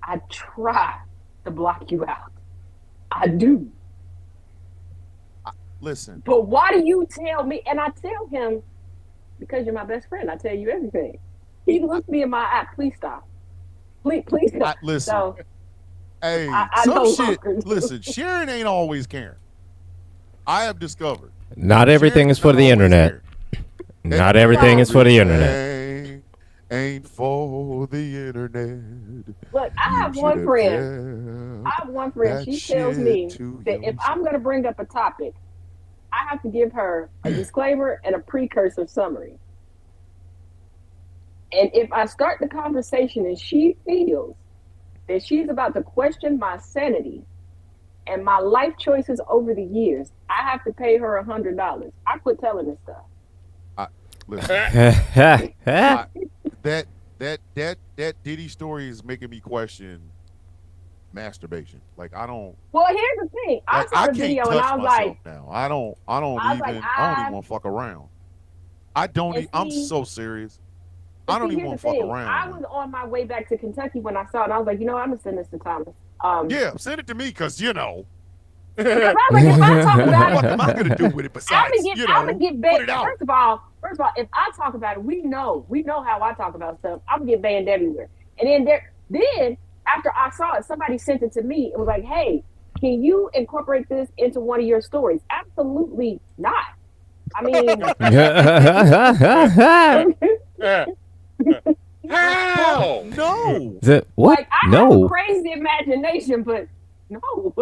I try to block you out. I do. Listen, But why do you tell me? And I tell him, because you're my best friend, I tell you everything. He I, looked me in my eye. Please stop. Please stop. listen. So Hey, I some no shit. longer do. Listen, Sharon ain't always caring. I have discovered Not Sharon everything is is for not the always internet. caring. Not everything is for the internet. Everything ain't for the internet. Look, I You have should one have friend. I kept have one friend. that She tells shit me to that if I'm yourself. going to bring up a topic, I have to give her a disclaimer and a precursor summary. And if I start the conversation and she feels that she's about to question my sanity and my life choices over the years, I have to pay her $100. I quit telling this stuff. I listen. I that that Diddy story is making me question masturbation. Like I don't Well, here's the thing. I like saw I the can't video and touch myself now. I don't even want to fuck around. and I'm see, so serious. I but don't see, even here's the want to fuck thing. around, I man. was on my way back to Kentucky when I saw it. And I was like, I'm gonna send this to Thomas. Yeah, send it to me because Because I was like, if I talk what the about it, fuck am I gonna do with it besides, I'm gonna get put banned. it out? First of all, if I talk about it, we know how I talk about stuff. I'm gonna get banned everywhere. And then after I saw it, somebody sent it to me. It was like, hey, can you incorporate this into one of your stories? Absolutely not. I mean, The fuck? How? No. What? like I have a No. crazy imagination, but no.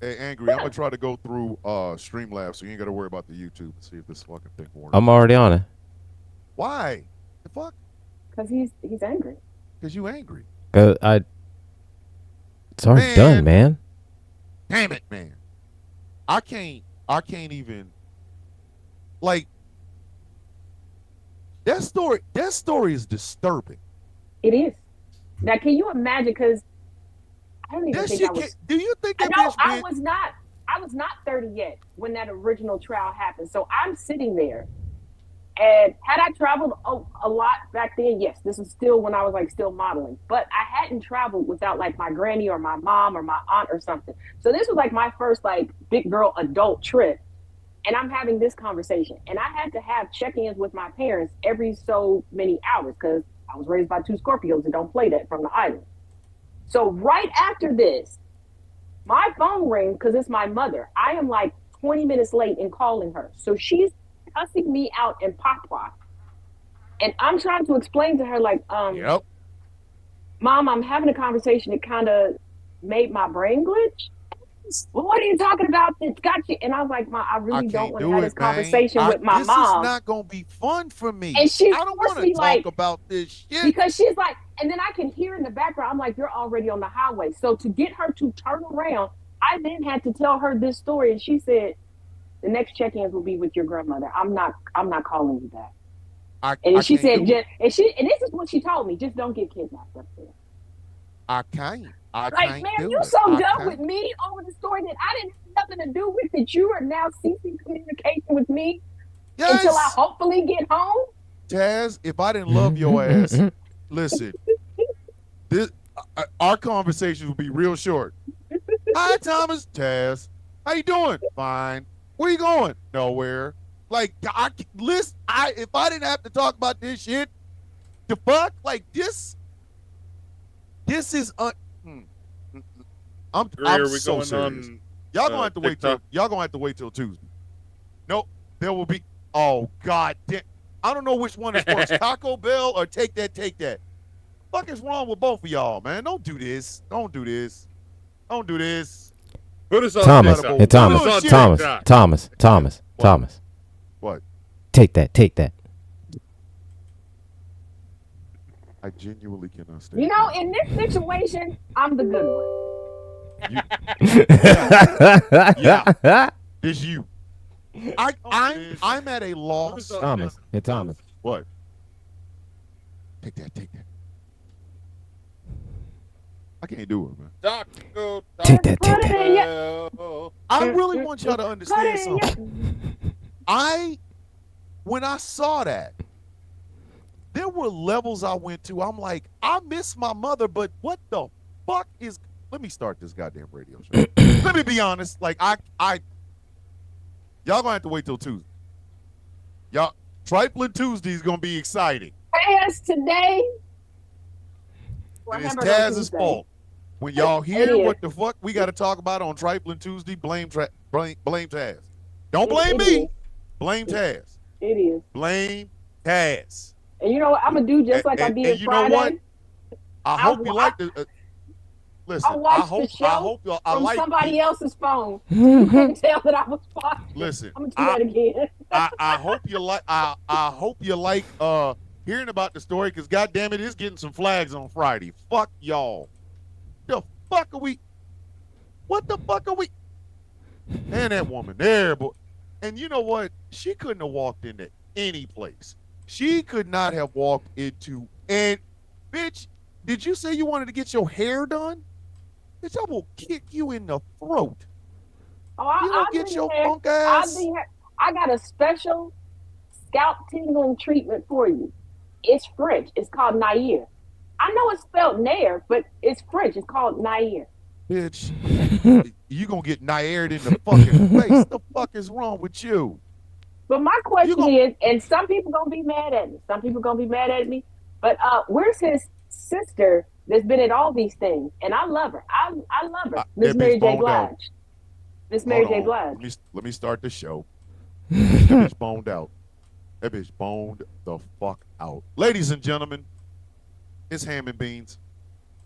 Hey, Angry, I'm gonna try to go through Streamlabs so you ain't gotta worry about the YouTube and see if this fucking thing I'm works. already on it. Why? The fuck? Because he's angry. Because you angry. I. It's already Man. done, man. Damn it, man. I can't even like that story is disturbing. It is. Now, can you imagine? Because I don't even That think I shit can was. do you think that No, bitch been I was not 30 yet when that original trial happened. So I'm sitting there, and had I traveled a lot back then, yes, this is still when I was like still modeling. But I hadn't traveled without like my granny or my mom or my aunt or something. So this was like my first like big girl adult trip, and I'm having this conversation, and I had to have check-ins with my parents every so many hours because I was raised by two Scorpios that don't play that from the island. So right after this, my phone rings because it's my mother. I am like 20 minutes late in calling her. So she's cussing me out in patois. And I'm trying to explain to her, like, Yep. Mom, I'm having a conversation that kind of made my brain glitch. Well, what are you talking about? It's got you. And I was like, Mom, I I really don't can't want to do have this it, man. conversation with my This is mom. not gonna be fun for me. And she I don't forced want to me, talk like, about this shit. because she's like, and then I can hear in the background, I'm like, you're already on the highway. So to get her to turn around, I then had to tell her this story. And she said, the next check-ins will be with your grandmother. I'm not calling you back. And I she can't said, do it. and this is what she told me, just don't get kidnapped up there. I can't. I Like, can't man, you do it. so I done with can't. me over the story that I didn't have nothing to do with, that you are now ceasing communication with me until I Yes, hopefully get home. Taz. If I didn't love your ass, listen. This our conversation will be real short. Hi, Thomas. Taz. How you doing? Fine. Where you going? Nowhere. Like if I didn't have to talk about this shit, the fuck, like this is mm, mm, Dre, I'm are we so going serious. on Y'all gonna have to wait till Tuesday. Nope. There will be. Oh God damn. I don't know which one is worse, Taco Bell or Take That, Take That. Fuck is wrong with both of y'all, man? Don't do this. Don't do this. Don't do this. Put us on Thomas. TikTok. Hey, Put us Thomas. on Thomas. TikTok. Thomas. What? Thomas. What? Take that. Take that. I genuinely cannot stand. You know, in this situation, I'm the good one. Yeah. It's you. I'm at a loss. Thomas. Hey, Thomas. What? Take that. Take that. I can't do it, man. Taco, Take that. Take Put it that. in your, Taco. I really want y'all to put understand it in your. something. When I saw that, there were levels I went to. I'm like, I miss my mother, but what the fuck is? Let me start this goddamn radio show. Let me be honest. Like y'all gonna have to wait till Tuesday. Y'all, Trifling Tuesday is gonna be exciting. Taz today. And it's Hamburger on Taz's Tuesday. fault. When y'all It hear is. what the fuck we got to talk about on Trifling Tuesday, blame Taz. Don't blame It me. is. Blame Taz. It is. Blame Taz. And you know what? I'm gonna do just like I And did you know Friday. what? I hope you like the. Listen, I watched hope the show I hope y'all. I from like. somebody else's phone. You couldn't tell that I was watching. Listen, I'm gonna do that again. I hope you like. I hope you like hearing about the story because goddamn it, it's getting some flags on Friday. Fuck y'all. The fuck are we? What the fuck are we? And that woman there, boy. And you know what? She couldn't have walked into any place. She could not have walked into. And bitch, did you say you wanted to get your hair done? Bitch, I will kick you in the throat. Oh, You don't get your punk ass. I got a special scalp tingling treatment for you. It's French. It's called Nair. I know it's spelled Nair, but it's French. It's called Nair. Bitch, you gonna get naired in the fucking face. The fuck is wrong with you? But my question gon- is, and some people gonna be mad at me. Some people gonna be mad at me. But where's his sister that's been at all these things? And I love her. I love her. Miss that Mary bitch J. boned out. Blige. Miss Mary J. Hold on. Blige. Let me start the show. That bitch boned out. That bitch boned the fuck out. Ladies and gentlemen, it's Ham and Beans.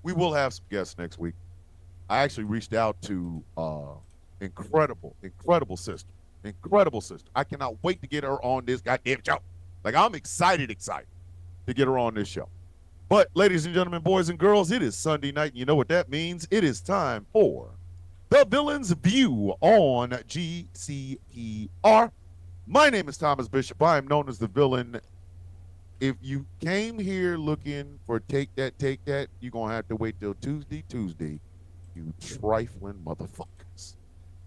We will have some guests next week. I actually reached out to incredible sister. Incredible sister. I cannot wait to get her on this goddamn show. Like, I'm excited to get her on this show. But, ladies and gentlemen, boys and girls, it is Sunday night, and you know what that means. It is time for The Villain's View on GCPR. My name is Thomas Bishop. I am known as The Villain. If you came here looking for Take That, you're going to have to wait till Tuesday, you trifling motherfuckers.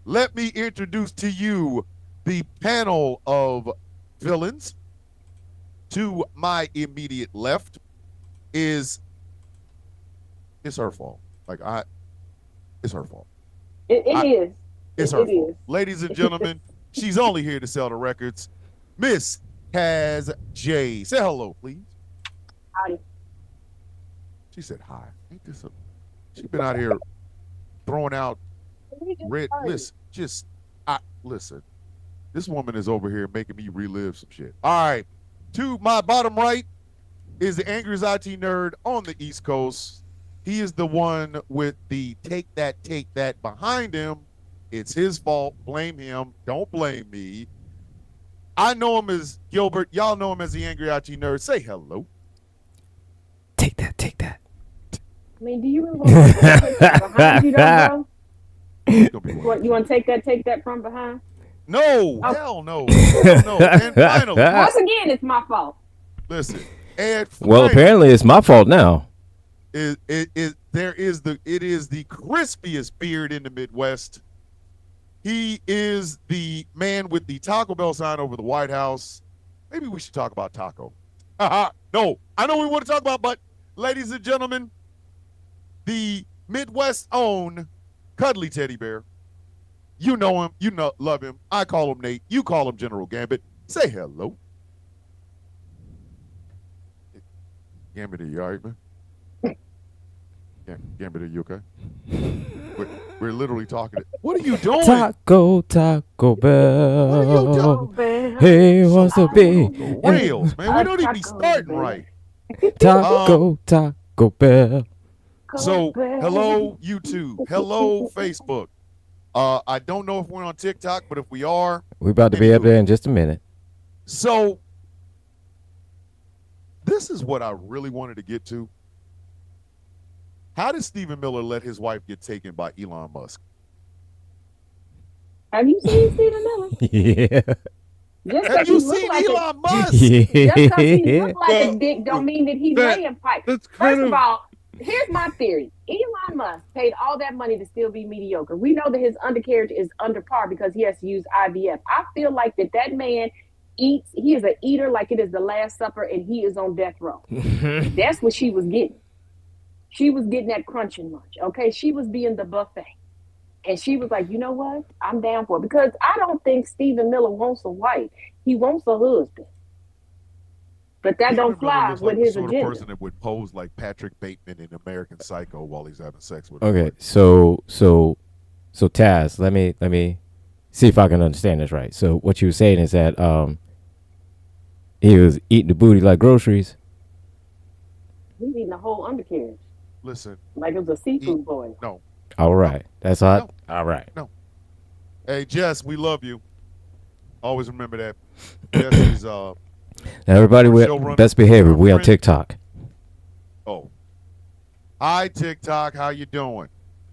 Let me introduce to you the panel of villains. To my immediate left it's her fault. It's her fault. It is. It's It her fault. is. Ladies and gentlemen, she's only here to sell the records. Miss Kaz J. Say hello, please. Howdy. She said hi. Ain't this a... She's been out here throwing out We just red. started. Listen. This woman is over here making me relive some shit. All right. To my bottom right is the angriest IT nerd on the East Coast. He is the one with the take that behind him. It's his fault. Blame him. Don't blame me. I know him as Gilbert. Y'all know him as the angry IT nerd. Say hello. Take that, take that. I mean, do you really want to take that behind you, though, bro? It's gonna be one. You want to take that from behind? No, Oh. hell no. Hell no. And finally, Once again, it's my fault. listen. And Well, finally, apparently it's my fault now. it is the crispiest beard in the Midwest. He is the man with the Taco Bell sign over the White House. Maybe we should talk about taco. No, I know we want to talk about, but ladies and gentlemen, the Midwest own cuddly teddy bear. You know him, love him. I call him Nate. You call him General Gambit. Say hello. Gambit, are you all right, man? Gambit, are you okay? We're literally talking. What are you doing? Taco Oh, Bell. man. He wants to be The rails, man. We don't even be Taco starting Bell. right. Taco Bell. So, hello, YouTube. Hello, Facebook. I don't know if we're on TikTok, but if we are, We're about to be up there in just a minute. so this is what I really wanted to get to. How did Stephen Miller let his wife get taken by Elon Musk? Have you seen Stephen Miller? Yeah. Just Have 'cause you he look seen like Elon Musk? Just because he Yeah. look like a dick don't mean that he's that- laying pipe. That's First kind of of all, here's my theory. Elon Musk paid all that money to still be mediocre. We know that his undercarriage is under par because he has to use IVF. I feel like that man eats, he is an eater like it is the Last Supper and he is on death row. That's what she was getting. She was getting that crunching munch. Okay, she was being the buffet. And she was like, you know what? I'm down for it. Because I don't think Stephen Miller wants a wife. He wants a husband. But that Stephen don't Miller fly looks with like the his sort of agenda. person that would pose like Patrick Bateman in American Psycho while he's having sex with. Okay, her. so Taz, let me see if I can understand this right. So what you were saying is that he was eating the booty like groceries. He's eating the whole undercarriage. Listen, Like it was a seafood boy. no. All right, that's hot. No. All right. Hey, Jess, we love you. Always remember that. Jess is Now everybody, with showrunner, best behavior. We on friend. TikTok. Oh. Hi, TikTok. How you doing?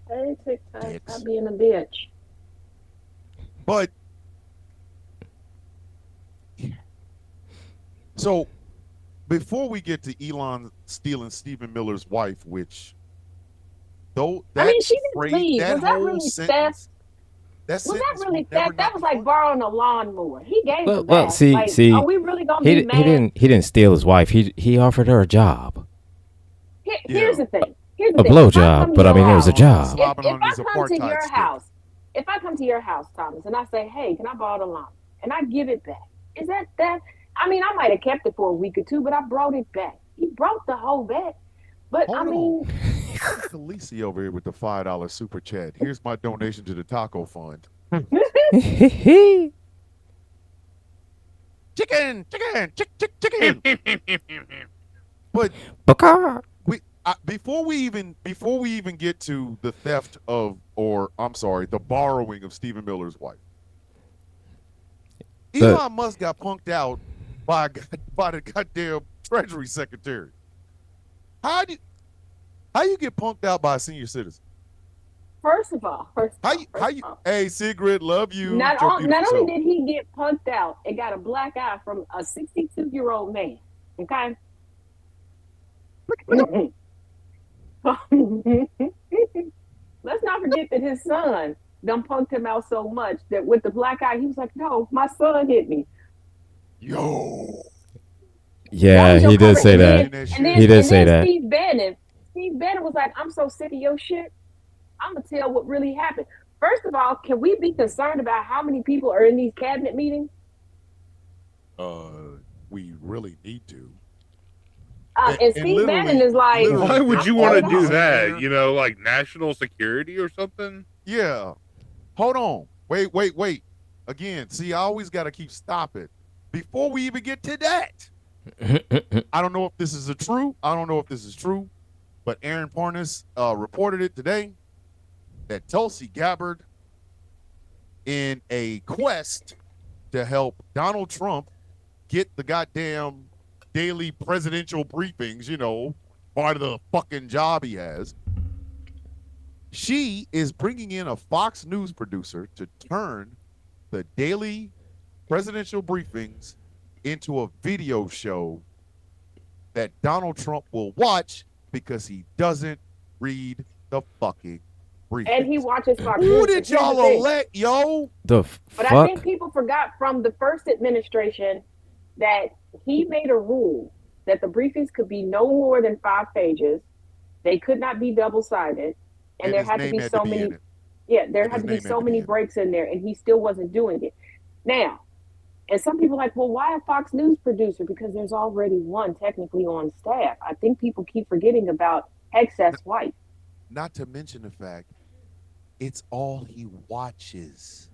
Hey, TikTok, Dicks. stop being a bitch. But so before we get to Elon stealing Stephen Miller's wife, which though that I mean, she didn't phrase, leave. that Was that whole really sentence, that Was that sentence really will never theft? That not was be like fun. borrowing a lawnmower. He gave Well, her well, back. see- like, see, are we really gonna He be mad? he didn't steal his wife. He offered her a job, Here's the thing. Here's the a thing. blow If I come job. to But I your mean, it was a house- job. Slopping If on I his come to apartheid your stick. house, if I come to your house, Thomas, and I say, "Hey, can I borrow the lawnmower?" and I give it back, is that? I mean, I might have kept it for a week or two, but I brought it back. He brought the whole back. But Hold I on. mean, Khaleesi over here with the $5 super chat. Here's my donation to the taco fund. Chicken. But Baka. before we even get to the theft of, or I'm sorry, the borrowing of Stephen Miller's wife, Elon Musk got punked out by the goddamn Treasury Secretary. How you get punked out by a senior citizen? first of all, Hey, Sigrid, love you. not Your only beautiful self. did he get punked out, it got a black eye from a 62-year-old man. Okay. Let's not forget that his son done punked him out so much that with the black eye, he was like, "No, my son hit me." Yo. Yeah, was your he did say comment. that. And then, He did and say then that. Steve Bannon was like, "I'm so sick of your shit. I'm gonna tell what really happened." First of all, can we be concerned about how many people are in these cabinet meetings? We really need to. And Steve Bannon is like, literally, Why would you Hold want to do on. that? You know, like national security or something? Yeah. Hold on. Wait. Again, see, I always got to keep stopping. Before we even get to that, I don't know if this is true. But Aaron Parnas reported it today that Tulsi Gabbard, in a quest to help Donald Trump get the goddamn daily presidential briefings, you know, part of the fucking job he has, she is bringing in a Fox News producer to turn the daily presidential briefings into a video show that Donald Trump will watch because he doesn't read the fucking briefings. and he watches Fox Who News. did Here's the y'all thing. elect, yo? The But I fuck? think people forgot from the first administration that he made a rule that the briefings could be no more than 5 pages. They could not be double-sided, and there his had to name be had so be many. in it. Yeah, there And had his to be name had so to be many in it. breaks in there, and he still wasn't doing it. Now, and some people are like, well, why a Fox News producer? Because there's already one technically on staff. I think people keep forgetting about excess white. Not to mention the fact it's all he watches.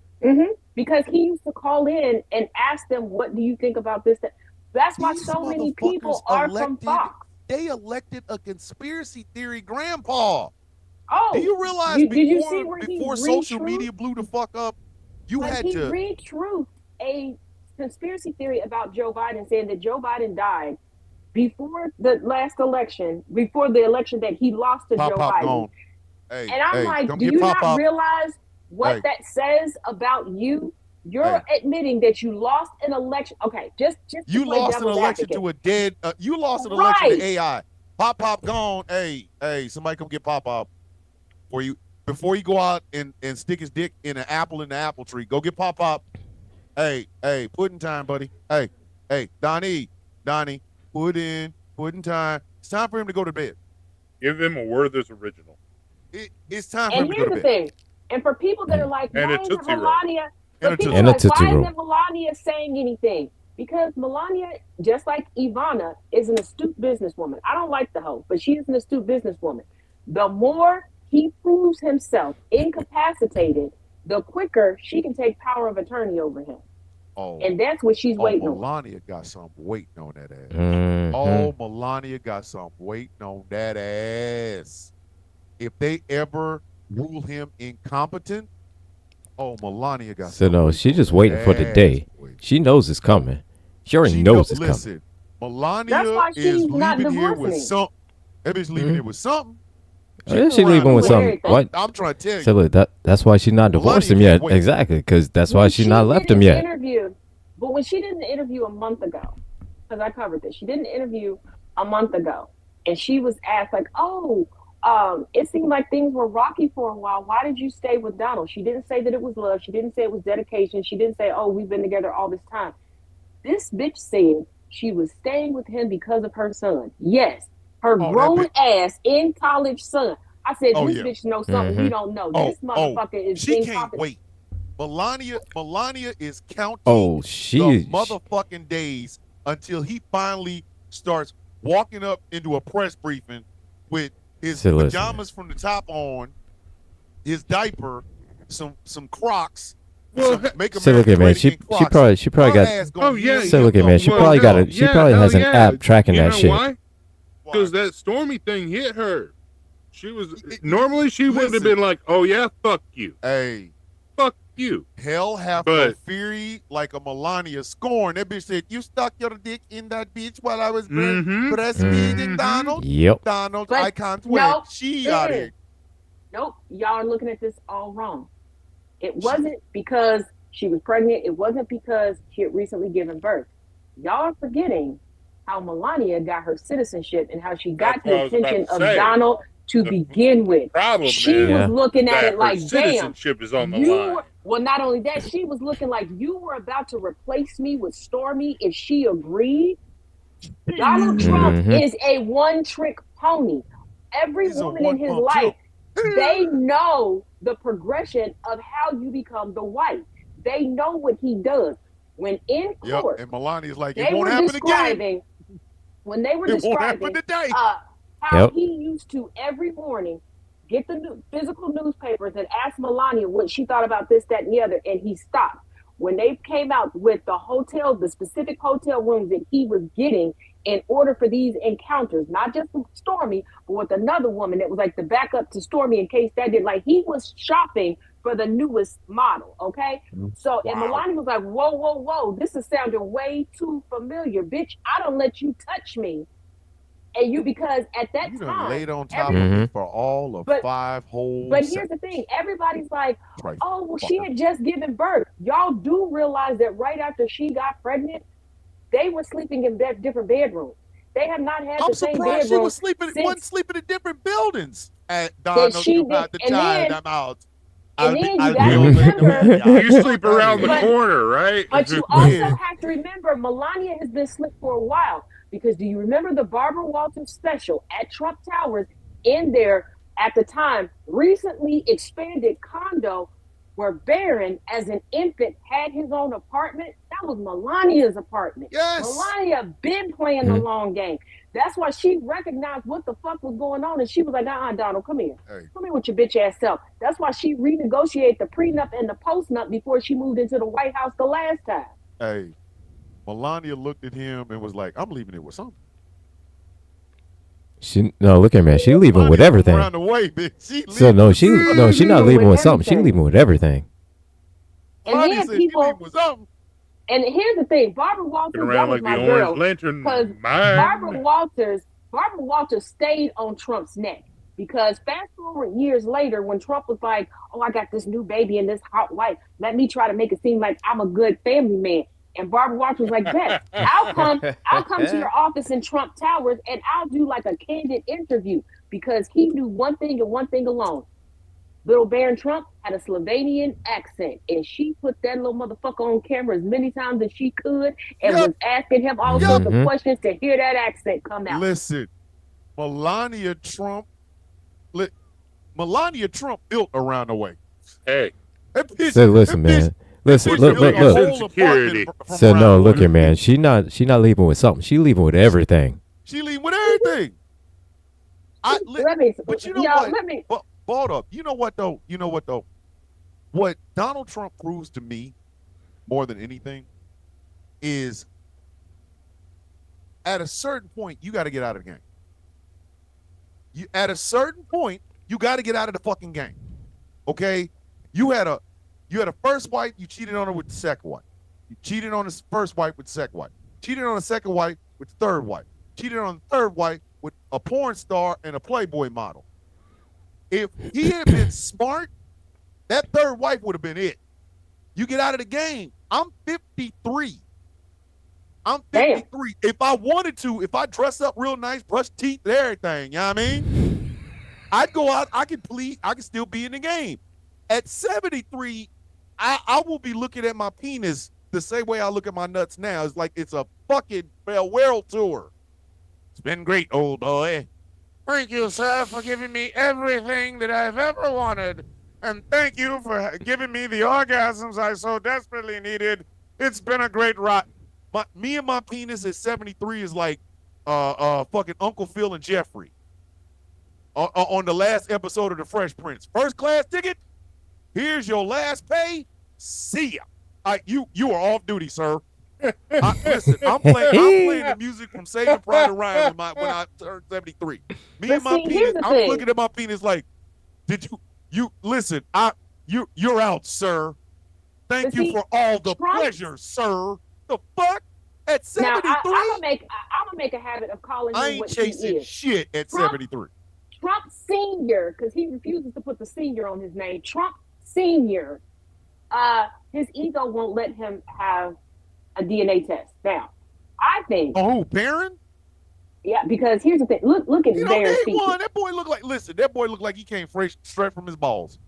Because he used to call in and ask them, what do you think about this? That's why These so many people motherfuckers are from elected- Fox. They elected a conspiracy theory grandpa. Oh, Do you realize did you see where he before read social truth? media blew the fuck up, you Like had he to read truth, a conspiracy theory about Joe Biden saying that Joe Biden died before the last election, before the election that he lost to pop Joe pop Biden. gone. Hey, And I'm hey, like, come do get you pop not pop. realize what Hey. that says about you? You're admitting that you lost an election. Okay, just to You play lost an devil's election advocate. to a dead. You lost an election Right. to AI. Pop pop gone. Hey, somebody come get pop pop for you before you go out and stick his dick in an apple in the apple tree. Go get pop pop. Hey, pudding time, buddy. Hey, Donnie, pudding time. It's time for him to go to bed. Give him a Werther's original. It's time for him And to go here's to the bed. thing. And for people that are like, And why a isn't Tootsie Roll. Melania? And For a people And a like, Tootsie why Roll. isn't Melania saying anything? Because Melania, just like Ivana, is an astute businesswoman. I don't like the hoe, but she is an astute businesswoman. The more he proves himself incapacitated, the quicker she can take power of attorney over him. Oh, And that's what she's waiting on. Melania got something waiting on that ass. Mhm. Oh, Melania got something waiting on that ass. If they ever rule him incompetent, oh, Melania got So something no, waiting she on just that waiting for the ass, day. boy. She knows it's coming. She already She knows it's listen, That's Melania why is she's not leaving here with divorcing him. something. That bitch leaving here with something. coming. Yeah, she around leaving the with way. something. What? I'm trying to tell So you. look, that's why she's not divorced him Melania yet. can't wait. Exactly, because that's why When she's she not did left him an yet. Interview, but when she did an interview a month ago, because I covered this, she did an interview a month ago, and she was asked like, "Oh, it seemed like things were rocky for a while. Why did you stay with Donald?" She didn't say that it was love. She didn't say it was dedication. She didn't say, "Oh, we've been together all this time." This bitch said she was staying with him because of her son. Yes, her Oh, that grown bitch. ass in college son. I said, Oh, this yeah. bitch knows something we don't know. Oh, This motherfucker is she can't incompetent. wait. Melania is counting Oh, the she. motherfucking days until he finally starts walking up into a press briefing with his So listen. pajamas from the top on, his diaper, some Crocs, Well, some Make So look America at man. Great She Again Crocs. probably Her got. ass gonna Oh, yeah, heal So look at him man. up. She Well, probably got hell, a. She yeah, probably hell has an yeah. app tracking You that know shit. why? Because that Stormy thing hit her. She was normally she would have Listen. been like, "Oh yeah, fuck you, Hey, fuck you." hell have no But- fury like a Melania scorn. That bitch said, "You stuck your dick in that bitch while I was Mhm. breastfeeding Mhm. Donald." Yep. Donald, But I can't wait. no, She out here. Nope, y'all are looking at this all wrong. It wasn't because she was pregnant. It wasn't because she had recently given birth. Y'all are forgetting how Melania got her citizenship and how she got That's what I the was about attention to of say. Donald to The begin with. Problem She is Yeah. was looking at that it like, her damn, citizenship is on the you line. were, well, not only that, she was looking like you were about to replace me with Stormy if she agreed. Donald Trump Mhm. is a one-trick pony. Every He's a woman in his one-pump life, joke. they know the progression of how you become the wife. They know what he does. When in Yep. court, And Melania's like, they it won't were happen again. describing, when they were It won't happen describing today. how Yep. he used to every morning get the physical newspapers and ask Melania what she thought about this, that, and the other, and he stopped. When they came out with the hotel, the specific hotel rooms that he was getting in order for these encounters, not just with Stormy, but with another woman that was like the backup to Stormy in case that did, like he was shopping for the newest model, okay? So, and Wow. Melania was like, whoa, whoa, whoa, this is sounding way too familiar. Bitch, I don't let you touch me. And you, because at that You done time, laid on top every- of me Mhm. for all of But- 5 whole but seconds. here's the thing, everybody's like, Right. oh, well, she had just given birth. Y'all do realize that right after she got pregnant, they were sleeping in different bedrooms. They have not had I'm the same surprised she bedroom. was sleeping. since- Wasn't sleeping in different buildings. Donald, she you did- got the and child. then- I'm out. and then you I'll gotta be over remember- there. You sleep around the But- corner, right? But you also Yeah. have to remember, Melania has been slick for a while. Because do you remember the Barbara Walters special at Trump Towers in their, at the time, recently expanded condo where Barron, as an infant, had his own apartment? That was Melania's apartment. Yes. Melania been playing the long game. That's why she recognized what the fuck was going on. And she was like, Donald, come here. Hey. Come here with your bitch ass self. That's why she renegotiated the prenup and the postnup before she moved into the White House the last time. Hey, Melania looked at him and was like, I'm leaving it with something. No, look at man. She leaving with Melania everything. Around the way, bitch. She So no, she not leaving with something. She everything. leaving with everything. And Melania then said people- she leaving with something. And here's the thing, Barbara Walters, Looking that around was like my the girl. Orange Lantern. Because Mine. Barbara Walters stayed on Trump's neck. Because fast forward years later, when Trump was like, oh, I got this new baby and this hot wife, let me try to make it seem like I'm a good family man. And Barbara Walters was like, bet, I'll come to your office in Trump Towers and I'll do like a candid interview, because he knew one thing and one thing alone. Little Baron Trump had a Slovenian accent, and she put that little motherfucker on camera as many times as she could and Yep. was asking him all sorts of Mhm. questions to hear that accent come out. Listen, Melania Trump built around the way. Hey, That bitch, So listen, that bitch- man. Listen, bitch look, built look, a look. whole Security. apartment from So around no, the look way. here, man. She not leaving with something. She leaving with everything. She leave with everything. Let me, But you know y'all, what? let me. Hold up. You know what though? What Donald Trump proves to me more than anything is at a certain point you got to get out of the game. At a certain point you got to get out of the fucking game. Okay? You had a first wife, you cheated on her with the second wife. You cheated on the first wife with the second wife. Cheated on the second wife with the third wife. Cheated on the third wife with a porn star and a Playboy model. If he had been smart, that third wife would have been it. You get out of the game. I'm 53. I'm 53. If I wanted to, if I dress up real nice, brush teeth and everything, you know what I mean? I'd go out, I could still be in the game. At 73, I will be looking at my penis the same way I look at my nuts now. It's like it's a fucking farewell tour. It's been great, old boy. Thank you, sir, for giving me everything that I've ever wanted. And thank you for giving me the orgasms I so desperately needed. It's been a great ride. Me and my penis at 73 is like fucking Uncle Phil and Jeffrey on the last episode of The Fresh Prince. First class ticket. Here's your last pay. See ya. You are off duty, sir. Listen, I'm playing the music from Saving Private Ryan when I turned 73. Me and my penis, I'm looking at my penis like, did you listen? You're out, sir. Thank you for all the pleasure, sir. The fuck? At 73? Now, I'm gonna make a habit of calling him I ain't what chasing he is. shit at 73. Trump Senior, because he refuses to put the senior on his name. Trump Senior, his ego won't let him have a DNA test. Now, I think. Oh, who, Barron? Yeah, because here's the thing. Look at Barron's features. That boy looked like he came straight from his balls.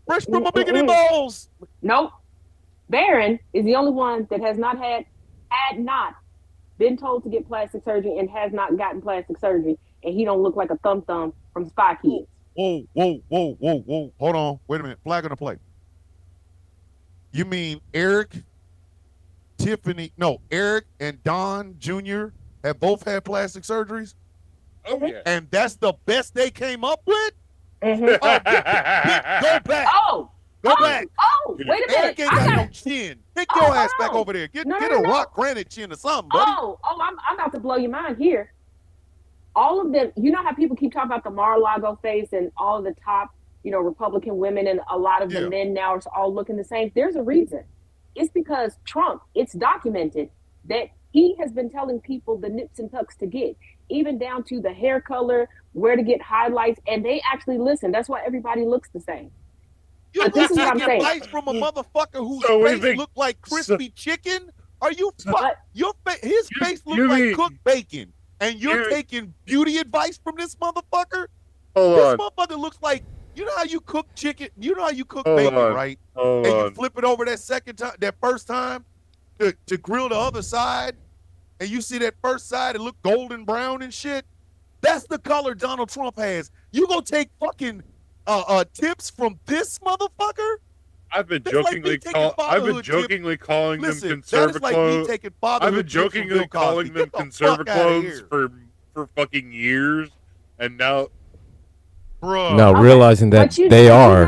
Fresh from my bigger than balls. Nope. Barron is the only one that had not been told to get plastic surgery and has not gotten plastic surgery, and he don't look like a thumb from Spy Kids. Whoa. Hold on. Wait a minute. Flag on the play. You mean Eric and Don Jr. have both had plastic surgeries? Oh, yeah. And that's the best they came up with? Mm-hmm. Go back. Go back. Oh, wait a minute. Eric ain't got no chin. Pick your ass back over there. Get a rock granite chin or something, buddy. I'm about to blow your mind here. All of them, you know how people keep talking about the Mar-a-Lago face and all of the top, Republican women and a lot of the men now are all looking the same. There's a reason. It's because Trump, it's documented that he has been telling people the nips and tucks to get, even down to the hair color, where to get highlights, and they actually listen. That's why everybody looks the same. You're this is what I'm saying. advice from a motherfucker whose face looked like crispy chicken? Are you his face looked like cooked bacon, and you're taking beauty advice from this motherfucker? This motherfucker looks like, you know how you cook chicken, you know how you cook bacon, right? And you flip it over that first time to grill the other side, and you see that first side, it look golden brown and shit. That's the color Donald Trump has. You gonna take fucking tips from this motherfucker? I've been jokingly calling them conservative. I've been jokingly calling them conservative clones for fucking years, and now, bro. Now realizing that they are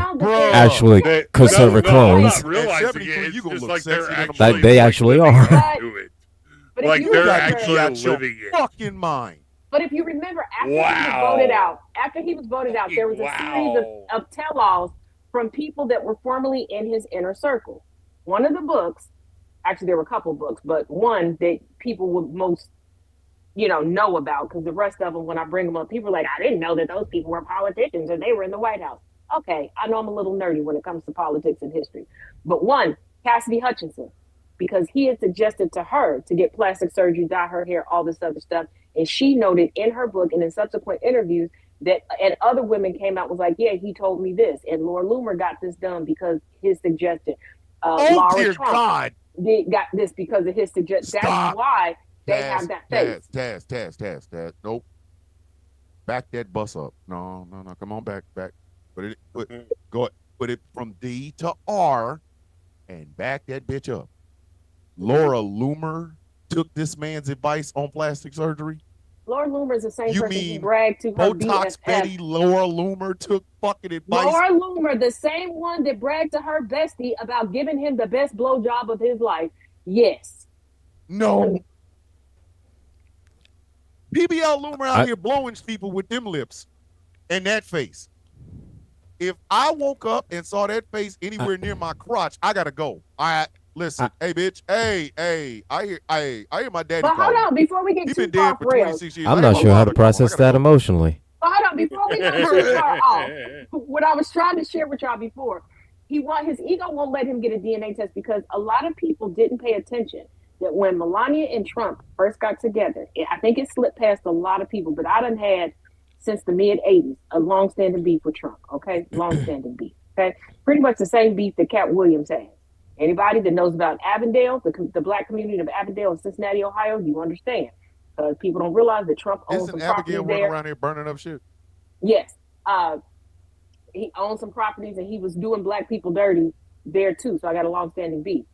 actually conservative clones. I'm not realizing it. It's just like they're actually that they actually are. Like they're actually living it. Fucking mind. But if you remember, after he was voted out, there was a series of tell-alls from people that were formerly in his inner circle. One of the books, actually there were a couple books, but one that people would most, know about, because the rest of them, when I bring them up, people are like, I didn't know that those people were politicians and they were in the White House. Okay, I know I'm a little nerdy when it comes to politics and history. But one, Cassidy Hutchinson, because he had suggested to her to get plastic surgery, dye her hair, all this other stuff. And she noted in her book and in subsequent interviews that, and other women came out, was like, yeah, he told me this. And Laura Loomer got this done because his suggestion. Laura Trump got this because of his suggestion. That's why they have that face. Taz. Nope. back that bus up. No. Come on, back. Put it from D to R, and back that bitch up. Laura Loomer took this man's advice on plastic surgery. Laura Loomer is the same You person who mean bragged to her Botox BFF. Betty Laura Loomer took fucking advice? Laura Loomer, the same one that bragged to her bestie about giving him the best blowjob of his life. Yes. No. BBL Loomer out here blowing people with them lips and that face. If I woke up and saw that face anywhere near my crotch, I gotta go. Listen, hey bitch, hey, I hear my daddy. But hold on, before we get too far off rails, 26 years. I'm not sure how to process that emotionally. But hold on, before we go too far off, what I was trying to share with y'all before, his ego won't let him get a DNA test because a lot of people didn't pay attention that when Melania and Trump first got together, I think it slipped past a lot of people, but I done had since the mid-'80s a long-standing beef with Trump, okay? Long-standing beef, okay? Pretty much the same beef that Cat Williams has. Anybody that knows about Avondale, the black community of Avondale in Cincinnati, Ohio, you understand. Because people don't realize that Trump owns some properties there. Isn't Abigail running around here burning up shit? Yes. He owns some properties and he was doing black people dirty there too. So I got a long-standing beef.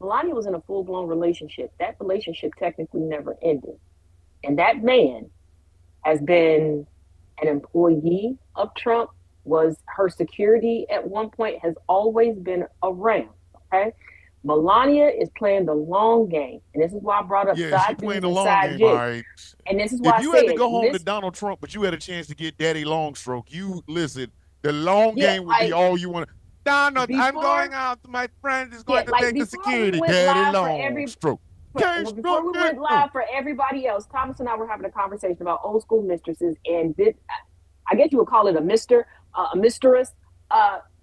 Melania was in a full-blown relationship. That relationship technically never ended. And that man has been an employee of Trump, was her security at one point, has always been around, okay? Melania is playing the long game. And this is why I brought up side dudes and side chicks. Right. And this is why if you had to go home to Donald Trump, but you had a chance to get Daddy Longstroke, the long game would be all you want to. Donald, I'm going out. My friend is going to take the security. Daddy Longstroke. Before we went live for everybody else, Thomas and I were having a conversation about old school mistresses, and I guess you would call it a mistress.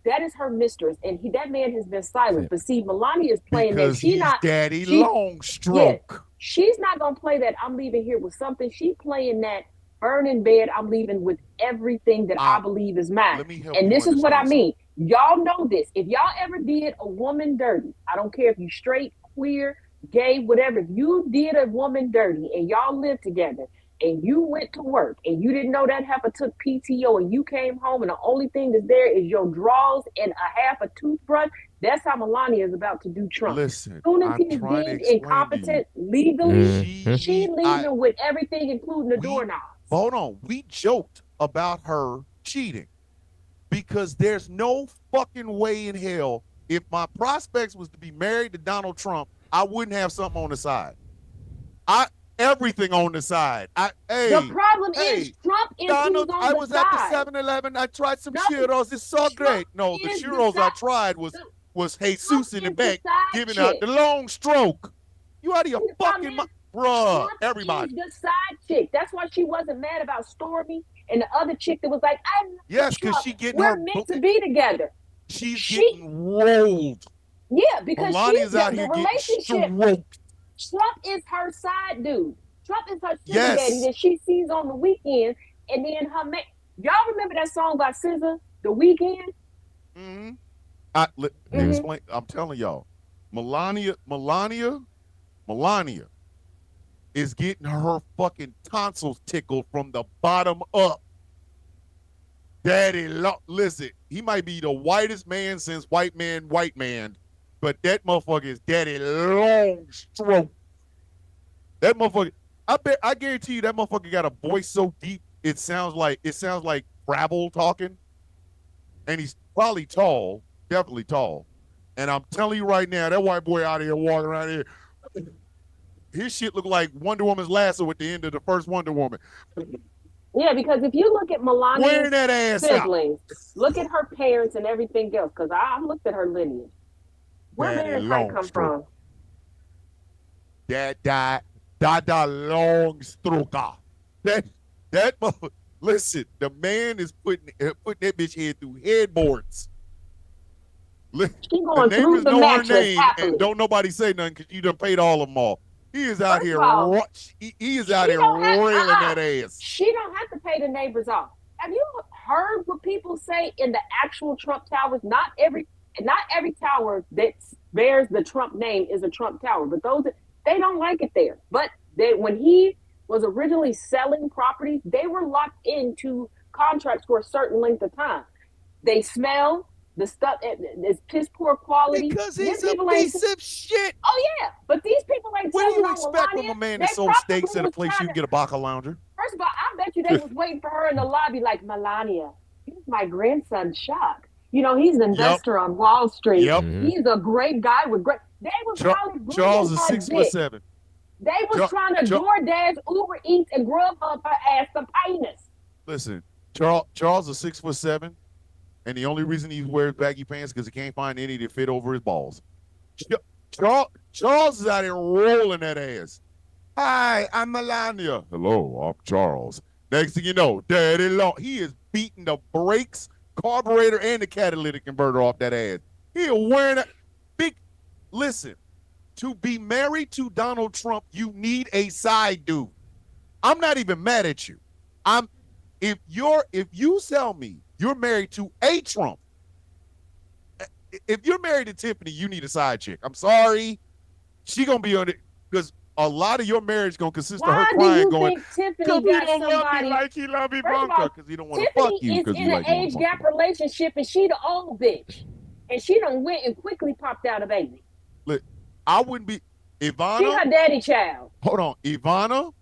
That is her mistress, and that man has been silent. But see, Melania is playing because that. Daddy Longstroke. Yeah, she's not gonna play that. I'm leaving here with something. She's playing that. Burn in bed. I'm leaving with everything that I believe is mine. And this is what I mean. Y'all know this. If y'all ever did a woman dirty, I don't care if you straight, queer, gay, whatever. If you did a woman dirty and y'all lived together and you went to work and you didn't know that heifer took PTO and you came home and the only thing that's there is your drawers and a half a toothbrush, that's how Melania is about to do Trump. Listen, as soon as he's deemed incompetent legally, she leaving with everything, including the doorknob. Hold on. We joked about her cheating because there's no fucking way in hell if my prospects was to be married to Donald Trump, I wouldn't have something on the side. Everything on the side. The problem is Trump is Donald, on I the was side. at the 7-Eleven. I tried some churros. It's so great. No, the churros I tried was Jesus in the back giving out the long stroke. You out of your fucking mind. Bruh, everybody. The side chick. That's why she wasn't mad about Stormy and the other chick that was like, yes, because she getting we're meant to be together. She's getting rolled. Yeah, because Melania's out here getting stroked. Trump is her side dude. Trump is her sugar daddy that she sees on the weekend, and then her man. Y'all remember that song by SZA, The Weekend? Explain. I'm telling y'all, Melania is getting her fucking tonsils tickled from the bottom up. Daddy, listen, he might be the whitest man since white man, but that motherfucker is Daddy Longstroke. That motherfucker, I guarantee you that motherfucker got a voice so deep it sounds like Brabble talking, and he's probably tall, definitely tall. And I'm telling you right now, that white boy out here walking around here. His shit look like Wonder Woman's lasso at the end of the first Wonder Woman. Yeah, because if you look at Melania's siblings, look at her parents and everything else, because I looked at her lineage. Where Mary Frank come from? Dada Longstroke. That listen, the man is putting that bitch head through headboards. She going through the mattress happily. And don't nobody say nothing because you done paid all of them off. He is out here. He is out here railing that ass. She don't have to pay the neighbors off. Have you heard what people say in the actual Trump towers? Not every tower that bears the Trump name is a Trump tower, but those they don't like it there. But when he was originally selling properties, they were locked into contracts for a certain length of time. They smell, the stuff is piss poor quality. Because he's a piece of shit. Oh yeah, but these people ain't. What do you expect from a man that sold steaks at a place you can get a Baca Lounger? First of all, I bet you they was waiting for her in the lobby, like, Melania, here's my grandson, Chuck. You know, he's an investor on Wall Street. Yep. He's a great guy with great. They was probably Charles is 6'7". They was trying to DoorDash, Uber Eats, and Grubhub her ass some penis. Listen, Charles is 6'7", and the only reason he wears baggy pants because he can't find any that fit over his balls. Charles is out here rolling that ass. Hi, I'm Melania. Hello, I'm Charles. Next thing you know, Daddy Long, he is beating the brakes, carburetor, and the catalytic converter off that ass. He is wearing a big. Listen, to be married to Donald Trump, you need a side dude. I'm not even mad at you. If you tell me you're married to a Trump, if you're married to Tiffany, you need a side chick. I'm sorry, she gonna be on it because a lot of your marriage gonna consist of her crying, going, "Tiffany he got don't love somebody me like he love Ivanka," because he don't want to fuck you. Tiffany is in an age gap relationship, and she the old bitch, and she done went and quickly popped out a baby. Look, I wouldn't be Ivana. She her daddy child. Hold on, Ivana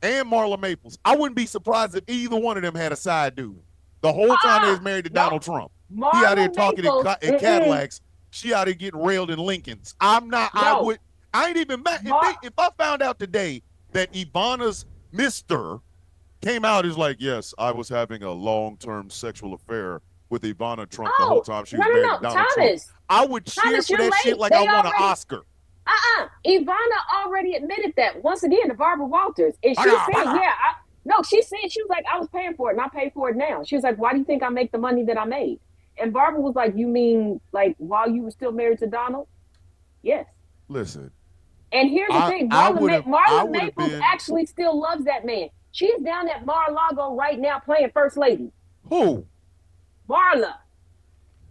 and Marla Maples. I wouldn't be surprised if either one of them had a side dude the whole time they was married to Donald Trump. Marla he out here talking in Cadillacs. She out here getting railed in Lincolns. I'm not. No. I ain't even mad. If I found out today that Ivana's Mr. came out is like, yes, I was having a long-term sexual affair with Ivana Trump the whole time she was married to Donald Trump, I would cheer for that shit like I won an Oscar. Ivana already admitted that once again to Barbara Walters. And she said, she said, she was like, I was paying for it and I paid for it now. She was like, why do you think I make the money that I made? And Barbara was like, you mean like while you were still married to Donald? Yes. Listen. And here's the thing, Marla Maples actually still loves that man. She's down at Mar-a-Lago right now playing First Lady. Who? Marla.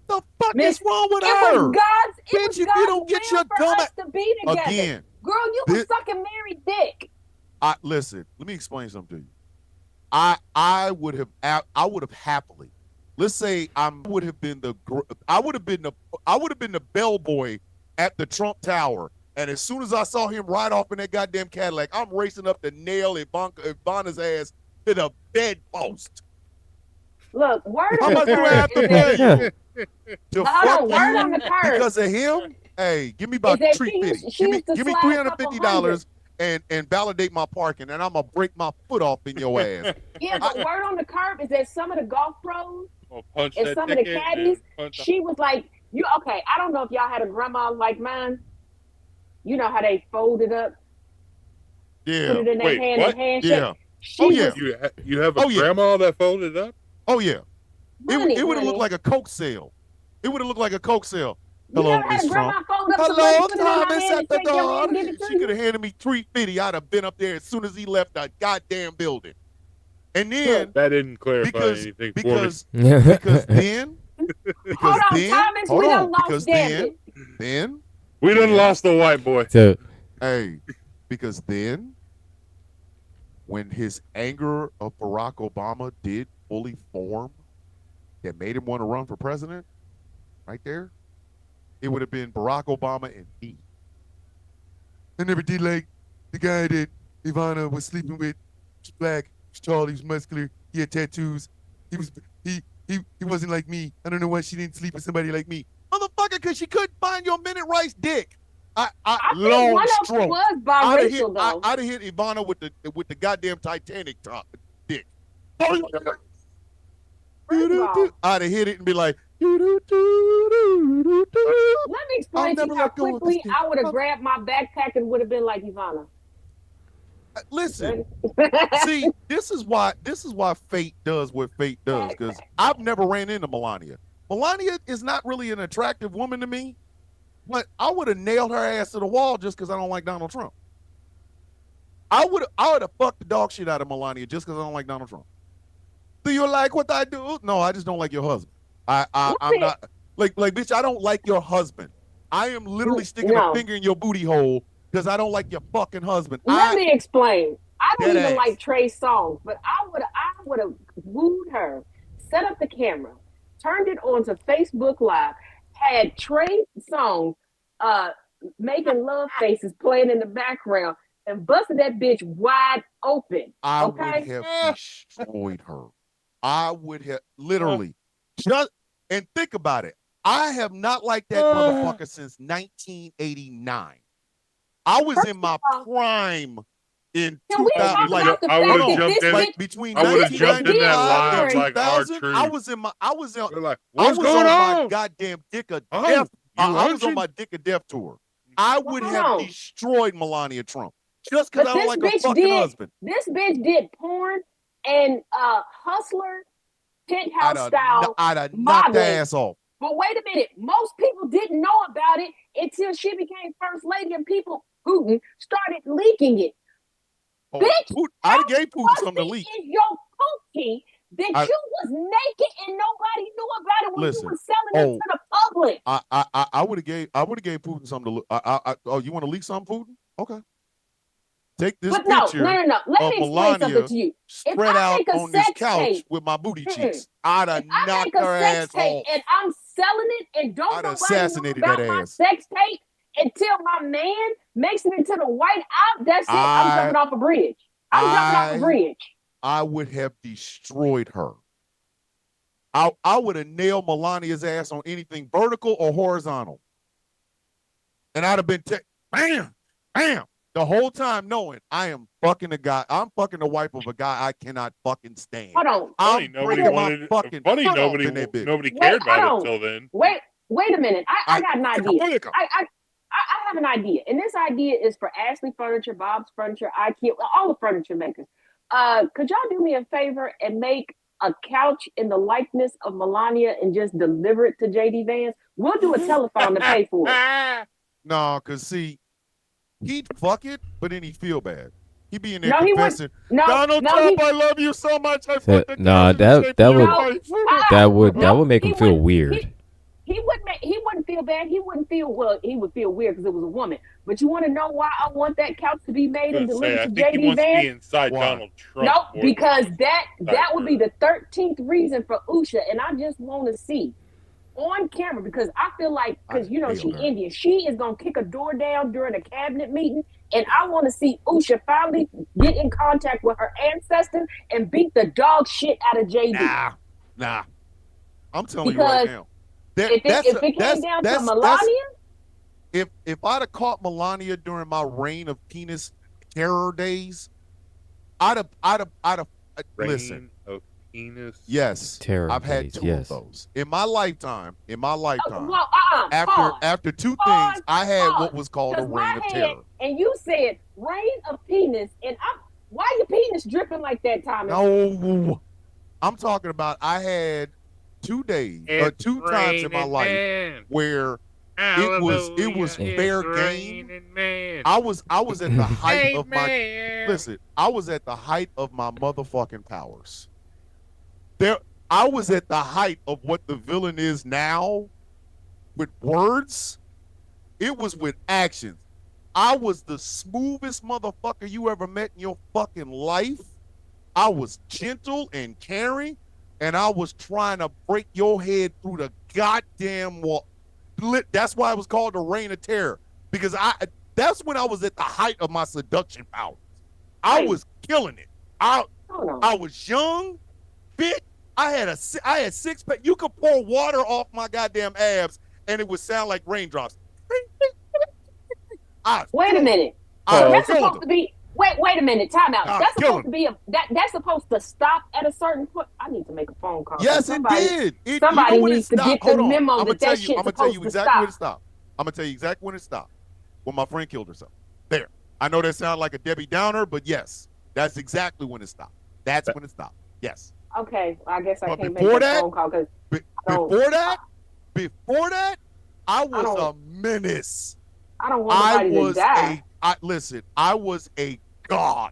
The fuck is wrong with her? Bitch, if you don't get your dumb again. Girl, you was sucking married dick. Listen, let me explain something to you. I would have happily. Let's say I would have been the bellboy at the Trump Tower, and as soon as I saw him ride off in that goddamn Cadillac, I'm racing up to nail Ivana's ass to the bedpost. Look, word how on much do I have to pay to fuck you because of him? Hey, give me about $350. Give me $350 and validate my parking, and I'm gonna break my foot off in your ass. Yeah, but word on the curb is that some of the golf pros and some of the caddies, she was like, I don't know if y'all had a grandma like mine. You know how they fold it up? Yeah. Put it in their hand and handshake. Yeah. You have a grandma that folded up? Oh, yeah. It would have looked like a Coke sale. It would have looked like a Coke sale. Hello, Miss Trump. Hello, Thomas at the door. She could have handed me $350. I'd have been up there as soon as he left the goddamn building. And then that didn't clarify anything because for me. Because then we done lost the white boy. Because then when his anger of Barack Obama did fully form that made him want to run for president, right there, it would have been Barack Obama and me. I never did like the guy that Ivana was sleeping with. He was black, he was tall, he was muscular, he had tattoos. He wasn't like me. I don't know why she didn't sleep with somebody like me. Motherfucker, because she couldn't find your minute rice dick. I think one of them was biracial, though. I'd have hit Ivana with the goddamn Titanic top dick. I'd have hit it and be like, let me explain to you how quickly I would have grabbed my backpack and would have been like Ivana. Listen, see, this is why fate does what fate does, because I've never ran into Melania. Melania is not really an attractive woman to me, but I would have nailed her ass to the wall just because I don't like Donald Trump. I would have fucked the dog shit out of Melania just because I don't like Donald Trump. Do you like what I do? No, I just don't like your husband. I'm not like bitch. I don't like your husband. I am literally sticking a finger in your booty hole because I don't like your fucking husband. Let me explain. I don't Dead even ass. like Trey's songs, but I would have wooed her, set up the camera, turned it on to Facebook Live, had Trey songs, making love faces playing in the background, and busted that bitch wide open. I okay? would have destroyed her. I would have literally just and think about it. I have not liked that motherfucker since 1989. I was in my prime in 2000. Like I would have jumped in. Like between I would have jumped in that line like R-Truth. I was in my. I was in. Like, what's going on? My goddamn dick of death. I was on my dick of death tour. I would have destroyed Melania Trump just because I don't like her fucking husband. This bitch did porn and Hustler, Penthouse style. I'd have knocked the ass off. But wait a minute, most people didn't know about it until she became first lady and Putin started leaking it. Oh, bitch, I gave Putin something to leak. Is your cookie that you was naked and nobody knew about it when you were selling it to the public? I would have gave Putin something to look. Oh, you want to leak something, Putin? Okay. Take this picture. No. Let me explain something to you. Spread out on this couch with my booty cheeks. I'd have knocked her ass off. And I'm selling it and don't I'd nobody assassinated know about that my ass. sex tape until my man makes it into the White House. That's it. I'm jumping off a bridge. I'm jumping off a bridge. I would have destroyed her. I would have nailed Melania's ass on anything vertical or horizontal. And I'd have been bam, bam. The whole time knowing I am fucking a guy. I'm fucking the wife of a guy I cannot fucking stand. Hold on. Funny nobody cared about it until then. Wait a minute. I got an idea. I have an idea. And this idea is for Ashley Furniture, Bob's Furniture, IKEA, all the furniture makers. Could y'all do me a favor and make a couch in the likeness of Melania and just deliver it to JD Vance? We'll do a telephone to pay for it. No, because see, he'd fuck it, but then he'd feel bad. He'd be in there confessing, Donald Trump, I love you so much. I fucked that would make him feel weird. He wouldn't feel bad. He would feel weird because it was a woman. But you want to know why I want that couch to be made and delivered to JD Vance? Be inside Donald Trump. No, because that would be the 13th reason for Usha, and I just want to see on camera because I feel like because she Indian, she is gonna kick a door down during a cabinet meeting, and I want to see Usha finally get in contact with her ancestors and beat the dog shit out of JD. Nah, I'm telling you right now. If it came down to Melania, if I'd have caught Melania during my reign of penis terror days, I'd have listen. Of penis. Yes, terror I've had days, two of those in my lifetime. After two things, I had what was called a reign of terror. And you said reign of penis, and why your penis dripping like that, Tommy? No, I'm talking about I had 2 days or 2 times in my life where it was fair game. I was at the height of I was at the height of my motherfucking powers. I was at the height of what the villain is now with words. It was with actions. I was the smoothest motherfucker you ever met in your fucking life. I was gentle and caring, and I was trying to break your head through the goddamn wall. That's why it was called the Reign of Terror, because that's when I was at the height of my seduction powers. I was killing it. I was young, fit. I had 6 pack. You could pour water off my goddamn abs, and it would sound like raindrops. Wait a minute. That's supposed to be. Wait a minute. Time out. That's supposed to be that's supposed to stop at a certain point. I need to make a phone call. Yes, it did. Somebody needs to get the memo that shit's supposed to stop. I'm gonna tell you exactly when it stopped. I'm gonna tell you exactly when it stopped. When my friend killed herself. There. I know that sounds like a Debbie Downer, but yes, that's exactly when it stopped. That's when it stopped. Yes. Okay, I guess I can't make a phone call because before that, I was a menace. I don't want nobody to die. Listen, I was a god.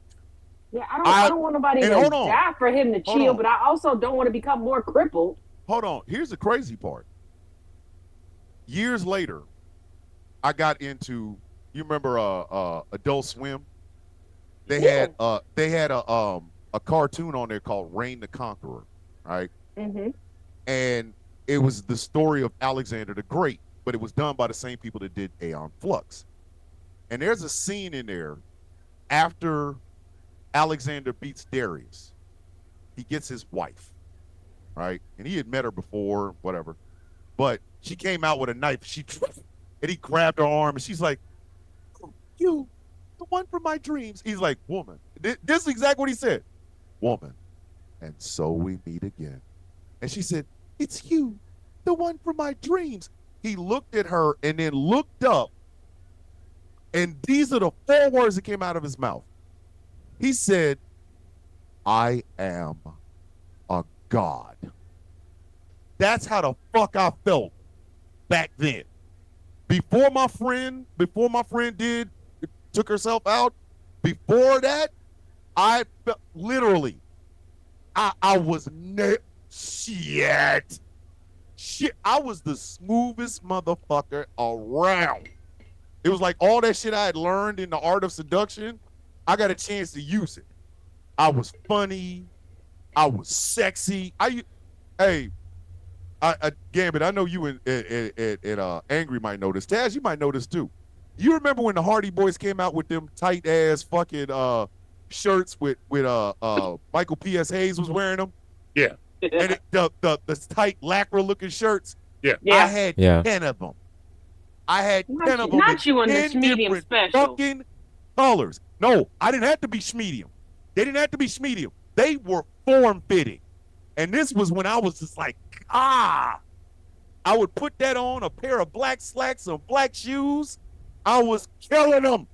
Yeah, I don't want nobody to die for him to chill, but I also don't want to become more crippled. Hold on. Here's the crazy part. Years later, I got into, you remember Adult Swim? they Yeah. had a cartoon on there called Reign the Conqueror, right? Mm-hmm. And it was the story of Alexander the Great, but it was done by the same people that did Aeon Flux. And there's a scene in there after Alexander beats Darius. He gets his wife, right? And he had met her before, whatever. But she came out with a knife. And he grabbed her arm, and she's like, "Oh, you, the one from my dreams." He's like, "Woman." This is exactly what he said. "Woman, and so we meet again." And she said, "It's you, the one from my dreams." He looked at her and then looked up. And these are the 4 words that came out of his mouth. He said, "I am a god." That's how the fuck I felt back then. Before my friend took herself out, before that, I felt literally, I was shit. I was the smoothest motherfucker around. It was like all that shit I had learned in the art of seduction, I got a chance to use it. I was funny. I was sexy. Gambit, I know you and Angry might know this. Taz, you might know this too. You remember when the Hardy Boys came out with them tight ass fucking shirts with Michael P.S. Hayes was wearing them? Yeah. And the tight lacquer looking shirts? Yeah. I had 10 of them. I had 10 of them. Not you in this medium special. Fucking colors. No, I didn't have to be schmedium. They didn't have to be schmedium. They were form fitting. And this was when I was just like, I would put that on, a pair of black slacks, some black shoes. I was killing them.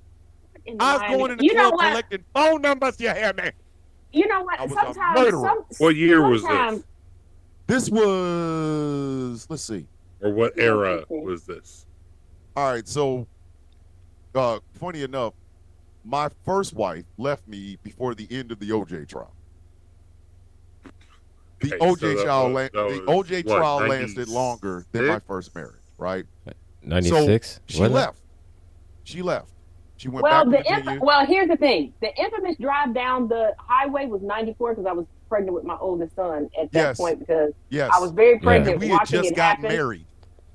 I was going in the club collecting phone numbers. You hear me? You know what? What year was this? This was, let's see. Or what era was this? All right, so funny enough, my first wife left me before the end of the OJ trial. The OJ trial lasted longer than my first marriage, right? 96. So she left. She went back to Virginia. Well, here's the thing: the infamous drive down the highway was 94 because I was pregnant with my oldest son at that point because I was very pregnant. We had just gotten married.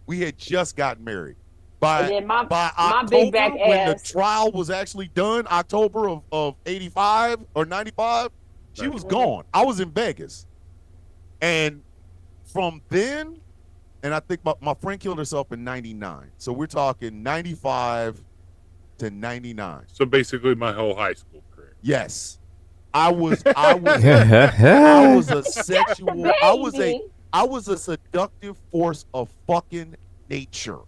We had just gotten married. By October, big back when the trial was actually done, October of 85 or 95, she was gone. I was in Vegas. And from then, and I think my friend killed herself in 99. So we're talking 95 to 99. So basically my whole high school career. Yes. I was a sexual, I was a seductive force of fucking nature.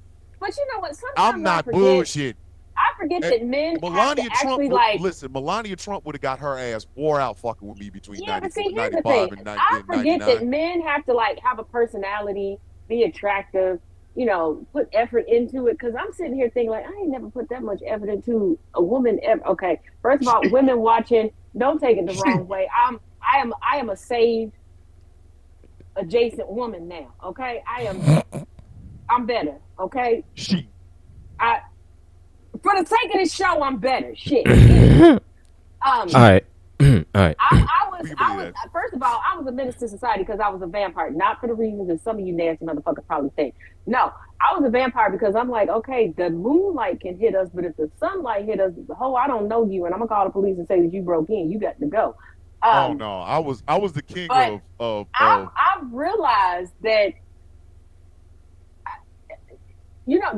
But you know what? Sometimes I'm not bullshit. I forget that men Melania Trump actually listen, Melania Trump would have got her ass wore out fucking with me between 95 and 99. I forget that men have to have a personality, be attractive, put effort into it. Because I'm sitting here thinking I ain't never put that much effort into a woman ever. Okay, first of all, women watching, don't take it the wrong way. I am a saved adjacent woman now. Okay, I'm better. Okay, for the sake of this show, I'm better. Shit. All right. I was first of all, I was a menace to society because I was a vampire, not for the reasons that some of you nasty motherfuckers probably think. No, I was a vampire because I'm like, okay, the moonlight can hit us, but if the sunlight hit us, I don't know you, and I'm gonna call the police and say that you broke in. You got to go. Oh no, I was the king of. I've realized that.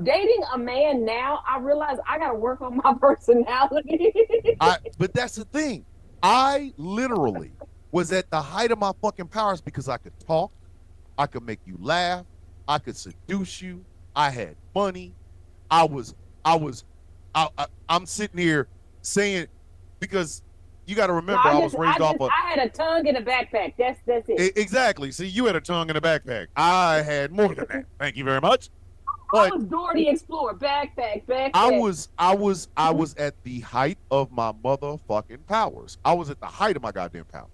Dating a man now, I realize I got to work on my personality. But that's the thing. I literally was at the height of my fucking powers because I could talk, I could make you laugh, I could seduce you, I had money. I'm sitting here saying, because you got to remember, I was raised off of. I had a tongue in a backpack. That's it. Exactly. See, you had a tongue in a backpack. I had more than that. Thank you very much. I was Dora the Explorer, backpack. I was at the height of my motherfucking powers. I was at the height of my goddamn powers.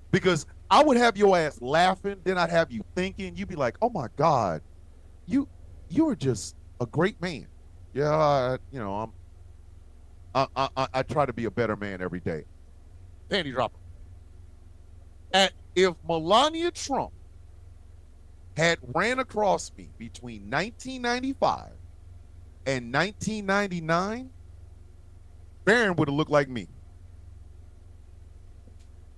Because I would have your ass laughing, then I'd have you thinking, you'd be like, oh my God, you are just a great man. Yeah, I try to be a better man every day. Panty dropper. If Melania Trump had ran across me between 1995 and 1999, Barron would have looked like me.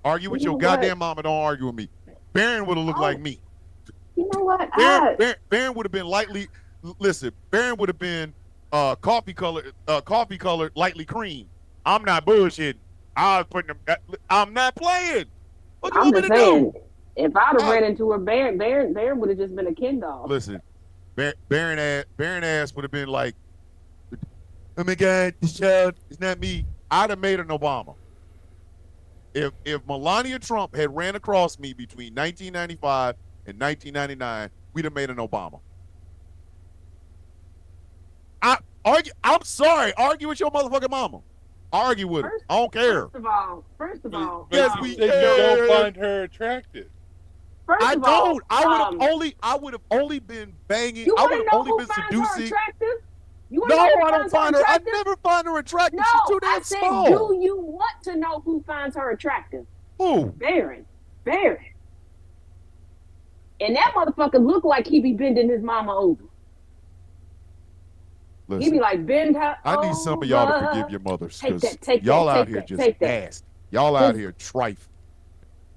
Argue with your goddamn mama, don't argue with me. Barron would have looked like me. You know what? Barron would have been Barron would have been coffee colored, lightly cream. I'm not bullshitting. I'm not playing. What you I'm want me just to saying, do? if I'd have ran into her, Barron would have just been a Ken doll. Listen, Barron ass would have been like, oh my God, this child is not me. I'd have made an Obama. If Melania Trump had ran across me between 1995 and 1999, we'd have made an Obama. I'm sorry. Argue with your motherfucking mama. Argue with her. I don't care. First of all, yes, we don't find her attractive. I don't. I would have only been banging. I would have only been seducing. No, I don't find her. I never find her attractive. No, she's too damn small. Do you want to know who finds her attractive? Who? Barron. And that motherfucker look like he be bending his mama over. Listen, he be like, bend her I need some of y'all to forgive your mothers because y'all out here just ass. Y'all out here trife.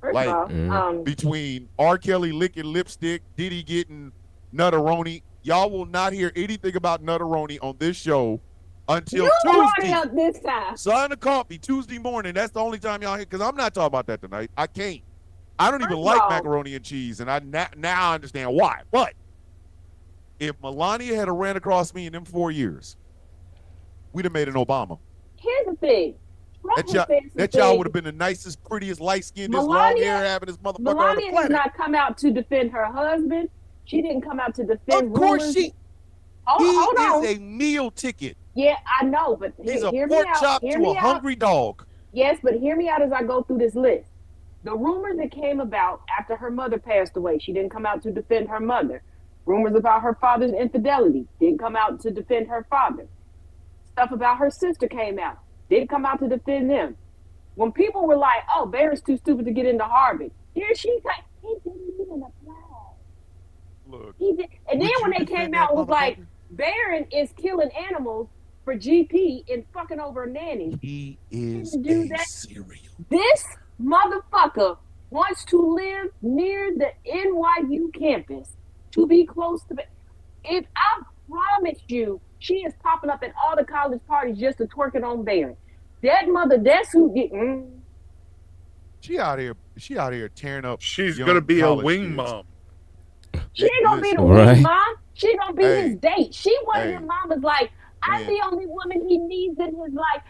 First of all, between R. Kelly licking lipstick, Diddy getting nutteroni, y'all will not hear anything about nutteroni on this show until Tuesday. Up this time. Sign the coffee Tuesday morning. That's the only time y'all hear, because I'm not talking about that tonight. I can't. I don't even like macaroni and cheese, and now I understand why. But if Melania had ran across me in them 4 years, we'd have made an Obama. Here's the thing. That y'all would have been the nicest, prettiest, light-skinned, long hair having this motherfucker Melania on the planet. Did not come out to defend her husband. She didn't come out to defend. Of course, he is a meal ticket. Yeah, I know, but he's a pork chop to a hungry dog. Yes, but hear me out as I go through this list. The rumors that came about after her mother passed away, she didn't come out to defend her mother. Rumors about her father's infidelity, didn't come out to defend her father. Stuff about her sister came out, didn't come out to defend them. When people were like, oh, Barron's too stupid to get into Harvard, here she's like, he didn't even apply. Look, and then when they came out, it was like, Barron is killing animals for GP and fucking over nannies. He is serial. This motherfucker wants to live near the NYU campus to be close to it. If I promise you, she is popping up at all the college parties just to twerk it on Barron. That mother, that's who get. She out here tearing up. She's gonna be a wing mom. She ain't gonna be the wing mom. She gonna be his date. She one of his mamas like, I'm the only woman he needs in his life.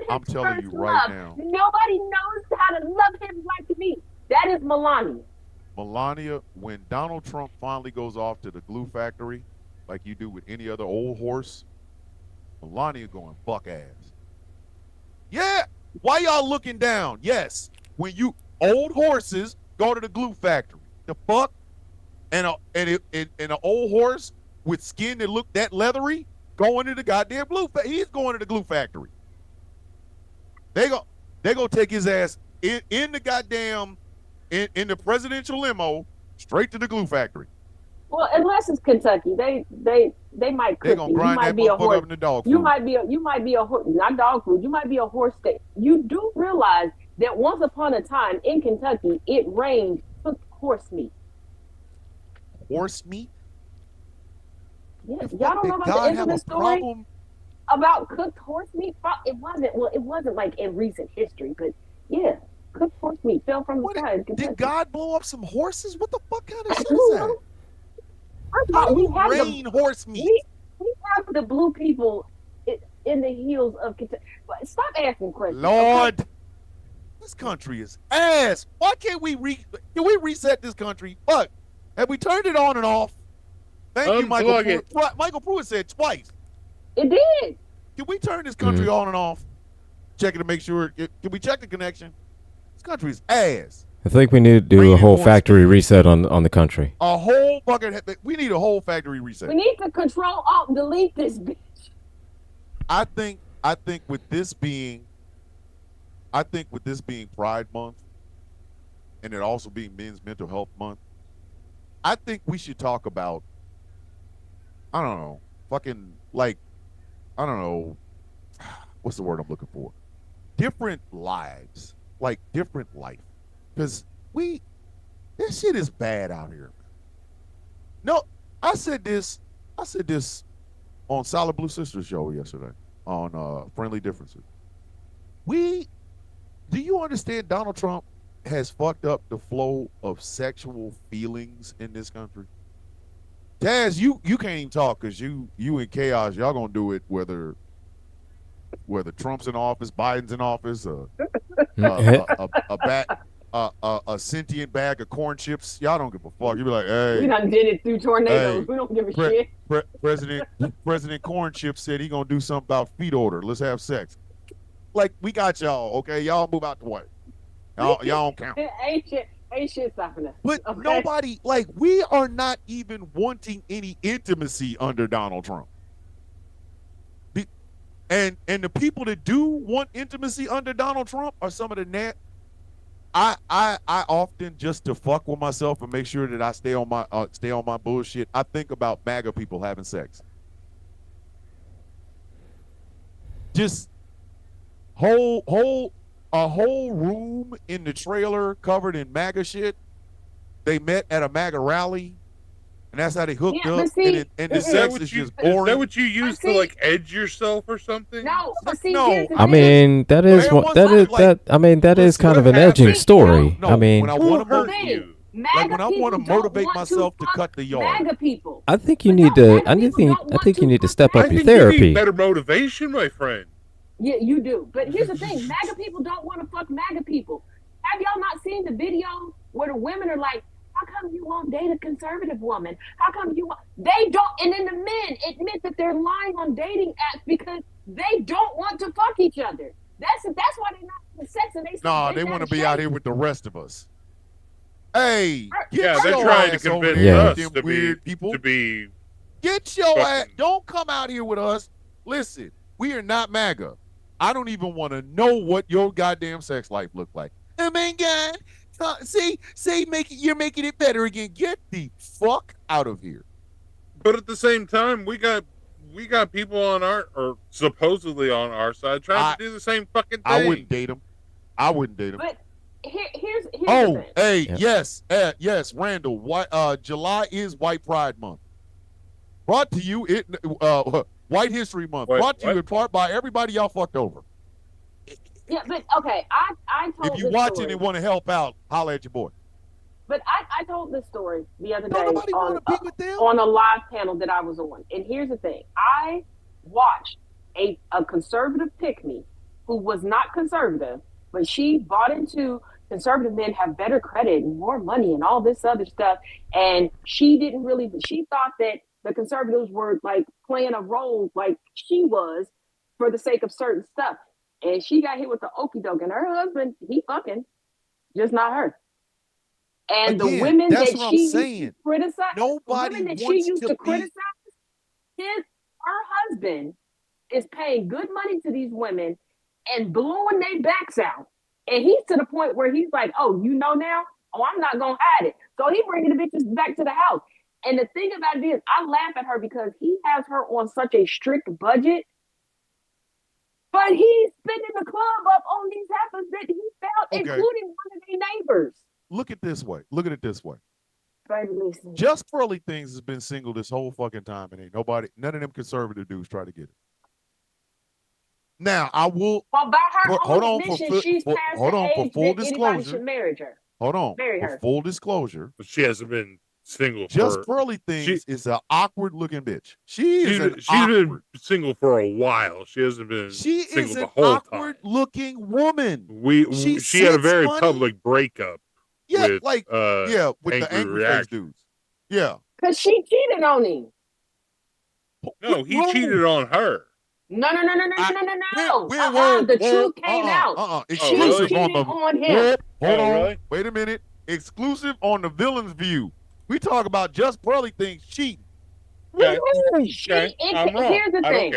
I'm telling you right love. Now. Nobody knows how to love him like me. That is Melania. Melania, when Donald Trump finally goes off to the glue factory, like you do with any other old horse, Melania going buck ass. Yeah. Why y'all looking down? Yes. When you old horses go to the glue factory, the fuck, and an old horse with skin that look that leathery going to the goddamn glue factory. He's going to the glue factory. They go take his ass in the goddamn in the presidential limo straight to the glue factory. Well, unless it's Kentucky, they might. They're gonna grind that motherfucker up in the dog food. You might be a horse, not dog food. You might be a horse steak. You do realize that once upon a time in Kentucky, it rained cooked horse meat. Horse meat? Yes, y'all don't know about the infamous story about cooked horse meat? It wasn't like in recent history, but yeah, cooked horse meat fell from the sky in Kentucky. Did God blow up some horses? What the fuck kind of shit is that? How do you rain horse meat? We have the blue people in the heels of Kentucky. Stop asking questions. Lord, okay? This country is ass. Why can't we can we reset this country? Fuck. Have we turned it on and off? Thank you, Michael Pruitt. Michael Pruitt said twice. It did. Can we turn this country on and off? Check it to make sure. Can we check the connection? This country is ass. I think we need to do a whole factory reset on the country. A whole fucking. We need a whole factory reset. We need to control alt delete this bitch. I think I think with this being Pride Month, and it also being Men's Mental Health Month, I think we should talk about, I don't know, fucking like, I don't know, what's the word I'm looking for? Different lives, like different life, because this shit is bad out here. No, I said this on Solid Blue Sisters show yesterday on Friendly Differences. Do you understand Donald Trump has fucked up the flow of sexual feelings in this country? Taz, you can't even talk because you in chaos. Y'all gonna do it whether Trump's in office, Biden's in office, a sentient bag of corn chips. Y'all don't give a fuck. You be like, hey, we done did it through tornadoes. Hey, we don't give a shit. President Corn Chips said he gonna do something about feet odor. Let's have sex. Like, we got y'all, okay? Y'all move out the way. Y'all don't count. ain't shit stopping us. But okay? nobody, like, we are not even wanting any intimacy under Donald Trump. And the people that do want intimacy under Donald Trump are some of the I often, just to fuck with myself and make sure that I stay on my bullshit, I think about MAGA people having sex. Just a whole room in the trailer covered in MAGA shit. They met at a MAGA rally, and that's how they hooked up. See, and the sex is just boring. Is that what you use to like edge yourself or something? No, but see, no. I mean, that is kind of an edging story. No, I mean, when I want to hurt you. Like when I want to motivate myself to cut the yard. MAGA people. I think you need to. I think you need to step up your You therapy. need better motivation, my friend. Yeah, you do. But here's the thing: MAGA people don't want to fuck MAGA people. Have y'all not seen the video where the women are like, "How come you won't date a conservative woman? How come you won't?" They don't, and then the men admit that they're lying on dating apps because they don't want to fuck each other. That's why they're not having sex, and they want to be out here with the rest of us. Hey, they're trying to convince us to weird be people. to be. Get your ass. Don't come out here with us. Listen, we are not MAGA. I don't even want to know what your goddamn sex life looked like. Oh my God. You're making it better again. Get the fuck out of here. But at the same time, we got people on or supposedly on our side trying to do the same fucking thing. I wouldn't date them. But here's the thing. Hey, yes, Randall. July is White Pride Month. Brought to you White History Month. Brought to you in part by everybody y'all fucked over. Yeah, but okay, I told. If you're watching and want to help out, holla at your boy. But I told this story the other day on a live panel that I was on. And here's the thing. I watched a conservative pick-me who was not conservative, but she bought into conservative men have better credit and more money and all this other stuff. And she thought that the conservatives were like playing a role like she was for the sake of certain stuff. And she got hit with the okie doke, and her husband, he fucking, just not her. And again, the women that she used to criticize, her husband is paying good money to these women and blowing their backs out. And he's to the point where he's like, oh, you know now? Oh, I'm not going to hide it. So he bringing the bitches back to the house. And the thing about it is, I laugh at her because he has her on such a strict budget, but he's spending the club up on these heifers that he found, including one of their neighbors. Look at it this way. Baby, listen. Just Pearly Things has been single this whole fucking time, and ain't none of them conservative dudes try to get it. Now, I will. Well, by her own admission, she's past the age full that disclosure. Anybody should marry her. Hold on. Marry her. For full disclosure. But she hasn't been single. Just Pearly Things is an awkward looking bitch. She's been single for a while. She hasn't been single the whole time. Awkward looking woman. She had a very public breakup. Yeah, with, with the angry face dudes. Yeah. Because she cheated on him. No, he cheated on her. No. The truth came out. Exclusive cheated on him. Hold on. Really? Wait a minute. Exclusive on the Villain's View. We talk about Just Pearly Things cheating. Okay. Here's the thing.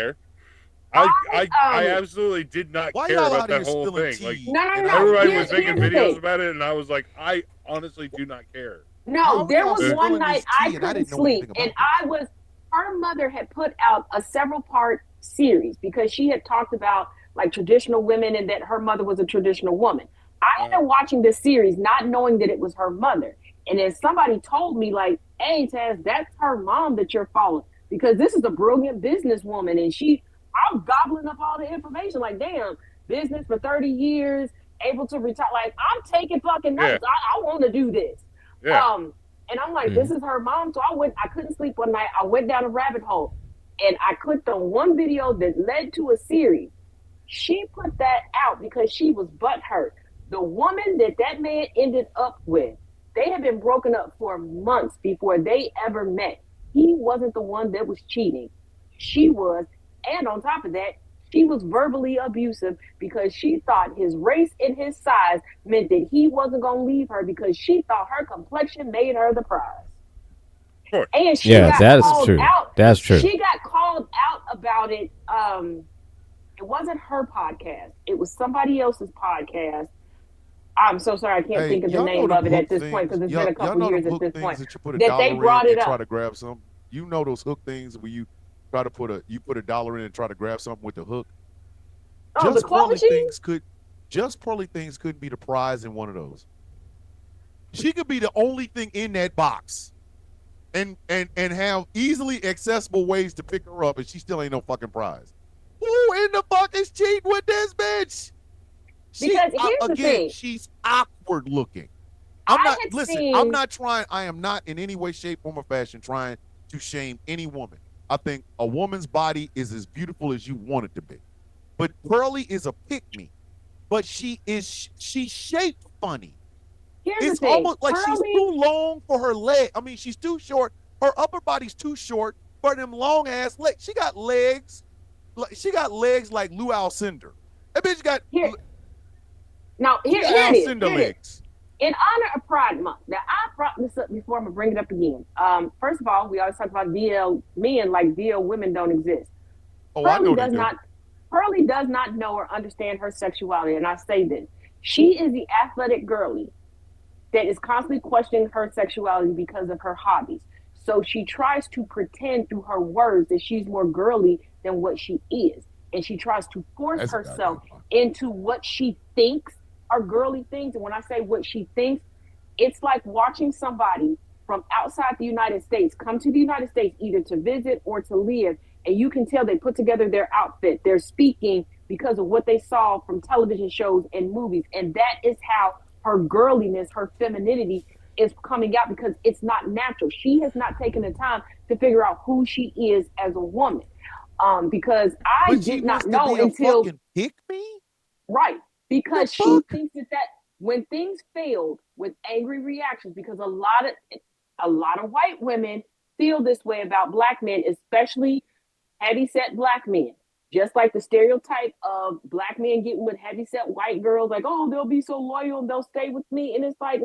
I absolutely did not care about that whole thing. Like, no. Everybody was making videos about it, and I was like, I honestly do not care. No, there was one night I couldn't sleep, and her mother had put out a several-part series because she had talked about like traditional women and that her mother was a traditional woman. I ended up watching this series not knowing that it was her mother. And then somebody told me like, hey, Taz, that's her mom that you're following because this is a brilliant businesswoman. And I'm gobbling up all the information like, damn, business for 30 years, able to retire. Like, I'm taking fucking notes. I want to do this. Yeah. And I'm like, this is her mom. So I couldn't sleep one night. I went down a rabbit hole and I clicked on one video that led to a series. She put that out because she was butthurt. The woman that man ended up with, they had been broken up for months before they ever met. He wasn't the one that was cheating. She was. And on top of that, she was verbally abusive because she thought his race and his size meant that he wasn't going to leave her because she thought her complexion made her the prize. Sure. And she got called true. out. That's true. She got called out about it. It wasn't her podcast. It was somebody else's podcast. I'm so sorry. I can't think of the name of it at this point because it's been a couple years at this point. That they brought it up. Try to grab some. You know those hook things where you try to put a $1 in and try to grab something with the hook. Oh, just pearly things couldn't be the prize in one of those. She could be the only thing in that box, and have easily accessible ways to pick her up, and she still ain't no fucking prize. Who in the fuck is cheating with this bitch? Because here's the thing. She's awkward looking. I am not in any way, shape, form, or fashion trying to shame any woman. I think a woman's body is as beautiful as you want it to be. But Pearly is a pick-me. But she's shaped funny. It's almost like she's too long for her leg. I mean, she's too short. Her upper body's too short for them long ass legs. She got legs like Lou Alcindor. That bitch got here it is. In honor of Pride Month. Now, I brought this up before. I'm gonna bring it up again. First of all, we always talk about DL men like DL women don't exist. Oh, I know they do. Pearly does not know or understand her sexuality, and I say this. She is the athletic girly that is constantly questioning her sexuality because of her hobbies. So she tries to pretend through her words that she's more girly than what she is. And she tries to force herself into what she thinks are girly things. And when I say what she thinks, it's like watching somebody from outside the United States come to the United States either to visit or to live. And you can tell they put together their outfit. They're speaking because of what they saw from television shows and movies. And that is how her girliness, her femininity is coming out because it's not natural. She has not taken the time to figure out who she is as a woman. Because I did not know until pick me? Right. Because she thinks that when things failed with angry reactions, because a lot of white women feel this way about black men, especially heavyset black men. Just like the stereotype of black men getting with heavyset white girls, like, oh, they'll be so loyal and they'll stay with me. And it's like,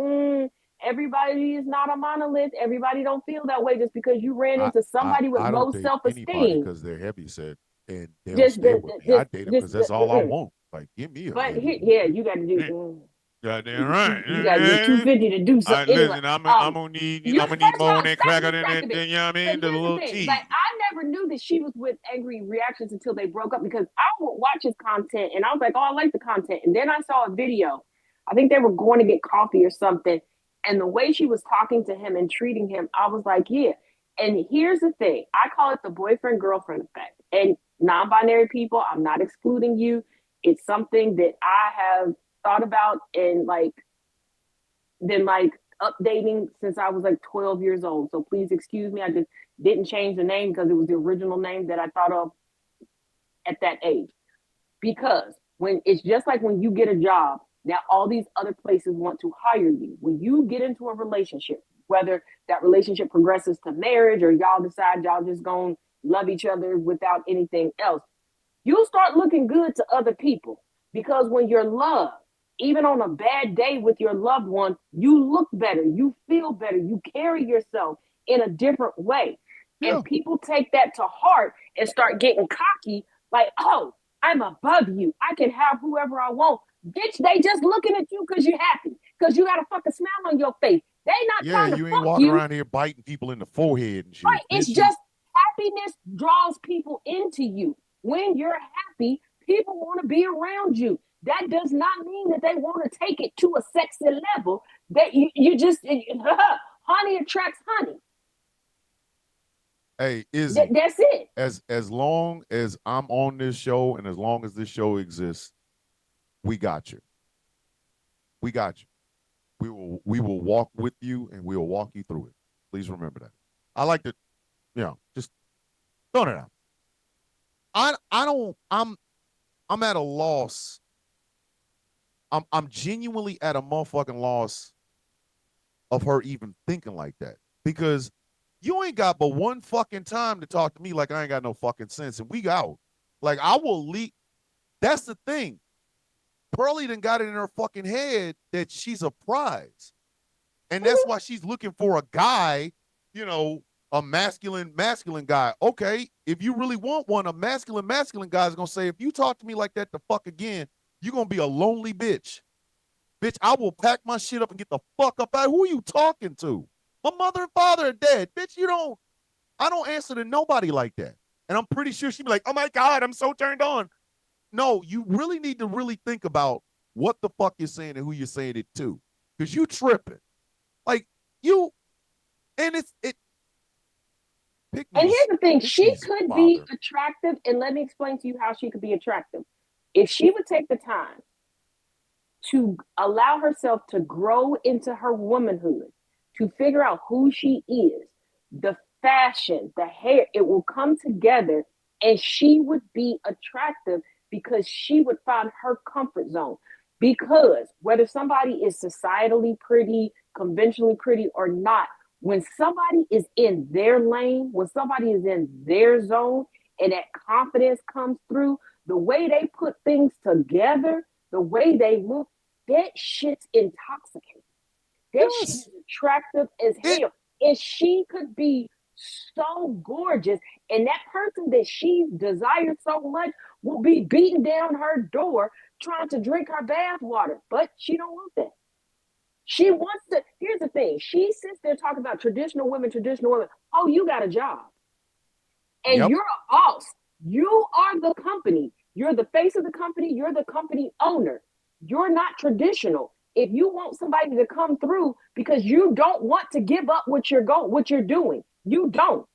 everybody is not a monolith. Everybody don't feel that way just because you ran into somebody with low self-esteem. Because they're heavyset and they'll stay with me. I date them because that's all I want. Like, give me a. But you got to do. Goddamn right. You got to get 250 to do something. Listen, I'm gonna need more than that cracker than that. You know what I mean? The little cheese. Like, I never knew that she was with Angry Reactions until they broke up because I would watch his content and I was like, oh, I like the content. And then I saw a video. I think they were going to get coffee or something. And the way she was talking to him and treating him, I was like, yeah. And here's the thing. I call it the boyfriend-girlfriend effect. And non-binary people, I'm not excluding you. It's something that I have thought about and been updating since I was 12 years old. So please excuse me. I just didn't change the name because it was the original name that I thought of at that age. Because when it's just like when you get a job, now all these other places want to hire you. When you get into a relationship, whether that relationship progresses to marriage or y'all decide y'all just gonna love each other without anything else, you'll start looking good to other people. Because when you're loved, even on a bad day with your loved one, you look better, you feel better, you carry yourself in a different way. Yeah. And people take that to heart and start getting cocky Like, oh, I'm above you. I can have whoever I want. Bitch, they just looking at you because you're happy. Because you got a fucking smile on your face. They not trying to you ain't fuck walking you. around here biting people in the forehead and shit. Right. It's just happiness draws people into you. When you're happy, people want to be around you. That does not mean that they want to take it to a sexy level. That you just honey attracts honey. Hey, Izzy, that's it. As long as I'm on this show and as long as this show exists, we got you. We got you. We will walk with you and we will walk you through it. Please remember that. I like to, just throwing it out. I'm at a loss. I'm genuinely at a motherfucking loss of her even thinking like that. Because you ain't got but one fucking time to talk to me like I ain't got no fucking sense. And we out. Like, I will leave. That's the thing. Pearly done got it in her fucking head that she's a prize. And that's why she's looking for a guy, a masculine guy. Okay, if you really want one, a masculine guy is going to say, if you talk to me like that the fuck again, you're going to be a lonely bitch. Bitch, I will pack my shit up and get the fuck up out. Who are you talking to? My mother and father are dead. Bitch, I don't answer to nobody like that. And I'm pretty sure she'd be like, oh my God, I'm so turned on. No, you really need to really think about what the fuck you're saying and who you're saying it to. Because you tripping. Like, and it. And here's the thing, she could be attractive, and let me explain to you how she could be attractive. If she would take the time to allow herself to grow into her womanhood, to figure out who she is, the fashion, the hair, it will come together, and she would be attractive because she would find her comfort zone. Because whether somebody is societally pretty, conventionally pretty or not, when somebody is in their lane, when somebody is in their zone and that confidence comes through, the way they put things together, the way they move, that shit's intoxicating. That shit's attractive as hell. And she could be so gorgeous. And that person that she desires so much will be beating down her door trying to drink her bath water. But she don't want that. She wants to. Here's the thing. She sits there talking about traditional women. Oh, you got a job. And you're a boss. You are the company. You're the face of the company. You're the company owner. You're not traditional. If you want somebody to come through because you don't want to give up what you're doing, you don't.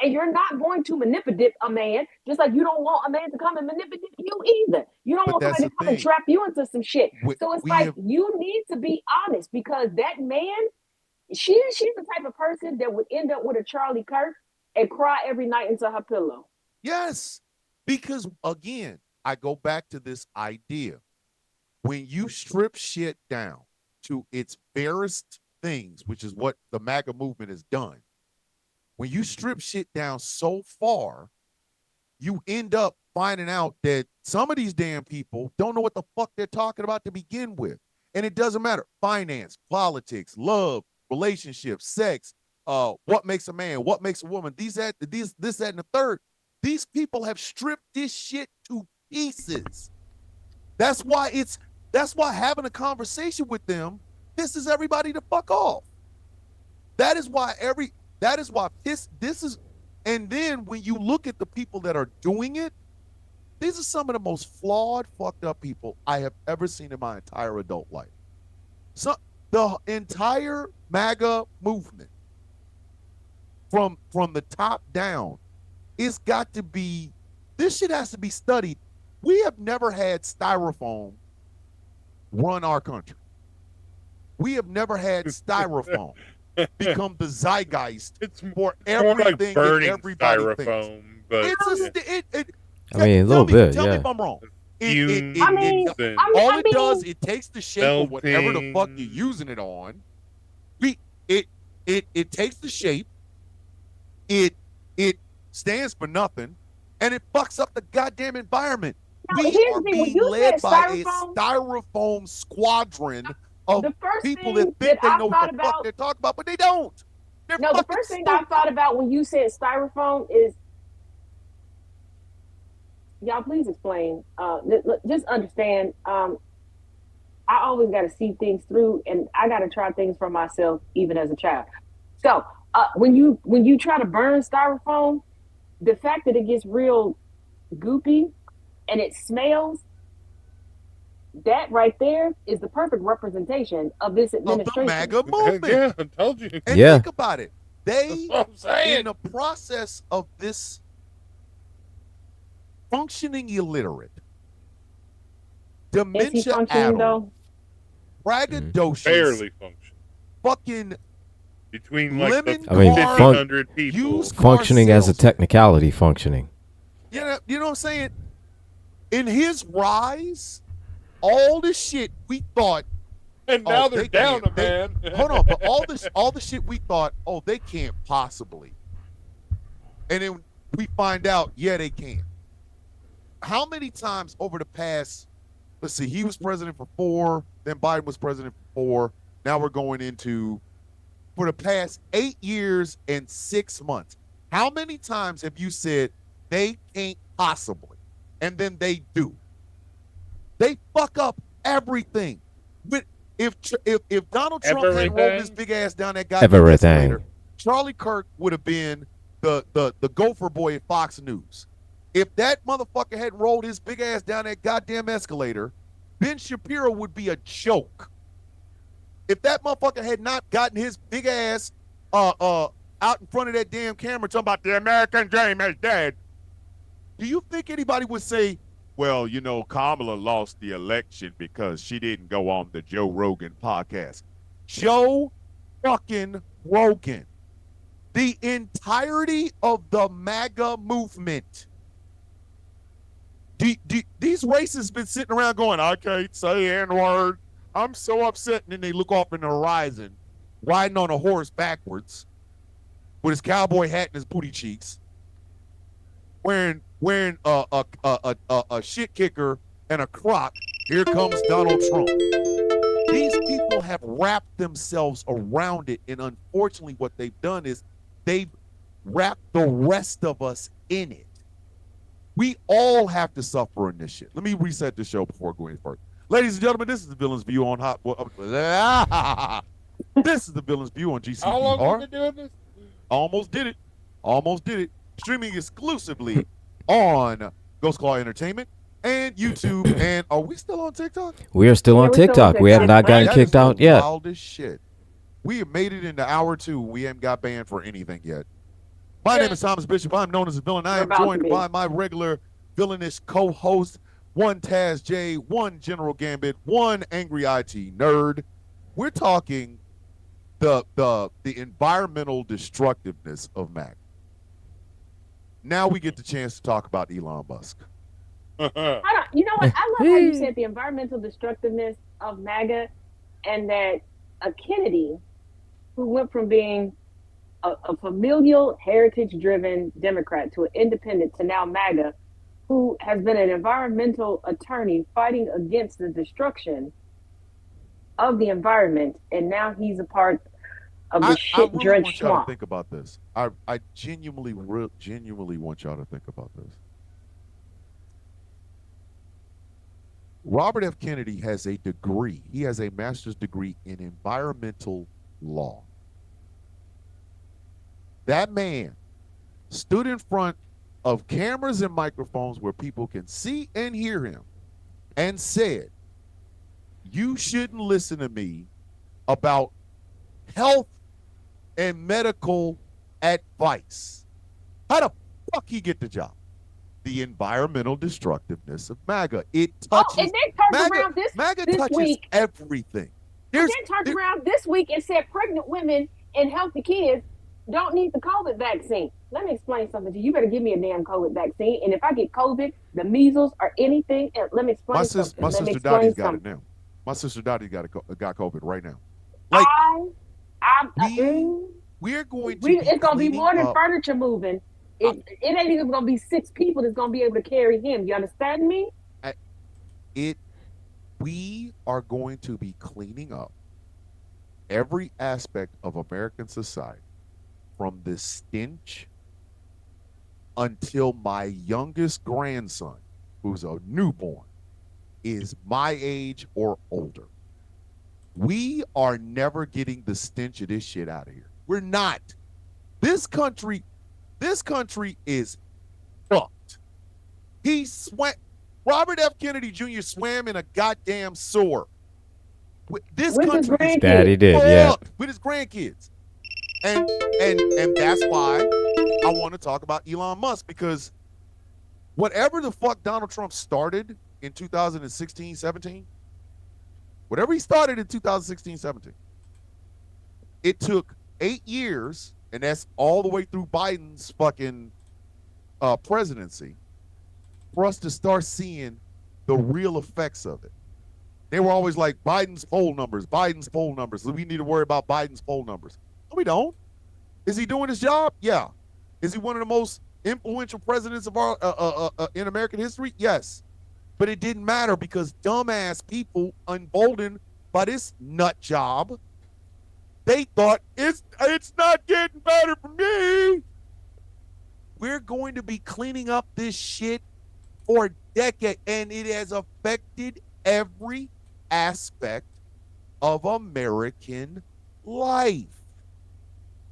And you're not going to manipulate a man, just like you don't want a man to come and manipulate you either. You don't want somebody to come and trap you into some shit. So it's like you need to be honest, because that man, she's the type of person that would end up with a Charlie Kirk and cry every night into her pillow. Yes, because again, I go back to this idea. When you strip shit down to its barest things, which is what the MAGA movement has done, when you strip shit down so far, you end up finding out that some of these damn people don't know what the fuck they're talking about to begin with. And it doesn't matter. Finance, politics, love, relationships, sex, what makes a man, what makes a woman, this, that, and the third. These people have stripped this shit to pieces. That's why having a conversation with them pisses everybody the fuck off. That is why this is, and then when you look at the people that are doing it, these are some of the most flawed, fucked up people I have ever seen in my entire adult life. So the entire MAGA movement, from the top down, it's got to be, this shit has to be studied. We have never had styrofoam run our country. We have never had styrofoam become the zeitgeist for everything and everybody thinks. But I mean, a little bit. Tell me if I'm wrong. All it does, it takes the shape of whatever the fuck you're using it on. It takes the shape. It stands for nothing, and it fucks up the goddamn environment. Now, we are being led by a styrofoam squadron of people that think they know what the fuck they're talking about, but they don't. The first thing I thought about when you said styrofoam is y'all please explain. Just understand. I always got to see things through, and I got to try things for myself, even as a child. So when you try to burn styrofoam, the fact that it gets real goopy and it smells, that right there is the perfect representation of this administration. Of the MAGA movement. Yeah, I told you. And think about it. They, in the process of this functioning illiterate, dementia-addled, braggadocious, barely function. Fucking between like lemon the 1,500 people. Functioning as a technicality functioning. You know what I'm saying? In his rise, all the shit we thought, and now they're down a man. Hold on, but all the shit we thought, they can't possibly. And then we find out, yeah, they can. How many times over the past, let's see, he was president for 4, then Biden was president for 4. Now we're going into, for the past 8 years and 6 months, how many times have you said they can't possibly? And then they do. They fuck up everything. But if Donald Trump had rolled his big ass down that goddamn escalator, Charlie Kirk would have been the gopher boy at Fox News. If that motherfucker had rolled his big ass down that goddamn escalator, Ben Shapiro would be a joke. If that motherfucker had not gotten his big ass out in front of that damn camera talking about the American dream is dead, do you think anybody would say, well, Kamala lost the election because she didn't go on the Joe Rogan podcast? Joe fucking Rogan. The entirety of the MAGA movement. These racists been sitting around going, I can't say N-word. I'm so upset. And then they look off in the horizon, riding on a horse backwards with his cowboy hat and his booty cheeks, wearing a shit kicker and a crock. Here comes Donald Trump. These people have wrapped themselves around it, and unfortunately what they've done is they've wrapped the rest of us in it. We all have to suffer in this shit. Let me reset the show before going further. Ladies and gentlemen, this is the Villain's View on This is the Villain's View on GCPR. How long have you been doing this? Almost did it. Streaming exclusively on Ghost Claw Entertainment and YouTube. And are we still on TikTok? We are still on TikTok. We have not gotten kicked out yet. Wild as shit. We have made it into hour 2. We haven't got banned for anything yet. My name is Thomas Bishop. I'm known as the Villain. I am joined by my regular villainous co-host, one Taz J, one General Gambit, one Angry IT Nerd. We're talking the environmental destructiveness of MAGA. Now we get the chance to talk about Elon Musk. You know what? I love how you said the environmental destructiveness of MAGA, and that a Kennedy who went from being a familial, heritage-driven Democrat to an independent to now MAGA, who has been an environmental attorney fighting against the destruction of the environment, and now he's a part of the shit-drenched I really want y'all swamp. to think about this. I genuinely want y'all to think about this. Robert F. Kennedy has a degree. He has a master's degree in environmental law. That man stood in front of cameras and microphones where people can see and hear him and said, you shouldn't listen to me about health and medical advice. How the fuck he get the job? The environmental destructiveness of MAGA. It touches and they turned around MAGA this touches week, everything. They turned around this week and said pregnant women and healthy kids don't need the COVID vaccine. Let me explain something to you. You better give me a damn COVID vaccine. And if I get COVID, the measles, or anything, let me explain something. My sister Dottie's got it now. My sister Dottie got COVID right now. Like, we're going to. It's going to be more than furniture moving. It ain't even going to be 6 people that's going to be able to carry him. You understand me? We are going to be cleaning up every aspect of American society, from the stench until my youngest grandson who's a newborn is my age or older, we are never getting the stench of this shit out of here. We're not. This country is fucked. He swam. Robert F. Kennedy Jr. swam in a goddamn sewer. This With country his is That he did, yeah. with his grandkids. And that's why I want to talk about Elon Musk, because whatever the fuck Donald Trump started in 2016, 17, whatever he started in 2016, 17, it took 8 years, and that's all the way through Biden's fucking presidency, for us to start seeing the real effects of it. They were always like, Biden's poll numbers. We need to worry about Biden's poll numbers. No, we don't. Is he doing his job? Yeah. Is he one of the most influential presidents of our in American history? Yes. But it didn't matter because dumbass people, emboldened by this nut job, they thought it's not getting better for me. We're going to be cleaning up this shit for a decade, and it has affected every aspect of American life.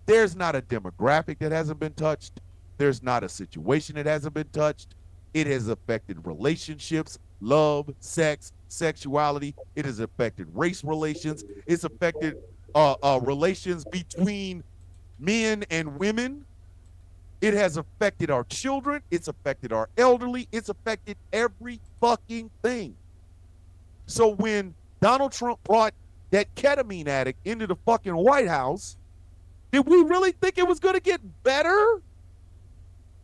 There's not a demographic that hasn't been touched. There's not a situation that hasn't been touched. It has affected relationships, love, sex, sexuality. It has affected race relations. It's affected relations between men and women. It has affected our children. It's affected our elderly. It's affected every fucking thing. So when Donald Trump brought that ketamine addict into the fucking White House, did we really think it was going to get better?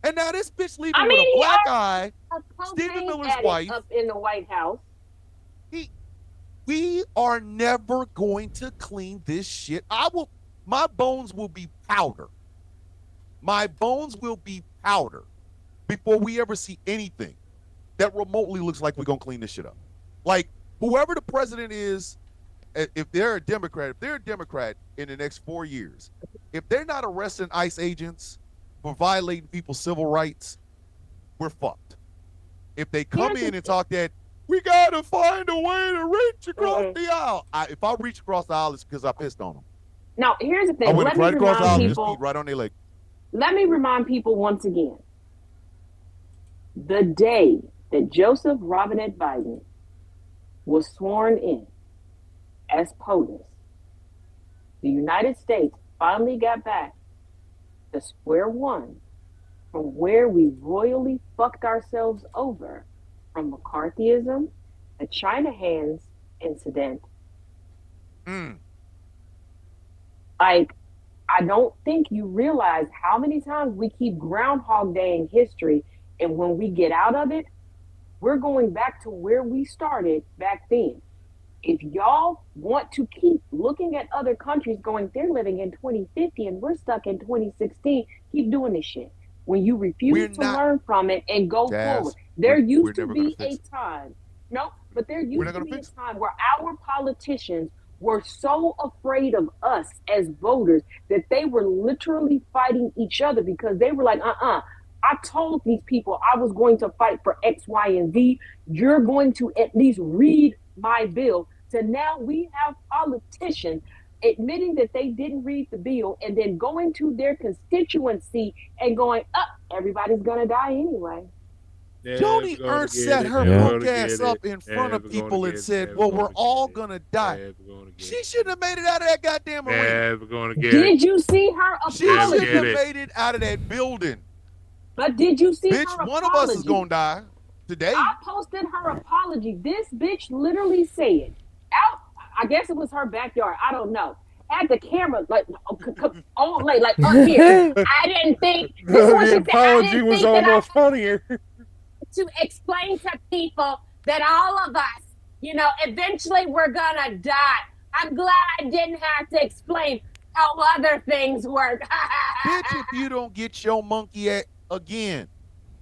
And now this bitch leaving with a black eye, Stephen Miller's wife, up in the White House. We are never going to clean this shit. My bones will be powder. My bones will be powder before we ever see anything that remotely looks like we're going to clean this shit up. Like, whoever the president is, if they're a Democrat in the next 4 years, if they're not arresting ICE agents for violating people's civil rights, we're fucked. If they come in and talk that, we got to find a way to reach across the aisle. If I reach across the aisle, it's because I pissed on them. Now, here's the thing. I went right across the aisle and just people, eat right on their leg. Let me remind people once again, the day that Joseph Robinette Biden was sworn in as POTUS, the United States finally got back to square one from where we royally fucked ourselves over from McCarthyism, the China Hands incident. Like, I don't think you realize how many times we keep Groundhog Day-ing history, and when we get out of it, we're going back to where we started back then. If y'all want to keep looking at other countries going, they're living in 2050 and we're stuck in 2016, keep doing this shit. When you refuse to learn from it and go forward, there used to be a time. But there used to be a time where our politicians were so afraid of us as voters that they were literally fighting each other because they were like, I told these people I was going to fight for X, Y, and Z. You're going to at least read my bill. So now we have politicians admitting that they didn't read the bill and then going to their constituency and going, everybody's going to die anyway. Joni Ernst set her punk ass up in front of people and said, well, we're all going to die. She shouldn't have made it out of that goddamn arena. Did you see her apology? She shouldn't have made it out of that building. But did you see her apology? Bitch, one of us is going to die today. I posted her apology. This bitch literally said, I guess it was her backyard. I don't know. Had the camera like up here. I didn't think the apology was almost funnier. To explain to people that all of us, eventually we're gonna die. I'm glad I didn't have to explain how other things work. Bitch, if you don't get your monkey at again.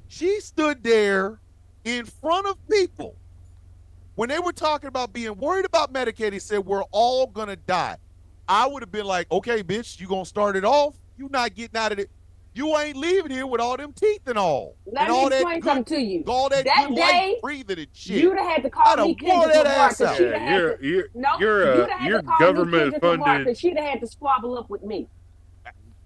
She stood there in front of people when they were talking about being worried about Medicaid. He said, we're all gonna die. I would have been like, okay, bitch, you gonna start it off? You not getting out of it. You ain't leaving here with all them teeth and all. Let and me all explain that something to you. All that That good day, life breathing and shit. You'd have had to call me Kendrick Lamar because she'd have had to. You're government funded. She'd have had to squabble up with me.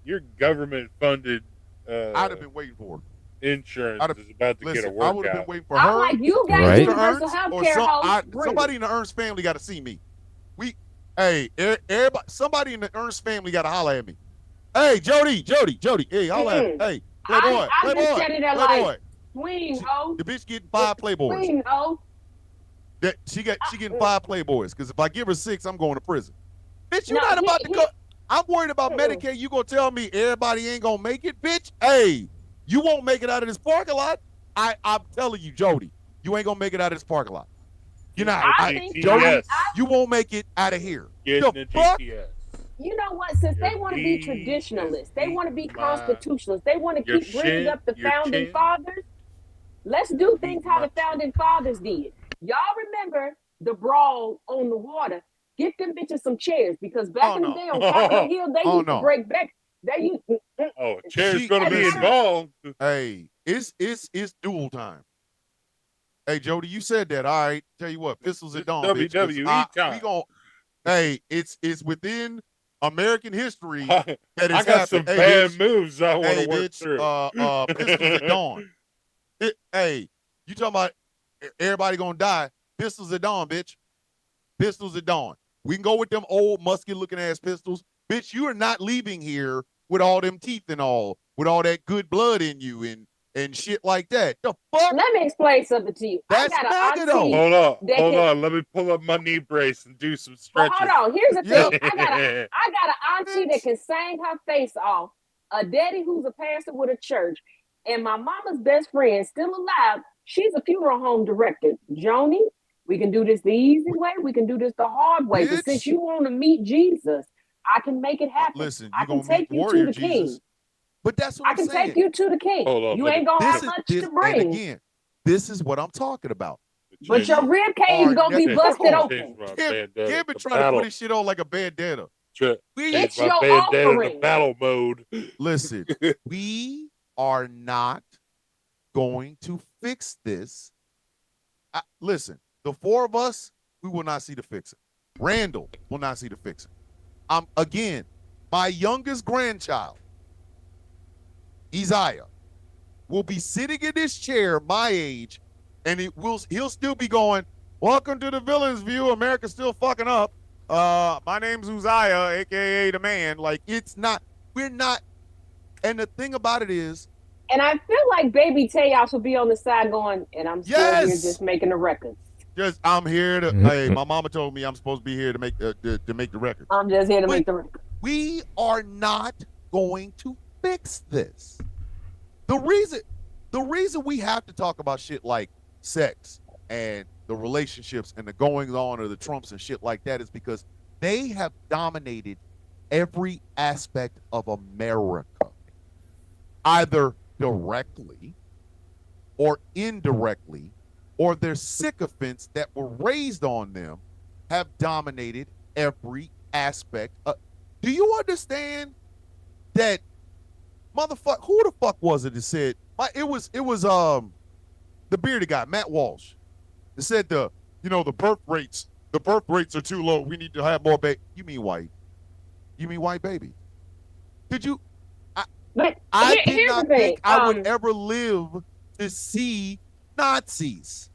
Your government funded. I'd have been waiting for her. Insurance is about to get a workout. I would have been waiting for her. I'm like, you guys, universal health care host. Somebody in the Ernst family got to see me. Everybody, somebody in the Ernst family got to holler at me. Hey, Jody, hey, holler at me. Hey, Playboy, Playboy. Queen, ho. The bitch getting 5 Playboys. Queen, ho. She getting 5 Playboys, because if I give her 6, I'm going to prison. Bitch, you not about to go. I'm worried about Medicaid. You gonna tell me everybody ain't gonna make it, bitch? Hey, you won't make it out of this parking lot. I'm telling you, Jody, you ain't gonna make it out of this parking lot. You're not. Jody, you won't make it out of here. Getting the GPS. You know what? Since they want to be traditionalists, they want to be constitutionalists, they want to keep bringing up the founding fathers. Let's do things how the founding fathers did. Y'all remember the brawl on the water? Get them bitches some chairs, because back in the day on Capitol Hill, they used to break back. A chair's gonna be involved. Hey, it's dual time. Hey, Jody, you said that. All right, tell you what, pistols at dawn. WWE time. Hey, it's within American history that it's I got some bad moves I want to work through. Pistols at dawn. Hey, you talking about everybody gonna die? Pistols at dawn, bitch. Pistols at dawn. We can go with them old musky-looking ass pistols. Bitch, you are not leaving here with all them teeth and all, with all that good blood in you and shit like that. The fuck? Let me explain something to you. That's I got hold on. Let me pull up my knee brace and do some stretches. Well, hold on. Here's the thing. I got an auntie that can sing her face off, a daddy who's a pastor with a church, and my mama's best friend, still alive. She's a funeral home director. Joni, we can do this the easy way. We can do this the hard way. But since you want to meet Jesus, I can make it happen. Listen, I can take you to the king. But that's what I can take you to the king. You ain't gonna have much to bring. And again, this is what I'm talking about. But your rib cage is gonna be busted open. Kim been trying to put his shit on like a bandana. It's your offering. Battle mode. Listen, we are not going to fix this. Listen, the 4 of us, we will not see the fix it. Randall will not see the fix it. Again, my youngest grandchild, Isaiah, will be sitting in this chair my age, and he'll still be going, "Welcome to the Villain's View. America's still fucking up. My name's Uzziah, aka the man." Like, we're not. And the thing about it is, and I feel like Baby Teos will be on the side going, and I'm still here just making the records. I'm here to. Hey, my mama told me I'm supposed to be here to make the record. I'm just here to make the record. We are not going to fix this. The reason we have to talk about shit like sex and the relationships and the goings on of the Trumps and shit like that is because they have dominated every aspect of America, either directly or indirectly, or their sycophants that were raised on them have dominated every aspect. Do you understand that? Motherfucker, who the fuck was it that said? It was the bearded guy, Matt Walsh. It said the birth rates are too low. We need to have more baby. You mean white? You mean white baby? Did you? I did not think I would ever live to see Nazis.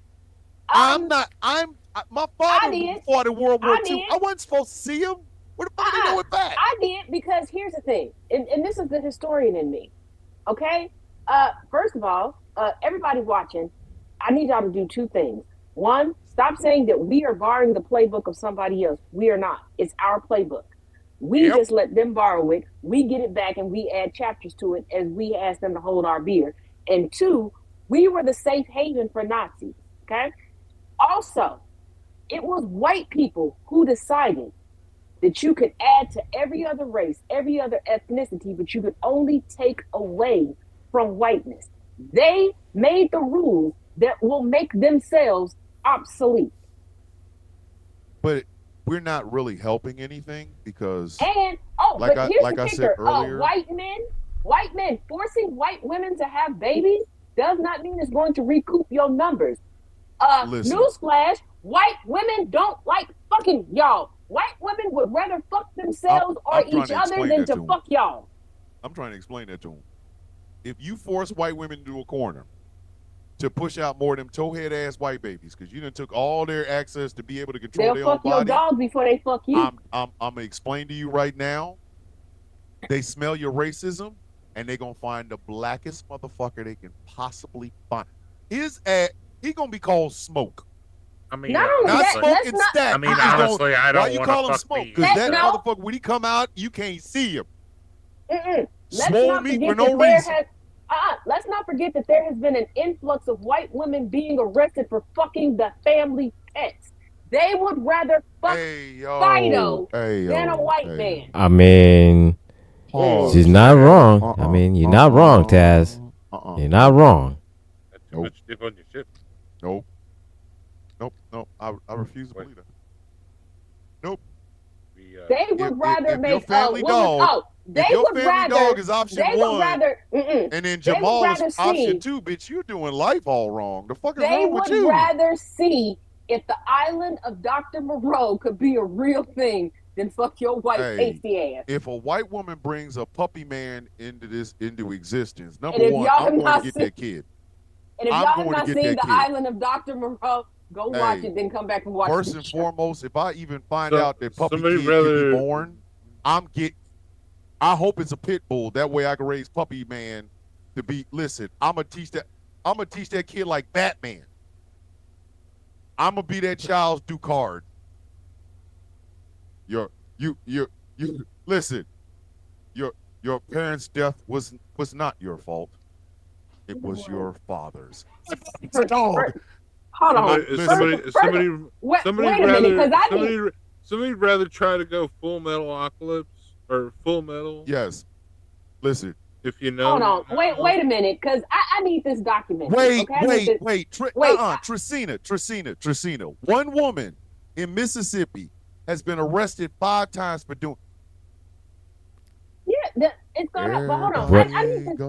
My father fought in World War II. I wasn't supposed to see him. Where the fuck did he go with that? I did, because here's the thing, and this is the historian in me. Okay? First of all, everybody watching, I need y'all to do 2 things. 1, stop saying that we are borrowing the playbook of somebody else. We are not. It's our playbook. We just let them borrow it. We get it back and we add chapters to it as we ask them to hold our beer. And 2, we were the safe haven for Nazis. Okay? Also, it was white people who decided that you could add to every other race, every other ethnicity, but you could only take away from whiteness. They made the rules that will make themselves obsolete. But we're not really helping anything because, here's the kicker. said earlier, white men White men forcing white women to have babies does not mean it's going to recoup your numbers. Newsflash, white women don't like fucking y'all. White women would rather fuck themselves or each other than to fuck y'all. I'm trying to explain that to them. If you force white women into a corner to push out more of them towhead ass white babies, because you done took all their access to be able to control their own body. They'll fuck your dog before they fuck you. I'm gonna explain to you right now. They smell your racism, and they're gonna find the blackest motherfucker they can possibly find. He gonna be called Smoke. I mean, not Smoke and Stack. I mean, honestly, I don't want to fuck. Why you call him Smoke? Because that motherfucker, when he come out, you can't see him. Small meat for no reason. Let's not forget that there has been an influx of white women being arrested for fucking the family pets. They would rather fuck Fido than a white man. I mean, she's not wrong. I mean, you're not wrong, Taz. You're not wrong. That's too much dip on your ship. Nope. I refuse to believe that. Nope. They would rather make your family dog. They if your would family rather, dog is option one, and then Jamal is option two, bitch, you're doing life all wrong. The fuck is wrong with you? They would rather see if the island of Dr. Moreau could be a real thing than fuck your white pasty ass. If a white woman brings a puppy man into existence, number one, I'm going to get that kid. And if y'all have not seen the island of Dr. Moreau, go watch it, then come back and watch it. First and foremost, if I even find out that puppy kid can be born, I hope it's a pit bull. That way I can raise puppy man to be. Listen, I'm gonna teach that kid like Batman. I'm gonna be that child's Ducard. Listen. Your parents' death was not your fault. It was your father's. It's a dog. Hold on. Somebody'd rather try to go Full Metal Apocalypse or Full Metal. Yes. Listen. If you know. Hold on. Wait a minute, because I need this document. Wait. Tracina. One woman in Mississippi has been arrested 5 times for doing. Yeah, it's gonna. But hold on.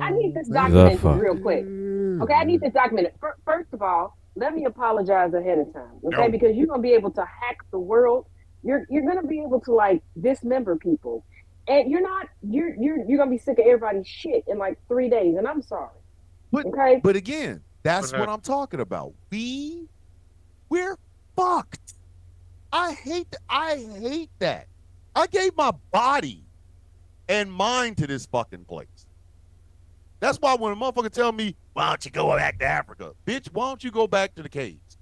I need this documented real quick. Okay, I need this documented. First of all, let me apologize ahead of time. Okay, because you're gonna be able to hack the world. You're gonna be able to like dismember people, and you're gonna be sick of everybody's shit in like 3 days. And I'm sorry. But again, that's what I'm talking about. We're fucked. I hate that. I gave my body and mind to this fucking place. That's why when a motherfucker tell me, why don't you go back to Africa? Bitch, why don't you go back to the caves?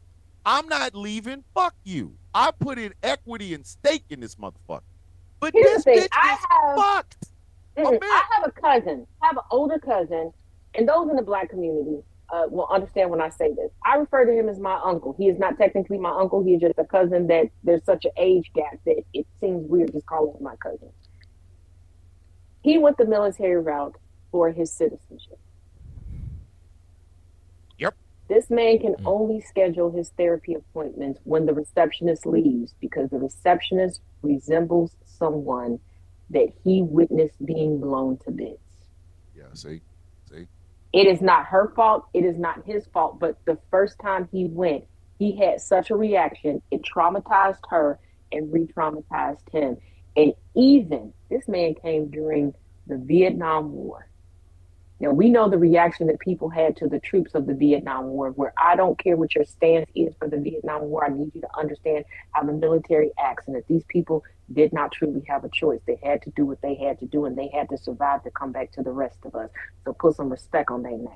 I'm not leaving. Fuck you. I put in equity and stake in this motherfucker. But this bitch is fucked. I have a cousin, an older cousin, and those in the black community will understand when I say this. I refer to him as my uncle. He is not technically my uncle. He is just a cousin that there's such an age gap that it seems weird just calling him my cousin. He went the military route for his citizenship. Yep. This man can only schedule his therapy appointments when the receptionist leaves because the receptionist resembles someone that he witnessed being blown to bits. Yeah, see? It is not her fault. It is not his fault. But the first time he went, he had such a reaction. It traumatized her and re-traumatized him. And even this man came during the Vietnam War. Now, we know the reaction that people had to the troops of the Vietnam War, where I don't care what your stance is for the Vietnam War. I need you to understand how the military acts and that these people did not truly have a choice. They had to do what they had to do, and they had to survive to come back to the rest of us. So put some respect on their name.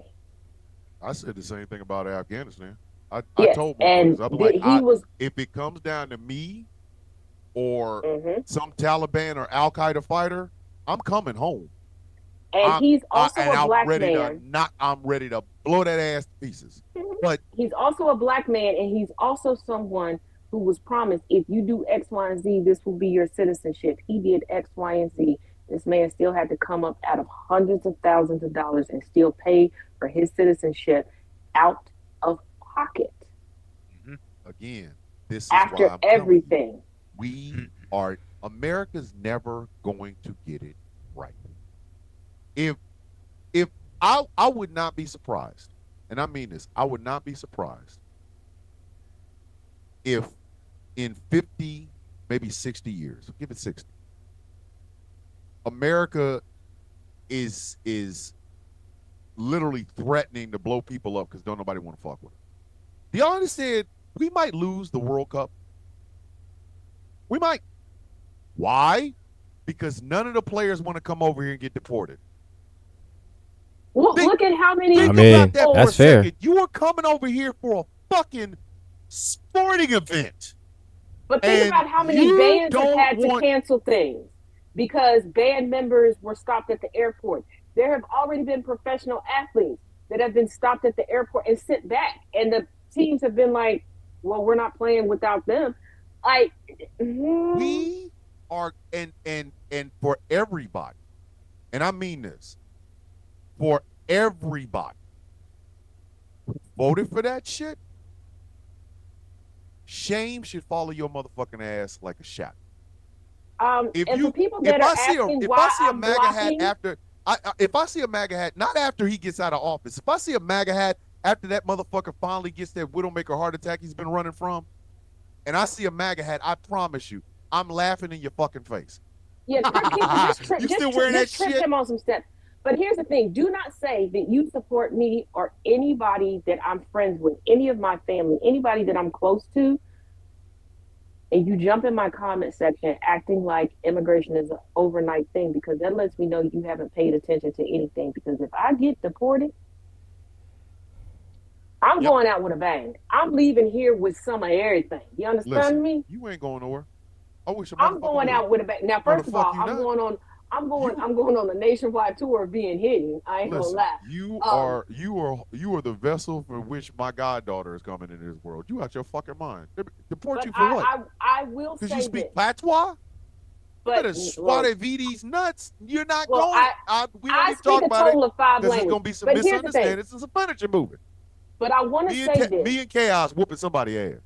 I said the same thing about Afghanistan. I told my brothers, if it comes down to me or some Taliban or Al-Qaeda fighter, I'm coming home. And he's also a black man. I'm ready to blow that ass to pieces. But he's also a black man, and he's also someone who was promised, if you do X, Y, and Z, this will be your citizenship. He did X, Y, and Z. This man still had to come up out of hundreds of thousands of dollars and still pay for his citizenship out of pocket. Again, this is after why I'm everything. America's never going to get it right. If I would not be surprised, and I mean this, I would not be surprised if in 50, maybe 60 years, give it 60, America is literally threatening to blow people up because don't nobody want to fuck with it. Do y'all understand? We might lose the World Cup. We might. Why? Because none of the players want to come over here and get deported. Look at how many. I mean, that's fair. You are coming over here for a fucking sporting event. But think about how many bands have had to cancel things because band members were stopped at the airport. There have already been professional athletes that have been stopped at the airport and sent back. And the teams have been like, well, we're not playing without them. Like, we are, and for everybody, and I mean this, for everybody who voted for that shit, shame should follow your motherfucking ass like a shot. If I see a MAGA hat after, if I see a MAGA hat, not after he gets out of office, if I see a MAGA hat after that motherfucker finally gets that Widowmaker heart attack he's been running from, and I see a MAGA hat, I promise you, I'm laughing in your fucking face. Yeah, you still wearing that shit? Him on some steps. But here's the thing. Do not say that you support me or anybody that I'm friends with, any of my family, anybody that I'm close to, and you jump in my comment section acting like immigration is an overnight thing, because that lets me know you haven't paid attention to anything. Because if I get deported, I'm going out with a bang. I'm leaving here with some of everything. You understand me? You ain't going nowhere. I wish I'm going out with a bang. Now, first of all, I'm going on a nationwide tour of being hidden. I ain't gonna lie. You are the vessel for which my goddaughter is coming into this world. You out your fucking mind. Deport you for what? I will say because you speak patois. But better swat at VD's nuts. You're not going. We don't need to talk about it because there's gonna be some misunderstandings and some furniture moving. But I want to say this. Me and Chaos whooping somebody's ass.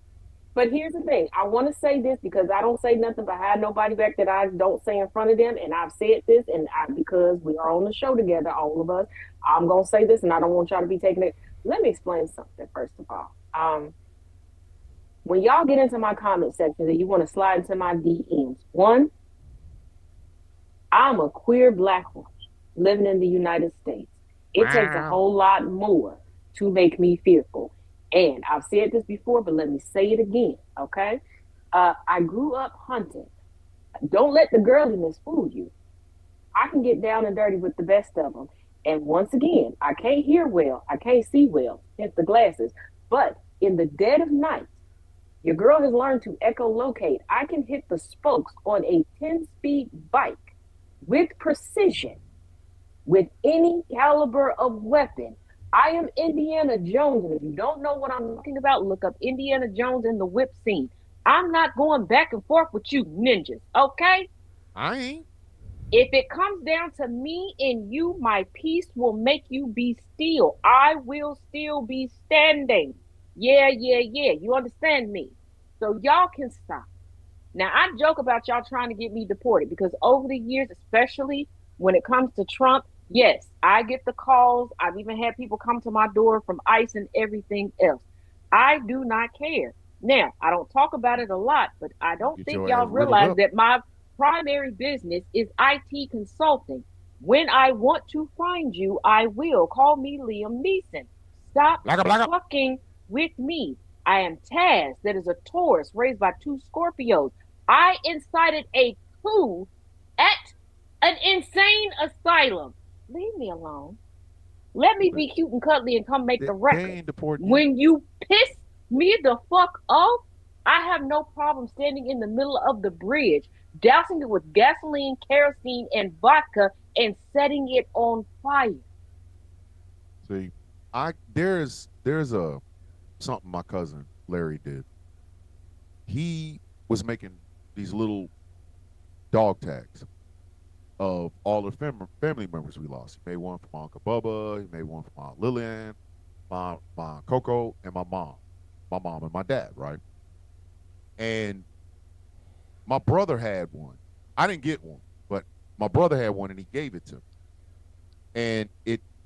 But here's the thing. I want to say this because I don't say nothing behind nobody back that I don't say in front of them. And I've said this, and because we are on the show together, all of us, I'm going to say this, and I don't want y'all to be taking it. Let me explain something, first of all. When y'all get into my comment section and you want to slide into my DMs, one, I'm a queer Black woman living in the United States. It takes a whole lot more to make me fearful. And I've said this before, but let me say it again, okay? I grew up hunting. Don't let the girliness fool you. I can get down and dirty with the best of them. And once again, I can't hear well. I can't see well, hence the glasses. But in the dead of night, your girl has learned to echolocate. I can hit the spokes on a 10-speed bike with precision, with any caliber of weapon. I am Indiana Jones, and if you don't know what I'm talking about, look up Indiana Jones and the whip scene. I'm not going back and forth with you ninjas, okay? I ain't. If it comes down to me and you, my peace will make you be still. I will still be standing. Yeah. You understand me? So y'all can stop. Now, I joke about y'all trying to get me deported because over the years, especially when it comes to Trump, yes, I get the calls. I've even had people come to my door from ICE and everything else. I do not care. Now, I don't talk about it a lot, but I don't think y'all realize that my primary business is IT consulting. When I want to find you, I will. Call me Liam Neeson. Stop fucking with me. I am Taz, that is a Taurus raised by 2 Scorpios. I incited a coup at an insane asylum. Leave me alone. Let me be cute and cuddly and come make the record. When you piss me the fuck off, I have no problem standing in the middle of the bridge, dousing it with gasoline, kerosene, and vodka, and setting it on fire. See, there's a something my cousin Larry did. He was making these little dog tags of all the family members we lost. He made one for my Uncle Bubba. He made one for my Lillian, my Coco, and my mom and my dad, right? And my brother had one. I didn't get one, but my brother had one, and he gave it to me. And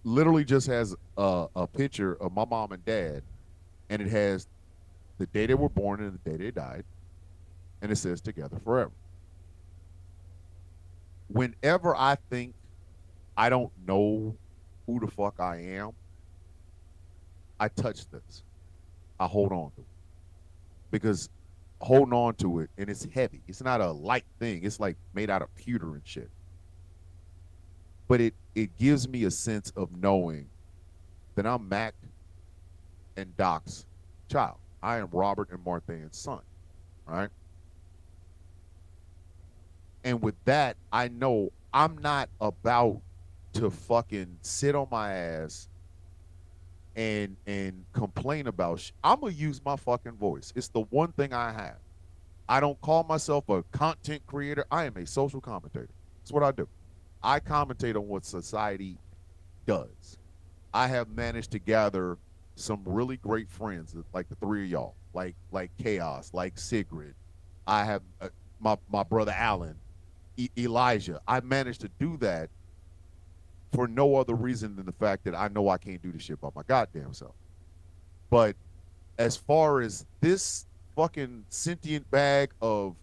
literally just has a picture of my mom and dad, and it has the day they were born and the day they died, and it says together forever. Whenever I think I don't know who the fuck I am, I touch this. I hold on to it. Because holding on to it, and it's heavy. It's not a light thing. It's like made out of pewter and shit. But it gives me a sense of knowing that I'm Mac and Doc's child. I am Robert and Martha's son, right? And with that, I know I'm not about to fucking sit on my ass and complain about I'm gonna use my fucking voice. It's the one thing I have. I don't call myself a content creator. I am a social commentator. That's what I do. I commentate on what society does. I have managed to gather some really great friends, like the three of y'all, like Chaos, like Sigrid. I have my brother Alan, Elijah. I managed to do that for no other reason than the fact that I know I can't do this shit by my goddamn self. But as far as this fucking sentient bag of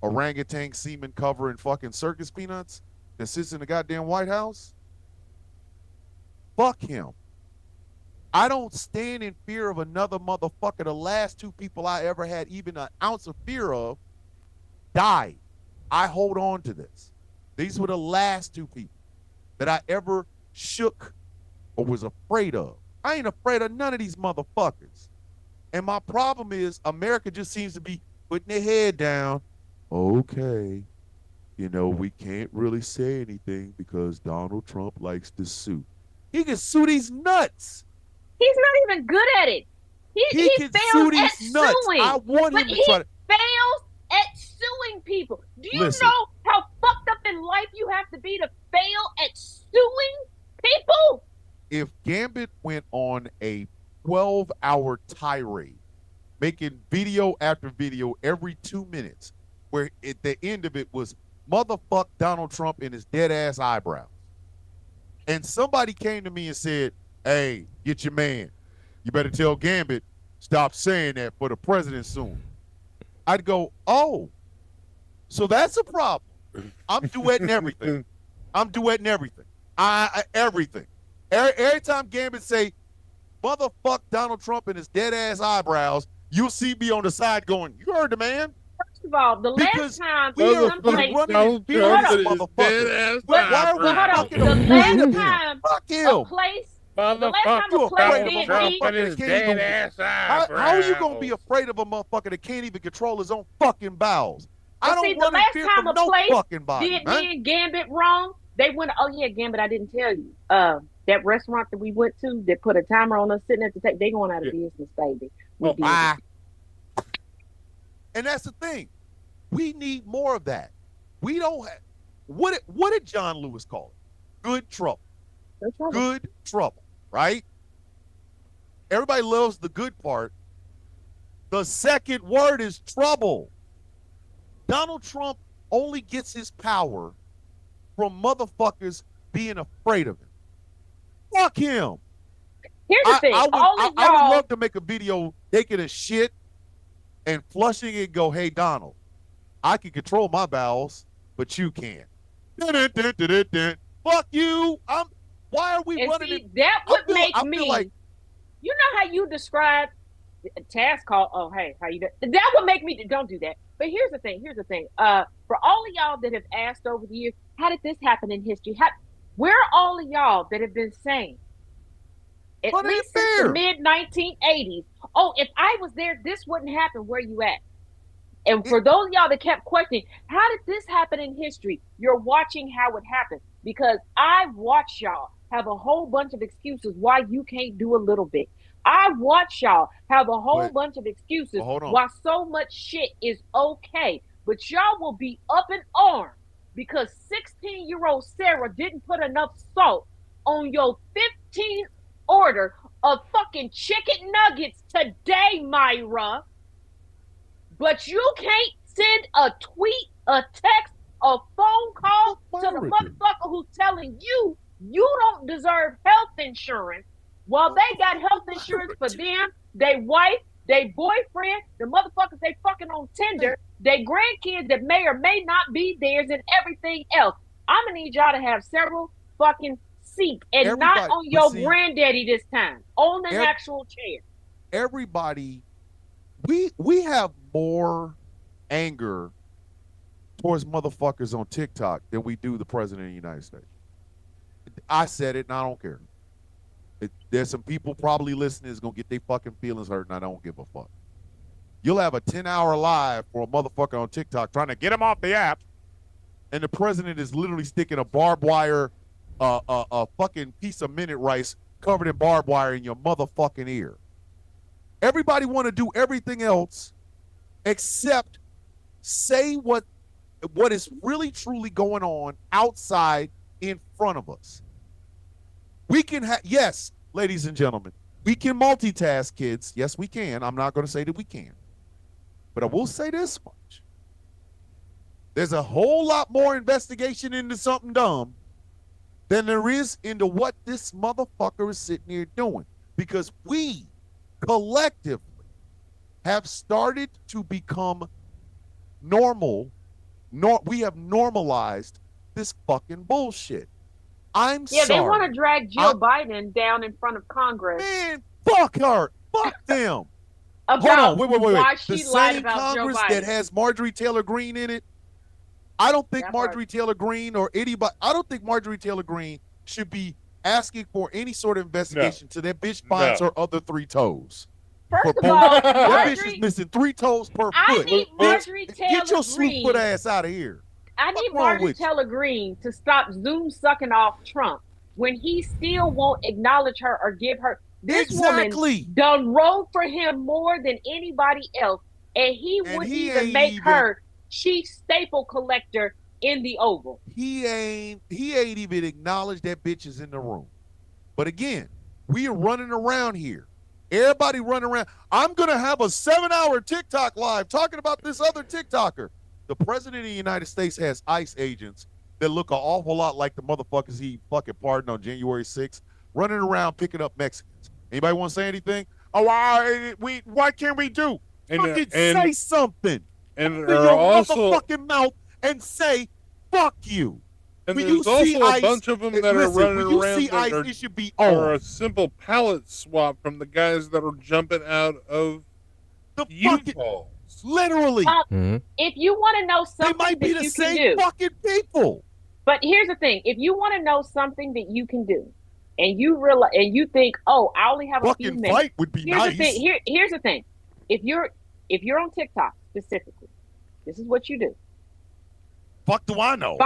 orangutan semen covering fucking circus peanuts that sits in the goddamn White House, fuck him. I don't stand in fear of another motherfucker. The last two people I ever had even an ounce of fear of died. I hold on to this. These were the last two people that I ever shook or was afraid of. I ain't afraid of none of these motherfuckers. And my problem is America just seems to be putting their head down. Okay, we can't really say anything because Donald Trump likes to sue. He can sue these nuts. He's not even good at it. He can fails sue these at nuts. Suing. I want him to try to. Fails at suing people. Do you Listen. know how fucked up in life you have to be to fail at suing people? If Gambit went on a 12-hour tirade, making video after video every 2 minutes, where at the end of it was motherfuck Donald Trump and his dead ass eyebrows, and somebody came to me and said, "Hey, get your man. You better tell Gambit stop saying that for the president soon." I'd go, "Oh, so that's a problem." I'm duetting everything. I'm duetting everything. Everything. Every time Gambit say, "Motherfuck Donald Trump and his dead ass eyebrows," you'll see me on the side going, "You heard the man." First of all, the Because last time we are someplace, running the motherfucker. Why are we fucking the last him? time Fuck him. a place, the last Motherfucker, time a place afraid of did a Trump me, and his dead ass How are you gonna be afraid of a motherfucker that can't even control his own fucking bowels? I don't see, the run in last fear time from a no place fucking body, did man. me and Gambit wrong, they went, "Oh yeah, Gambit, I didn't tell you. That restaurant that we went to that put a timer on us sitting at the table, they going out of business, baby." We did it. And that's the thing. We need more of that. We don't have what did John Lewis call it? Good trouble. Good trouble, right? Everybody loves the good part. The second word is trouble. Donald Trump only gets his power from motherfuckers being afraid of him. Fuck him. Here's the thing. I all would love to make a video taking a shit and flushing it and go, "Hey, Donald, I can control my bowels, but you can't." Fuck you. Why are we running it? That would make me. Like, you know how you describe a task call? "Oh, hey, how you doing?" That would make me, don't do that. But here's the thing. For all of y'all that have asked over the years, how did this happen in history? Where are all of y'all that have been saying, at least since the mid-1980s, "Oh, if I was there, this wouldn't happen. Where you at?" And for those of y'all that kept questioning, how did this happen in history? You're watching how it happened, because I've watched y'all have a whole bunch of excuses why you can't do a little bit. I've watched y'all have a whole bunch of excuses why so much shit is okay. But y'all will be up in arms because 16-year-old Sarah didn't put enough salt on your 15 order of fucking chicken nuggets today, Myra. But you can't send a tweet, a text, a phone call to the motherfucker who's telling you You don't deserve health insurance while they got health insurance for them, their wife, their boyfriend, the motherfuckers they fucking on Tinder, their grandkids that may or may not be theirs, and everything else. I'm gonna need y'all to have several fucking seats and not on your granddaddy this time, on an actual chair. Everybody, we have more anger towards motherfuckers on TikTok than we do the president of the United States. I said it, and I don't care. There's some people probably listening is gonna get their fucking feelings hurt, and I don't give a fuck. You'll have a 10-hour live for a motherfucker on TikTok trying to get him off the app, and the president is literally sticking a barbed wire, a fucking piece of minute rice covered in barbed wire in your motherfucking ear. Everybody want to do everything else except say what is really truly going on outside in front of us. We can have, yes, ladies and gentlemen, we can multitask, kids. Yes, we can. I'm not going to say that we can. But I will say this much. There's a whole lot more investigation into something dumb than there is into what this motherfucker is sitting here doing. Because we collectively have started to become normal. We have normalized this fucking bullshit. I'm sorry. Yeah, they want to drag Joe Biden down in front of Congress. Man, fuck her. Fuck them. About Hold on, wait. Why the she lied same about Congress Joe Biden. that has Marjorie Taylor Greene in it, I don't think Marjorie Taylor Greene or anybody, I don't think Marjorie Taylor Greene should be asking for any sort of investigation till that bitch finds her other 3 toes. First of all, that bitch is missing 3 toes per foot. I need Marjorie Taylor Get your sleep foot ass out of here. I need Marjorie Taylor Greene to stop Zoom sucking off Trump when he still won't acknowledge her or give her. This woman done rode for him more than anybody else, and he wouldn't even make her chief staple collector in the Oval. He ain't even acknowledged that bitch is in the room. But again, we are running around here. Everybody running around. I'm going to have a 7-hour TikTok live talking about this other TikToker. The president of the United States has ICE agents that look an awful lot like the motherfuckers he fucking pardoned on January 6th, running around picking up Mexicans. Anybody want to say anything? Oh, what can we do? Fucking say something. And open your motherfucking mouth and say, fuck you. And when there's also a bunch of them that are running around that it should be are a simple pallet swap from the guys that are jumping out of the U-Hauls. Literally. If you want to know something they might be that the you same can do, fucking people. But here's the thing: if you want to know something that you can do, and you realize, and you think, "Oh, I only have a few minutes," fight would be here's nice. The thing. Here's the thing: if you're on TikTok specifically, this is what you do. Fuck, do I know?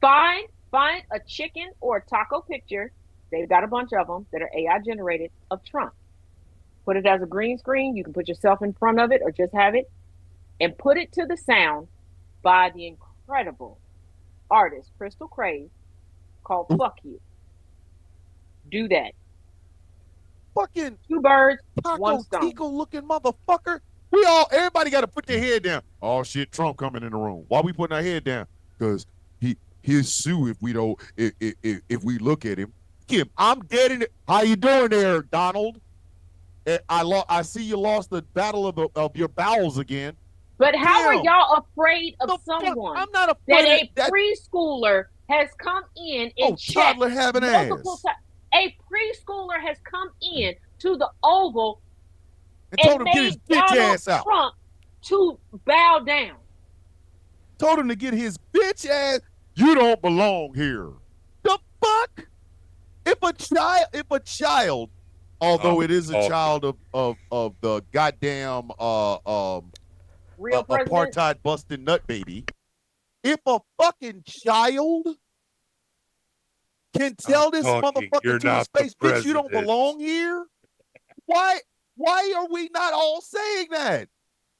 Find a chicken or a taco picture. They've got a bunch of them that are AI generated of Trump. Put it as a green screen. You can put yourself in front of it or just have it. And put it to the sound by the incredible artist Crystal Crave called "Fuck You." Do that. Fucking 2 birds, Taco 1 stone. Tico looking motherfucker. Everybody got to put their head down. Oh shit, Trump coming in the room. Why we putting our head down? Because he'll sue if we don't if we look at him. Kim, I'm dead in it. How you doing there, Donald? I see you lost the battle of your bowels again. But how are y'all afraid of someone I'm not afraid that a preschooler has come in and checked toddler having multiple times? A preschooler has come in to the Oval and told him to get his bitch ass out. Trump to bow down. Told him to get his bitch ass. You don't belong here. The fuck? If a child, although it is a child of the goddamn real apartheid busting nut baby, if a fucking child can tell this motherfucker to his face, bitch, you don't belong here, why are we not all saying that?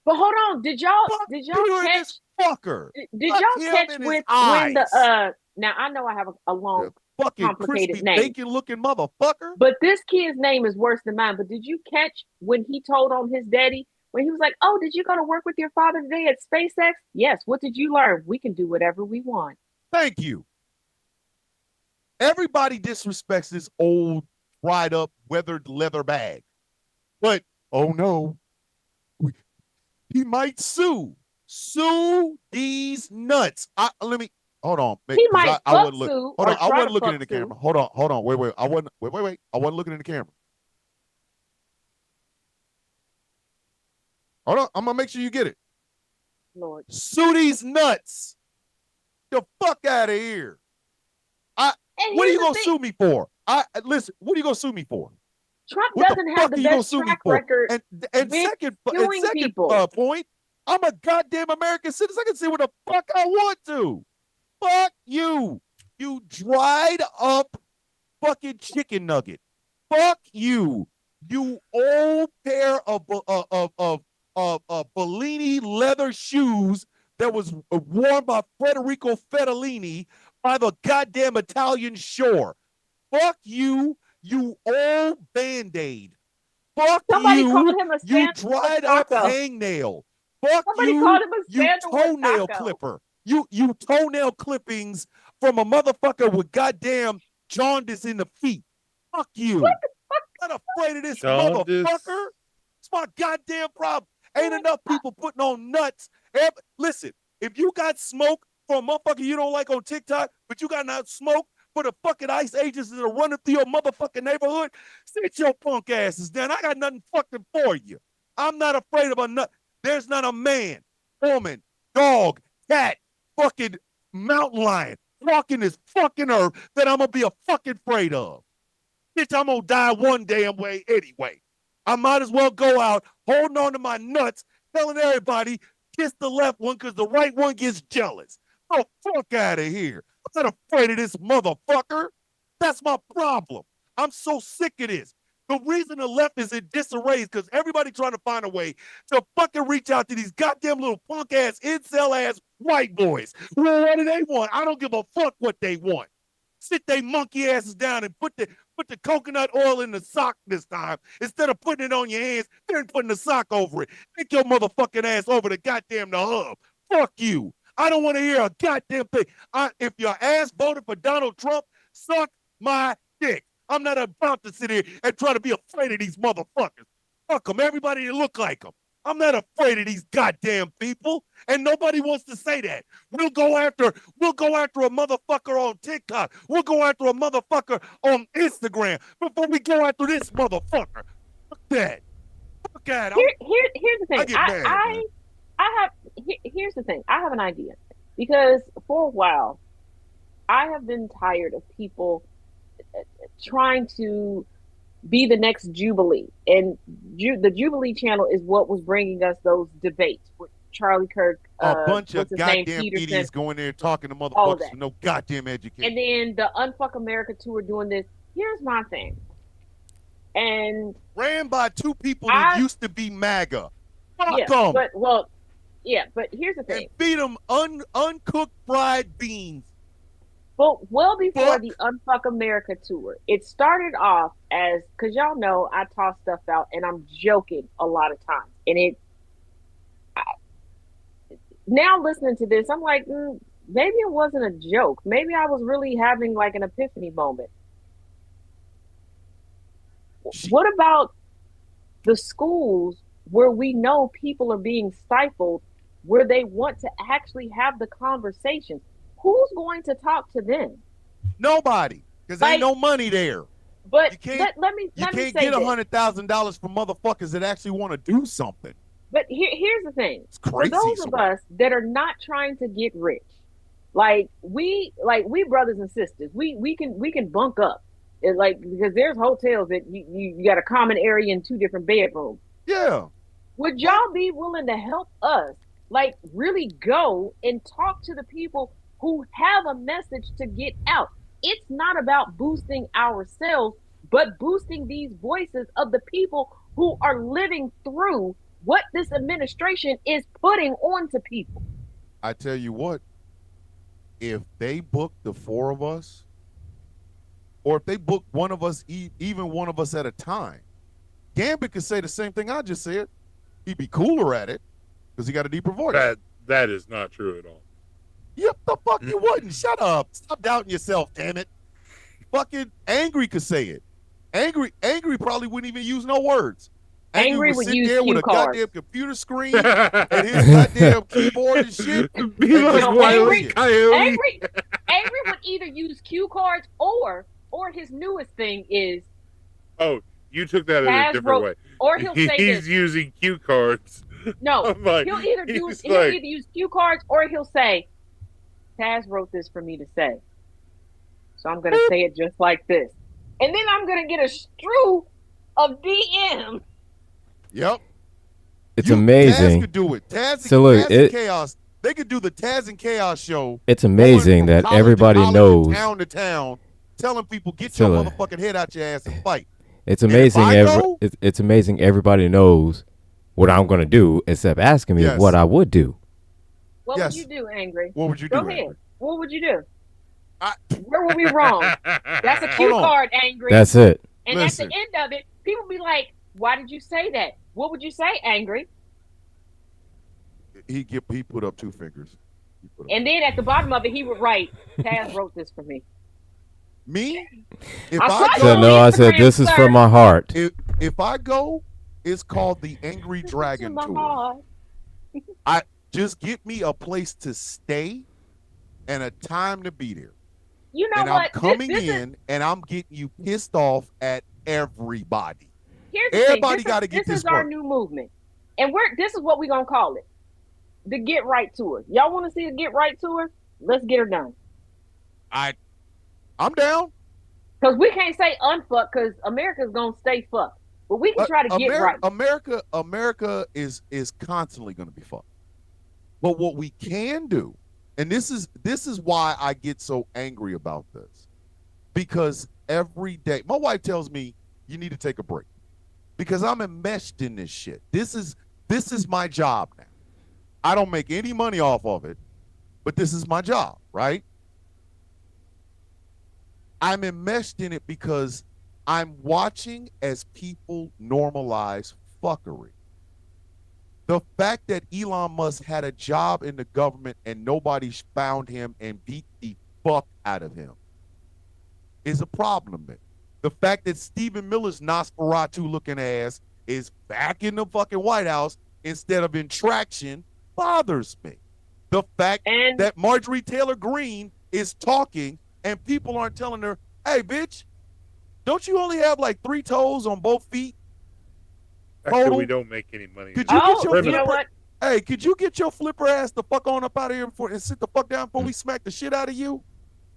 But hold on, did y'all catch this fucker? Did y'all catch when the now I know I have a long fucking complicated crispy name, bacon looking motherfucker. but this kid's name is worse than mine. But did you catch when he told on his daddy when he was like, "Oh, did you go to work with your father today at SpaceX?" Yes. What did you learn? We can do whatever we want. Thank you. Everybody disrespects this old, dried up, weathered leather bag. But, oh no, he might sue. Sue these nuts. Hold on. He might I wasn't look, sue. Hold on, I wasn't looking fuck in the sue. camera. Hold on. Wait. I wasn't looking in the camera. Hold on. I'm gonna make sure you get it. Lord. Sue these nuts. The fuck out of here. What are you gonna sue me for? Listen, what are you gonna sue me for? Trump What doesn't have the best track record. And second point, I'm a goddamn American citizen. I can say what the fuck I want to. Fuck you. You dried up fucking chicken nugget. Fuck you. You old pair of Bellini leather shoes that was worn by Federico Fellini by the goddamn Italian shore. Fuck you, you old Band-Aid. Fuck Somebody you, called him a you dried up hangnail. Fuck Somebody you, called him a you toenail clipper. You toenail clippings from a motherfucker with goddamn jaundice in the feet. Fuck you. What the fuck? I'm not afraid of this motherfucker. It's my goddamn problem. Ain't enough people putting on nuts. Listen, if you got smoke for a motherfucker you don't like on TikTok, but you got not smoke for the fucking ICE agents that are running through your motherfucking neighborhood, sit your punk asses down. I got nothing fucking for you. I'm not afraid of a nut. There's not a man, woman, dog, cat, fucking mountain lion walking this fucking earth that I'm gonna be fucking afraid of. Bitch, I'm gonna die one damn way anyway. I might as well go out holding on to my nuts, telling everybody, kiss the left one because the right one gets jealous. Oh, fuck out of here. I'm not afraid of this motherfucker. That's my problem. I'm so sick of this. The reason the left is in disarray is because everybody trying to find a way to fucking reach out to these goddamn little punk-ass, incel-ass white boys. Well, what do they want? I don't give a fuck what they want. Sit they monkey asses down and put the coconut oil in the sock this time. Instead of putting it on your hands, they're putting the sock over it. Take your motherfucking ass over the goddamn the hub. Fuck you. I don't want to hear a goddamn thing. If your ass voted for Donald Trump, suck my dick. I'm not about to sit here and try to be afraid of these motherfuckers. Fuck them. Everybody that look like them. I'm not afraid of these goddamn people, and nobody wants to say that. We'll go after a motherfucker on TikTok. We'll go after a motherfucker on Instagram before we go after this motherfucker. Fuck that. Fuck that. Here's the thing. Here's the thing. I have an idea, because for a while, I have been tired of people trying to be the next Jubilee, and the Jubilee channel is what was bringing us those debates with Charlie Kirk, a bunch of goddamn idiots going there talking to motherfuckers with no goddamn education, and then the Unfuck America tour doing this. Here's my thing, and ran by two people that used to be MAGA. Fuck them. But here's the thing: and feed them uncooked fried beans. But well before the Unfuck America tour, it started off as, because y'all know I toss stuff out and I'm joking a lot of times. And now listening to this, I'm like, maybe it wasn't a joke. Maybe I was really having like an epiphany moment. What about the schools where we know people are being stifled, where they want to actually have the conversation? Who's going to talk to them? Nobody, because ain't no money there. But you can't get $100,000 from motherfuckers that actually want to do something. But here's the thing: it's crazy. For those of us that are not trying to get rich, like we brothers and sisters, we can bunk up, because there's hotels that you got a common area and 2 different bedrooms. Yeah. Would y'all be willing to help us, like really go and talk to the people who have a message to get out? It's not about boosting ourselves, but boosting these voices of the people who are living through what this administration is putting onto people. I tell you what, if they book the 4 of us, or if they book one of us, even one of us at a time, Gambit could say the same thing I just said. He'd be cooler at it because he got a deeper voice. That is not true at all. Yep, the fuck you wouldn't. Shut up. Stop doubting yourself, damn it. fucking Angry could say it. Angry probably wouldn't even use no words. Angry would use there with a cards. goddamn computer screen and his goddamn keyboard and shit. Be like Wile E. Coyote. Angry would either use cue cards or his newest thing is. Oh, you took that in a different way. Or he'll say he's using cue cards. No, like, he'll either use cue cards or he'll say, Taz wrote this for me to say. So I'm going to say it just like this. And then I'm going to get a strew of DM. Yep. It's amazing. Taz could do it. Taz and Chaos. They could do the Taz and Chaos show. It's amazing that everybody knows. Town to town, telling people, get your motherfucking head out your ass and fight. It's amazing. It's amazing. Everybody knows what I'm going to do, except asking me what I would do. What would you do, Angry? What would you do? Go ahead. What would you do? Where were we wrong? That's a cue card, Angry. That's it. And at the end of it, people be like, why did you say that? What would you say, Angry? He put up 2 fingers. And then at the bottom of it, he would write, Taz wrote this for me. Me? I said, this is from my heart. If I go, it's called the Angry Dragon Tour. Just get me a place to stay and a time to be there. You know and what? I'm coming in and I'm getting you pissed off at everybody. Everybody got to get this. This is our new movement, and this is what we're gonna call it: the Get Right Tour. Y'all want to see the Get Right Tour? Let's get her done. I'm down. Because we can't say unfuck because America's gonna stay fucked, but we can try to get right. America is constantly gonna be fucked. But what we can do, and this is why I get so angry about this, because every day my wife tells me you need to take a break. Because I'm enmeshed in this shit. This is my job now. I don't make any money off of it, but this is my job, right? I'm enmeshed in it because I'm watching as people normalize fuckery. The fact that Elon Musk had a job in the government and nobody found him and beat the fuck out of him is a problem. The fact that Stephen Miller's Nosferatu-looking ass is back in the fucking White House instead of in Traction bothers me. The fact that Marjorie Taylor Greene is talking and people aren't telling her, hey, bitch, don't you only have like 3 toes on both feet? Actually, we don't make any money. Could you get your flipper? Hey, could you get your flipper ass the fuck on up out of here and sit the fuck down before we smack the shit out of you?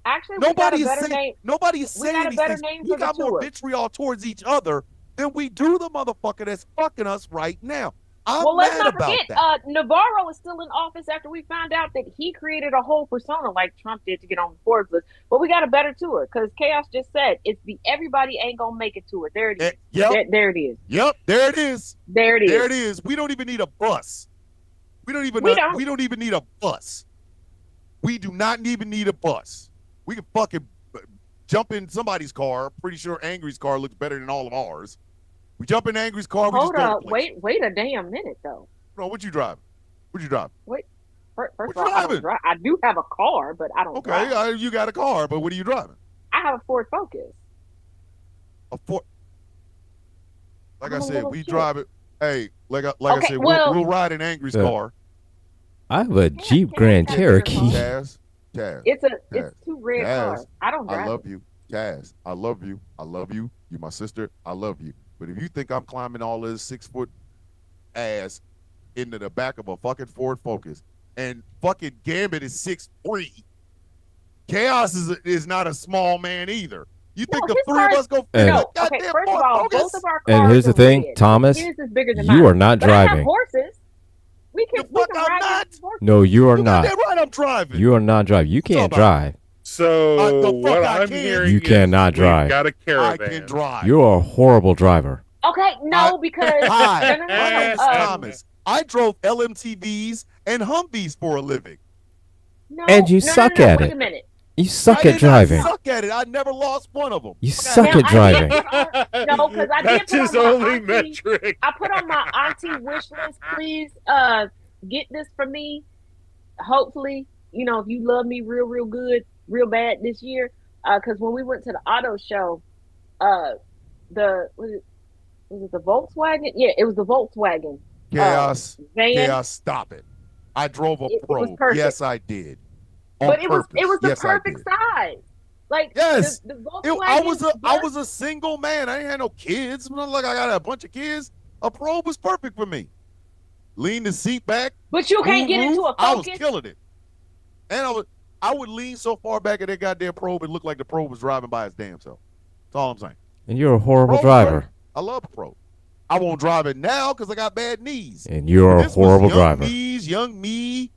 Actually, nobody is saying these things. We got more vitriol towards each other than we do the motherfucker that's fucking us right now. Let's not forget, Navarro is still in office after we found out that he created a whole persona like Trump did to get on the Forbes list. But we got a better tour because Chaos just said it's the everybody ain't gonna make it tour. There it is. There it is. Yep, there it is. There it is. There it is. We don't even need a bus. We don't even need a bus. We do not even need a bus. We can fucking jump in somebody's car. Pretty sure Angry's car looks better than all of ours. We jump in Angry's car. Hold up. Wait a damn minute, though. No, what you driving? Wait. First of all, I do have a car, but I don't drive. Okay, you got a car, but what are you driving? I have a Ford Focus. A Ford. Like I said, we drive it. Hey, like I said, we'll ride in Angry's car. I have a Jeep Grand Cherokee. Taz. It's 2 red cars. I don't drive. I love you, Taz. I love you. You're my sister. I love you. But if you think I'm climbing all this 6-foot ass into the back of a fucking Ford Focus, and fucking Gambit is 6'3", Chaos is not a small man either. You think the 3 of us go? First of all, both of our cars. And here's the thing, red. Thomas, you are not driving. I have horses. We can ride horses. No, you are not. Right, I'm driving. You are not driving. You can't drive. So what I'm hearing you cannot drive. Got a caravan. I can drive. You're a horrible driver. Okay, because my name's Thomas. I drove LMTVs and Humvees for a living. And you suck at it. Wait a minute. You suck at driving. I suck at it. I never lost one of them. You suck at driving. No, because I did That's his only metric. I put on my auntie wish list. Please, get this for me. Hopefully, if you love me real good, real bad this year, because when we went to the auto show, the was it the Volkswagen? Yeah, it was the Volkswagen. Chaos, van. chaos, stop it. I drove a Probe. It was perfect. Yes, I did. But it was the perfect size. Like yes, the Volkswagen I was a single man. I ain't had no kids. Not like I got a bunch of kids. A Probe was perfect for me. Lean the seat back. But you can't get into a Focus. I was killing it. And I would lean so far back at that goddamn Probe, it looked like the Probe was driving by its damn self. That's all I'm saying. And you're a horrible driver. I love a Probe. I won't drive it now because I got bad knees. And you're a horrible driver. Young me,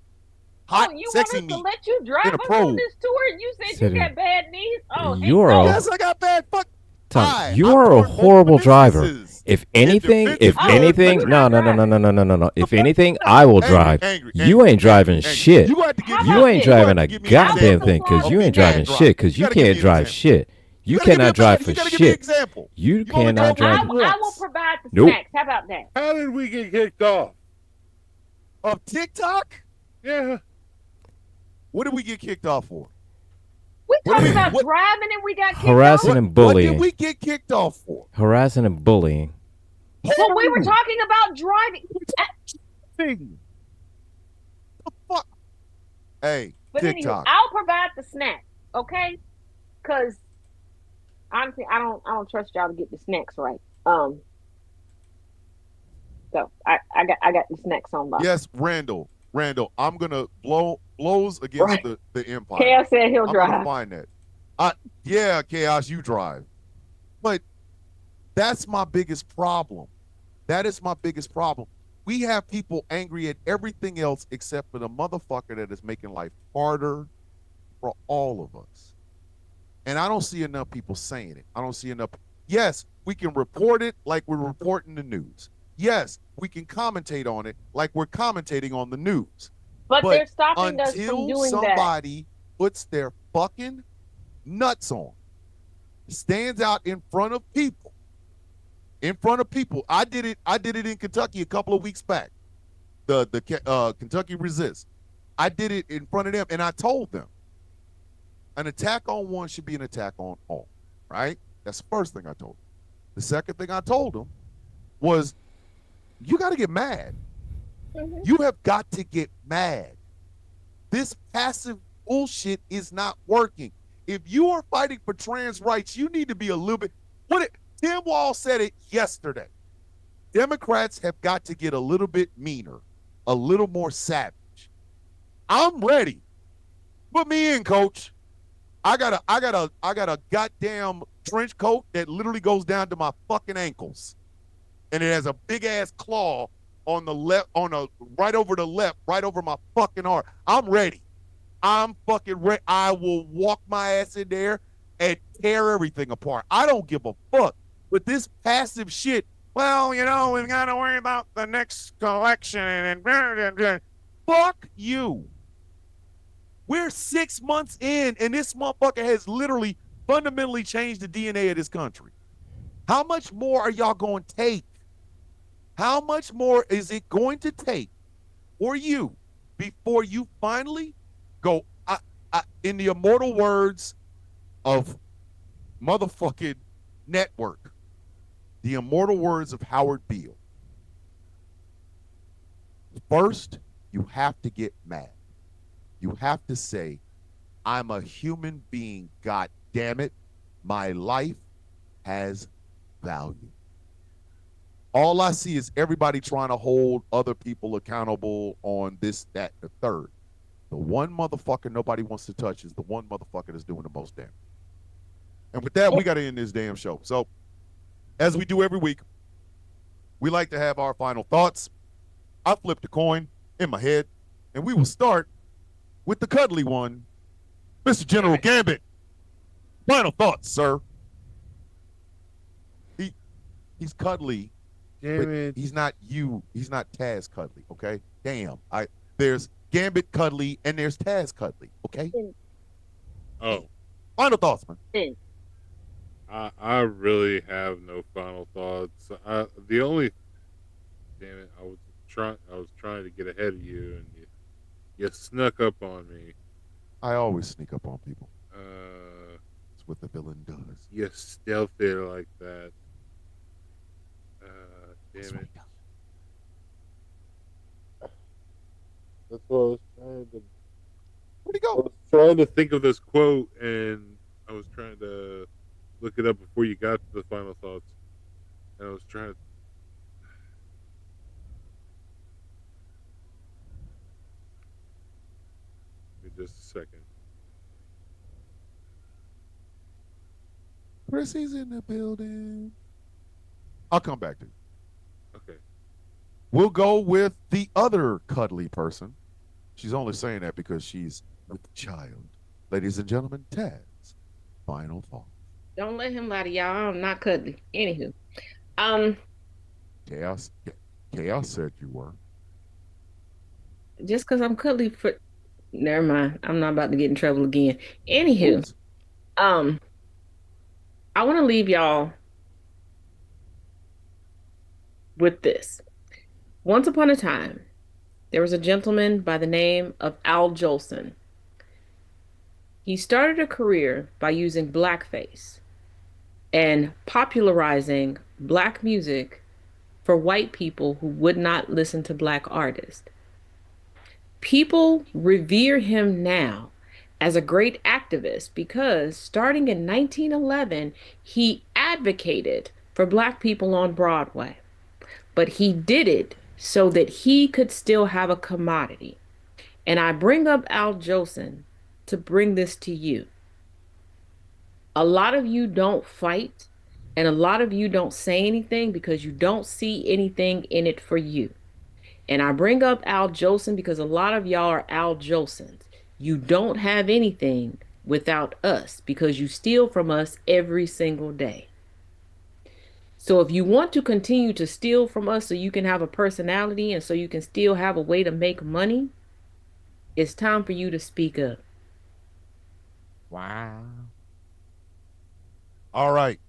hot, sexy me. You want us to let you drive us on this tour? You said you got bad knees. Oh, yes, I got bad fuck. Tom, you're a horrible driver. If anything, no. If anything, I will drive. You ain't driving shit. You ain't driving a goddamn thing because you ain't driving shit because you can't drive shit. You cannot drive for shit. You cannot drive. I will provide the snacks. How about that? How did we get kicked off? Of TikTok? Yeah. What did we get kicked off for? We talking about driving and we got kicked harassing off? and bullying. What did we get kicked off for? Harassing and bullying. Well, we were talking about driving. The fuck? Hey, but TikTok. Anyway, I'll provide the snack, okay? Because honestly, I don't trust y'all to get the snacks right. So I got the snacks on box. Yes, Randall, I'm gonna blows against the Empire. Chaos said he'll drive. I'm gonna find that. Yeah, Chaos, you drive. But that's my biggest problem. That is my biggest problem. We have people angry at everything else except for the motherfucker that is making life harder for all of us. And I don't see enough people saying it. I don't see enough. Yes, we can report it like we're reporting the news. Yes, we can commentate on it like we're commentating on the news. But they're stopping us from doing that. Until somebody puts their fucking nuts on, stands out in front of people. I did it in Kentucky a couple of weeks back. The Kentucky Resist. I did it in front of them, and I told them an attack on one should be an attack on all. Right? That's the first thing I told them. The second thing I told them was, you got to get mad. Mm-hmm. You have got to get mad. This passive bullshit is not working. If you are fighting for trans rights, you need to be a little bit. Tim Wall said it yesterday. Democrats have got to get a little bit meaner, a little more savage. I'm ready. Put me in, coach. I got a goddamn trench coat that literally goes down to my fucking ankles. And it has a big ass claw on the left, right over the left, right over my fucking heart. I'm ready. I'm fucking ready. I will walk my ass in there and tear everything apart. I don't give a fuck. But this passive shit, well, we've got to worry about the next collection and fuck you. We're 6 months in, and this motherfucker has literally fundamentally changed the DNA of this country. How much more are y'all going to take? How much more is it going to take for you before you finally go, in the immortal words of motherfucking Network, the immortal words of Howard Beale? First, you have to get mad. You have to say, I'm a human being, God damn it. My life has value. All I see is everybody trying to hold other people accountable on this, that, the third. The one motherfucker nobody wants to touch is the one motherfucker that's doing the most damage. And with that, we got to end this damn show. So, as we do every week, we like to have our final thoughts. I flipped a coin in my head, and we will start with the cuddly one, Mr. General Gambit. Final thoughts, sir. He's cuddly. But he's not you. He's not Taz Cuddly, okay? Damn. There's Gambit Cuddly and there's Taz Cuddly, okay? Oh. Final thoughts, man. I really have no final thoughts. The only, damn it, I was trying to get ahead of you, and you snuck up on me. I always sneak up on people. It's what the villain does. You still feel like that. Damn it. That's what I was trying to. Where'd he go? I was trying to think of this quote, and I was trying to look it up before you got to the final thoughts. And I was trying to. Give me just a second. Chrissy's in the building. I'll come back to you. Okay. We'll go with the other cuddly person. She's only saying that because she's with the child. Ladies and gentlemen, Taz, final thought. Don't let him lie to y'all. I'm not cuddly. Anywho. Chaos said you were. Just because I'm cuddly for... Never mind. I'm not about to get in trouble again. Anywho. Oops. I want to leave y'all with this. Once upon a time, there was a gentleman by the name of Al Jolson. He started a career by using blackface and popularizing black music for white people who would not listen to black artists. People revere him now as a great activist because starting in 1911, he advocated for black people on Broadway. But he did it so that he could still have a commodity. And I bring up Al Jolson to bring this to you. A lot of you don't fight, and a lot of you don't say anything because you don't see anything in it for you. And I bring up Al Jolson because a lot of y'all are Al Jolsons. You don't have anything without us because you steal from us every single day. So if you want to continue to steal from us so you can have a personality and so you can still have a way to make money, it's time for you to speak up. Wow. All right.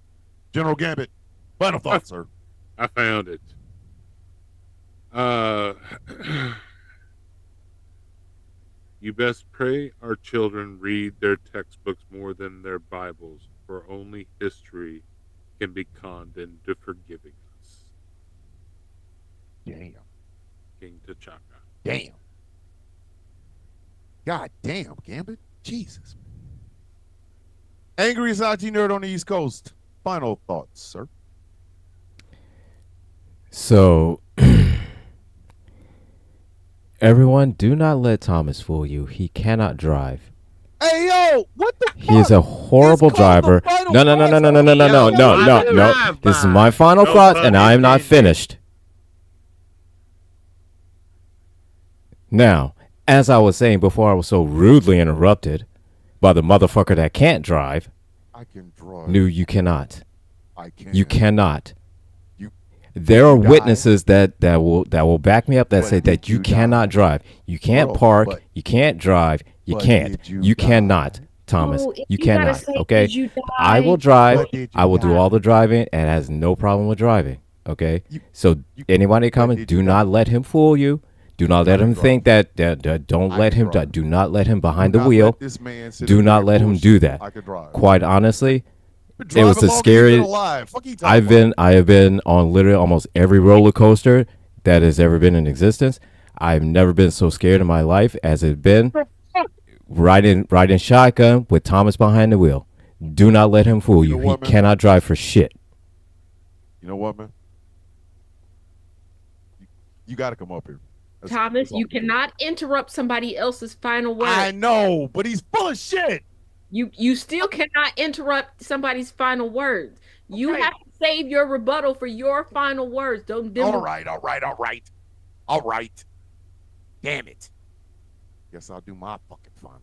General Gambit, final thoughts, sir. I found it. You best pray our children read their textbooks more than their Bibles, for only history can be conned into forgiving us. Damn. King T'Chaka. Damn. God damn, Gambit. Jesus. Angriest IT nerd on the East Coast. Final thoughts, sir. So, everyone, do not let Thomas fool you. He cannot drive. Hey, yo, what the fuck? He is a horrible driver. No. This is my final thought, and I am not finished. Now, as I was saying before, I was so rudely interrupted by the motherfucker that can't drive. I can drive. No, you cannot. I can. You cannot. There are witnesses that will back me up that say that you cannot drive. You can't park. You can't drive. You can't. You cannot, Thomas. You cannot. Okay. I will drive. I will do all the driving, and has no problem with driving. Okay. So anybody coming, do not let him fool you. Do not let him think that. Don't let him. Do not let him behind the wheel. Do not let him do that. Quite honestly. It was the scariest. I have been on literally almost every roller coaster that has ever been in existence. I've never been so scared in my life as it's been riding shotgun with Thomas behind the wheel. Do not let him fool you. He cannot drive for shit. You know what, man? You got to come up here. Thomas, you cannot interrupt somebody else's final word. I know, but he's full of shit. You still cannot interrupt somebody's final words. You have to save your rebuttal for your final words. Don't. All right. Damn it. Guess I'll do my fucking final.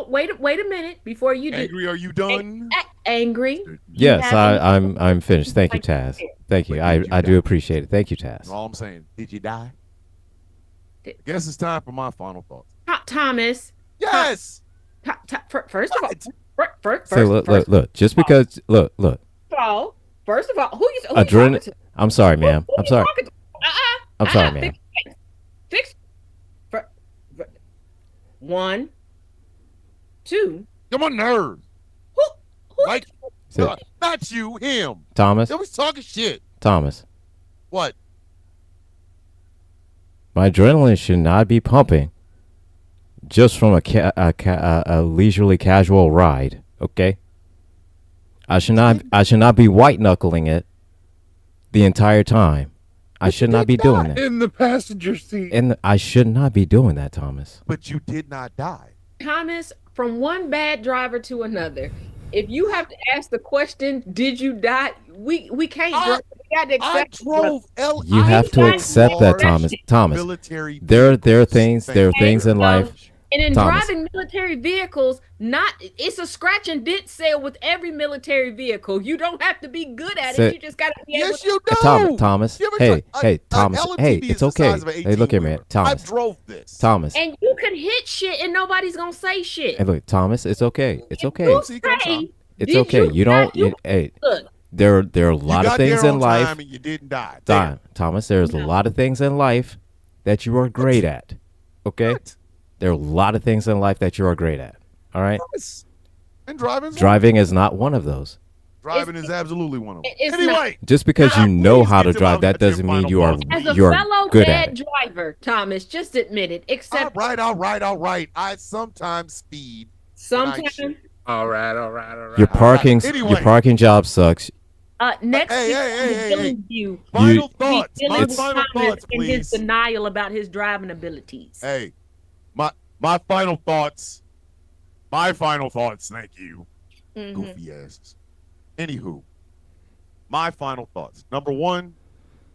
Wait a minute before you do. Angry, are you done? Angry? Yes, I'm finished. Thank you, Taz. Thank you. I do appreciate it. Thank you, Taz. All I'm saying, did you die? Guess it's time for my final thoughts. Thomas. Yes. First of all, look. Just because, look. First of all, who you talking to? I'm sorry, ma'am. I'm sorry. I'm sorry, ma'am. Fix. 1, 2. Come on, nerves. Like, not you, him. Thomas. They was talking shit. Thomas. What? My adrenaline should not be pumping just from a leisurely casual ride. Okay. I should not be white knuckling it the entire time. I should not be doing that. In the passenger seat. I should not be doing that, Thomas. But you did not die. Thomas, from one bad driver to another, if you have to ask the question, did you die? We can't. We got to accept. I drove You have to accept that, Thomas. Military. There are things in life. And in driving military vehicles, it's a scratch and dent sale with every military vehicle. You don't have to be good at it. You just got to be able to. Yes, you do. Thomas. Hey, Thomas. Hey, it's okay. Hey, look here, man. Thomas. I drove this. Thomas. And you can hit shit and nobody's going to say shit. Hey, look, Thomas, it's okay. It's okay. It's okay. Hey, there are a lot of things in life. And you didn't die. Thomas, there's a lot of things in life that you are great at. Okay? What? There are a lot of things in life that you are great at. All right? Yes. And driving is not one of those. Driving is absolutely one of them. Anyway, just because you know how to drive, that doesn't mean you are good at it. Driver, Thomas, just admit it. Except all right. I sometimes speed. Sometimes. All right. Your parking job sucks. Next, hey. You. Final thoughts. My final thoughts, please. In his denial about his driving abilities. Hey, my final thoughts. Thank you. Mm-hmm. Goofy asses. Anywho, my final thoughts. Number one,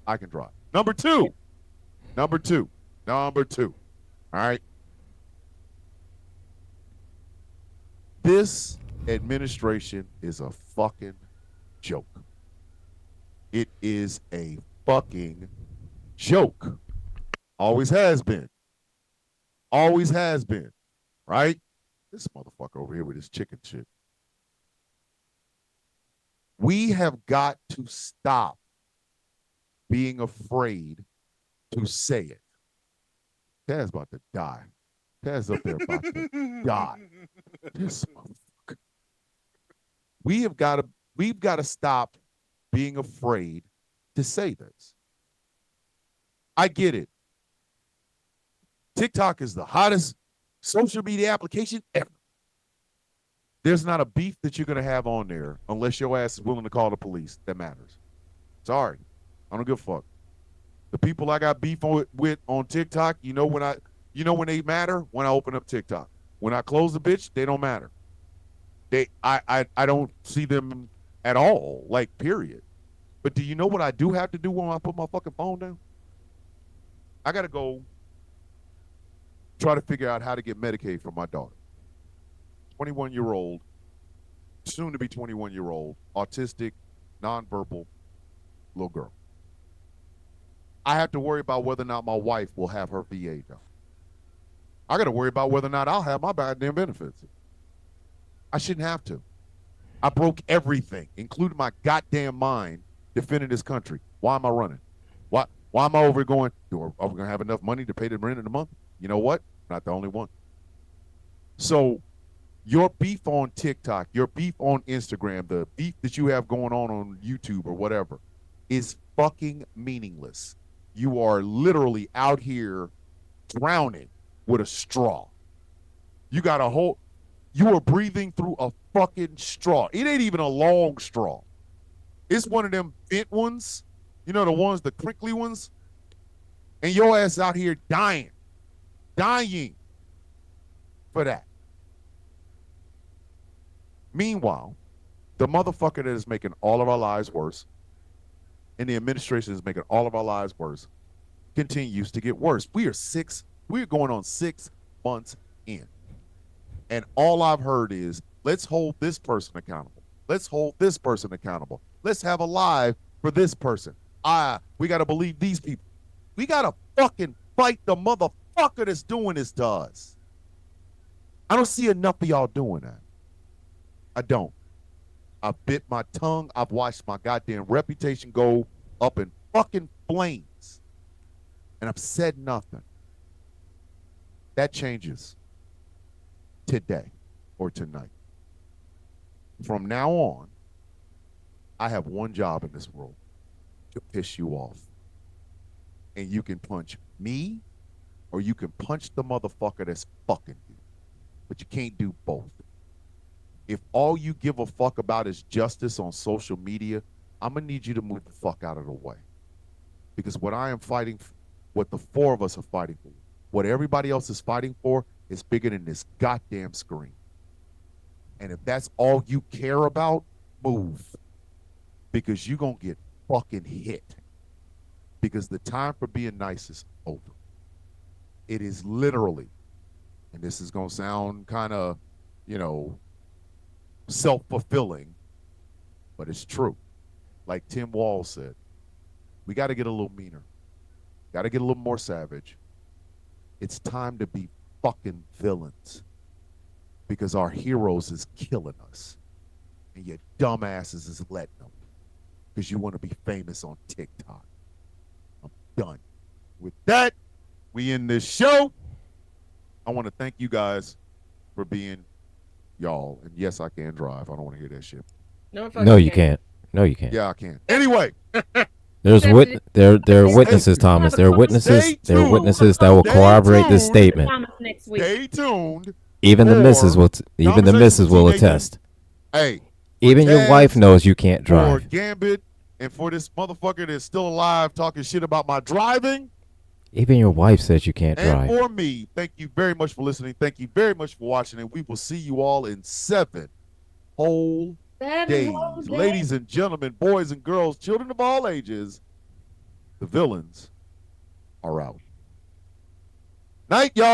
I can drive. Number two. All right. This administration is a fucking joke. It is a fucking joke. Always has been. Right? This motherfucker over here with his chicken shit. We have got to stop being afraid to say it. Taz about to die. Taz up there about to die. This motherfucker. We've got to stop being afraid to say this. I get it. TikTok is the hottest social media application ever. There's not a beef that you're going to have on there unless your ass is willing to call the police that matters. Sorry. I don't give a fuck. The people I got beef with on TikTok, you know when they matter? When I open up TikTok. When I close the bitch, they don't matter. I don't see them at all, like, period. But do you know what I do have to do when I put my fucking phone down? I got to go try to figure out how to get Medicaid for my daughter. 21-year-old, soon to be 21-year-old, autistic, nonverbal little girl. I have to worry about whether or not my wife will have her VA done. I got to worry about whether or not I'll have my goddamn benefits. I shouldn't have to. I broke everything, including my goddamn mind, defending this country. Why am I running? Why am I over going, are we going to have enough money to pay the rent in a month? You know what? Not the only one. So your beef on TikTok, your beef on Instagram, the beef that you have going on YouTube or whatever is fucking meaningless. You are literally out here drowning with a straw. You are breathing through a fucking straw. It ain't even a long straw. It's one of them bent ones, you know, the crinkly ones. And your ass out here dying for that. Meanwhile, the motherfucker that is making all of our lives worse, and the administration is making all of our lives worse, continues to get worse. We're going on 6 months in. And all I've heard is, let's hold this person accountable. Let's hold this person accountable. Let's have a live for this person. We got to believe these people. We got to fucking fight the motherfucker that's doing this to us. I don't see enough of y'all doing that. I don't. I bit my tongue. I've watched my goddamn reputation go up in fucking flames. And I've said nothing. That changes today or tonight. from now on, I have one job in this world, to piss you off. And you can punch me or you can punch the motherfucker that's fucking you. But you can't do both. If all you give a fuck about is justice on social media, I'm going to need you to move the fuck out of the way. Because what I am fighting, what the four of us are fighting for, what everybody else is fighting for is bigger than this goddamn screen. And if that's all you care about, move. Because you're going to get fucking hit. Because the time for being nice is over. It is literally, and this is going to sound kind of, self-fulfilling, but it's true. Like Tim Wall said, we got to get a little meaner. Got to get a little more savage. It's time to be fucking villains because our heroes is killing us and your dumbasses is letting them because you want to be famous on TikTok. I'm done. With that, we end this show. I want to thank you guys for being y'all. And yes, I can drive. I don't want to hear that shit. No, you can't. No, you can't. Yeah, I can. Anyway. There are witnesses, Thomas. There are witnesses. There are witnesses that will corroborate this statement. Stay tuned. Even the missus will attest. Hey. Even your wife knows you can't drive. For Gambit and for this motherfucker that's still alive talking shit about my driving. Even your wife says you can't drive. And for me, thank you very much for listening. Thank you very much for watching. And we will see you all in 7 whole days. Ladies and gentlemen, boys and girls, children of all ages, the villains are out. Night, y'all.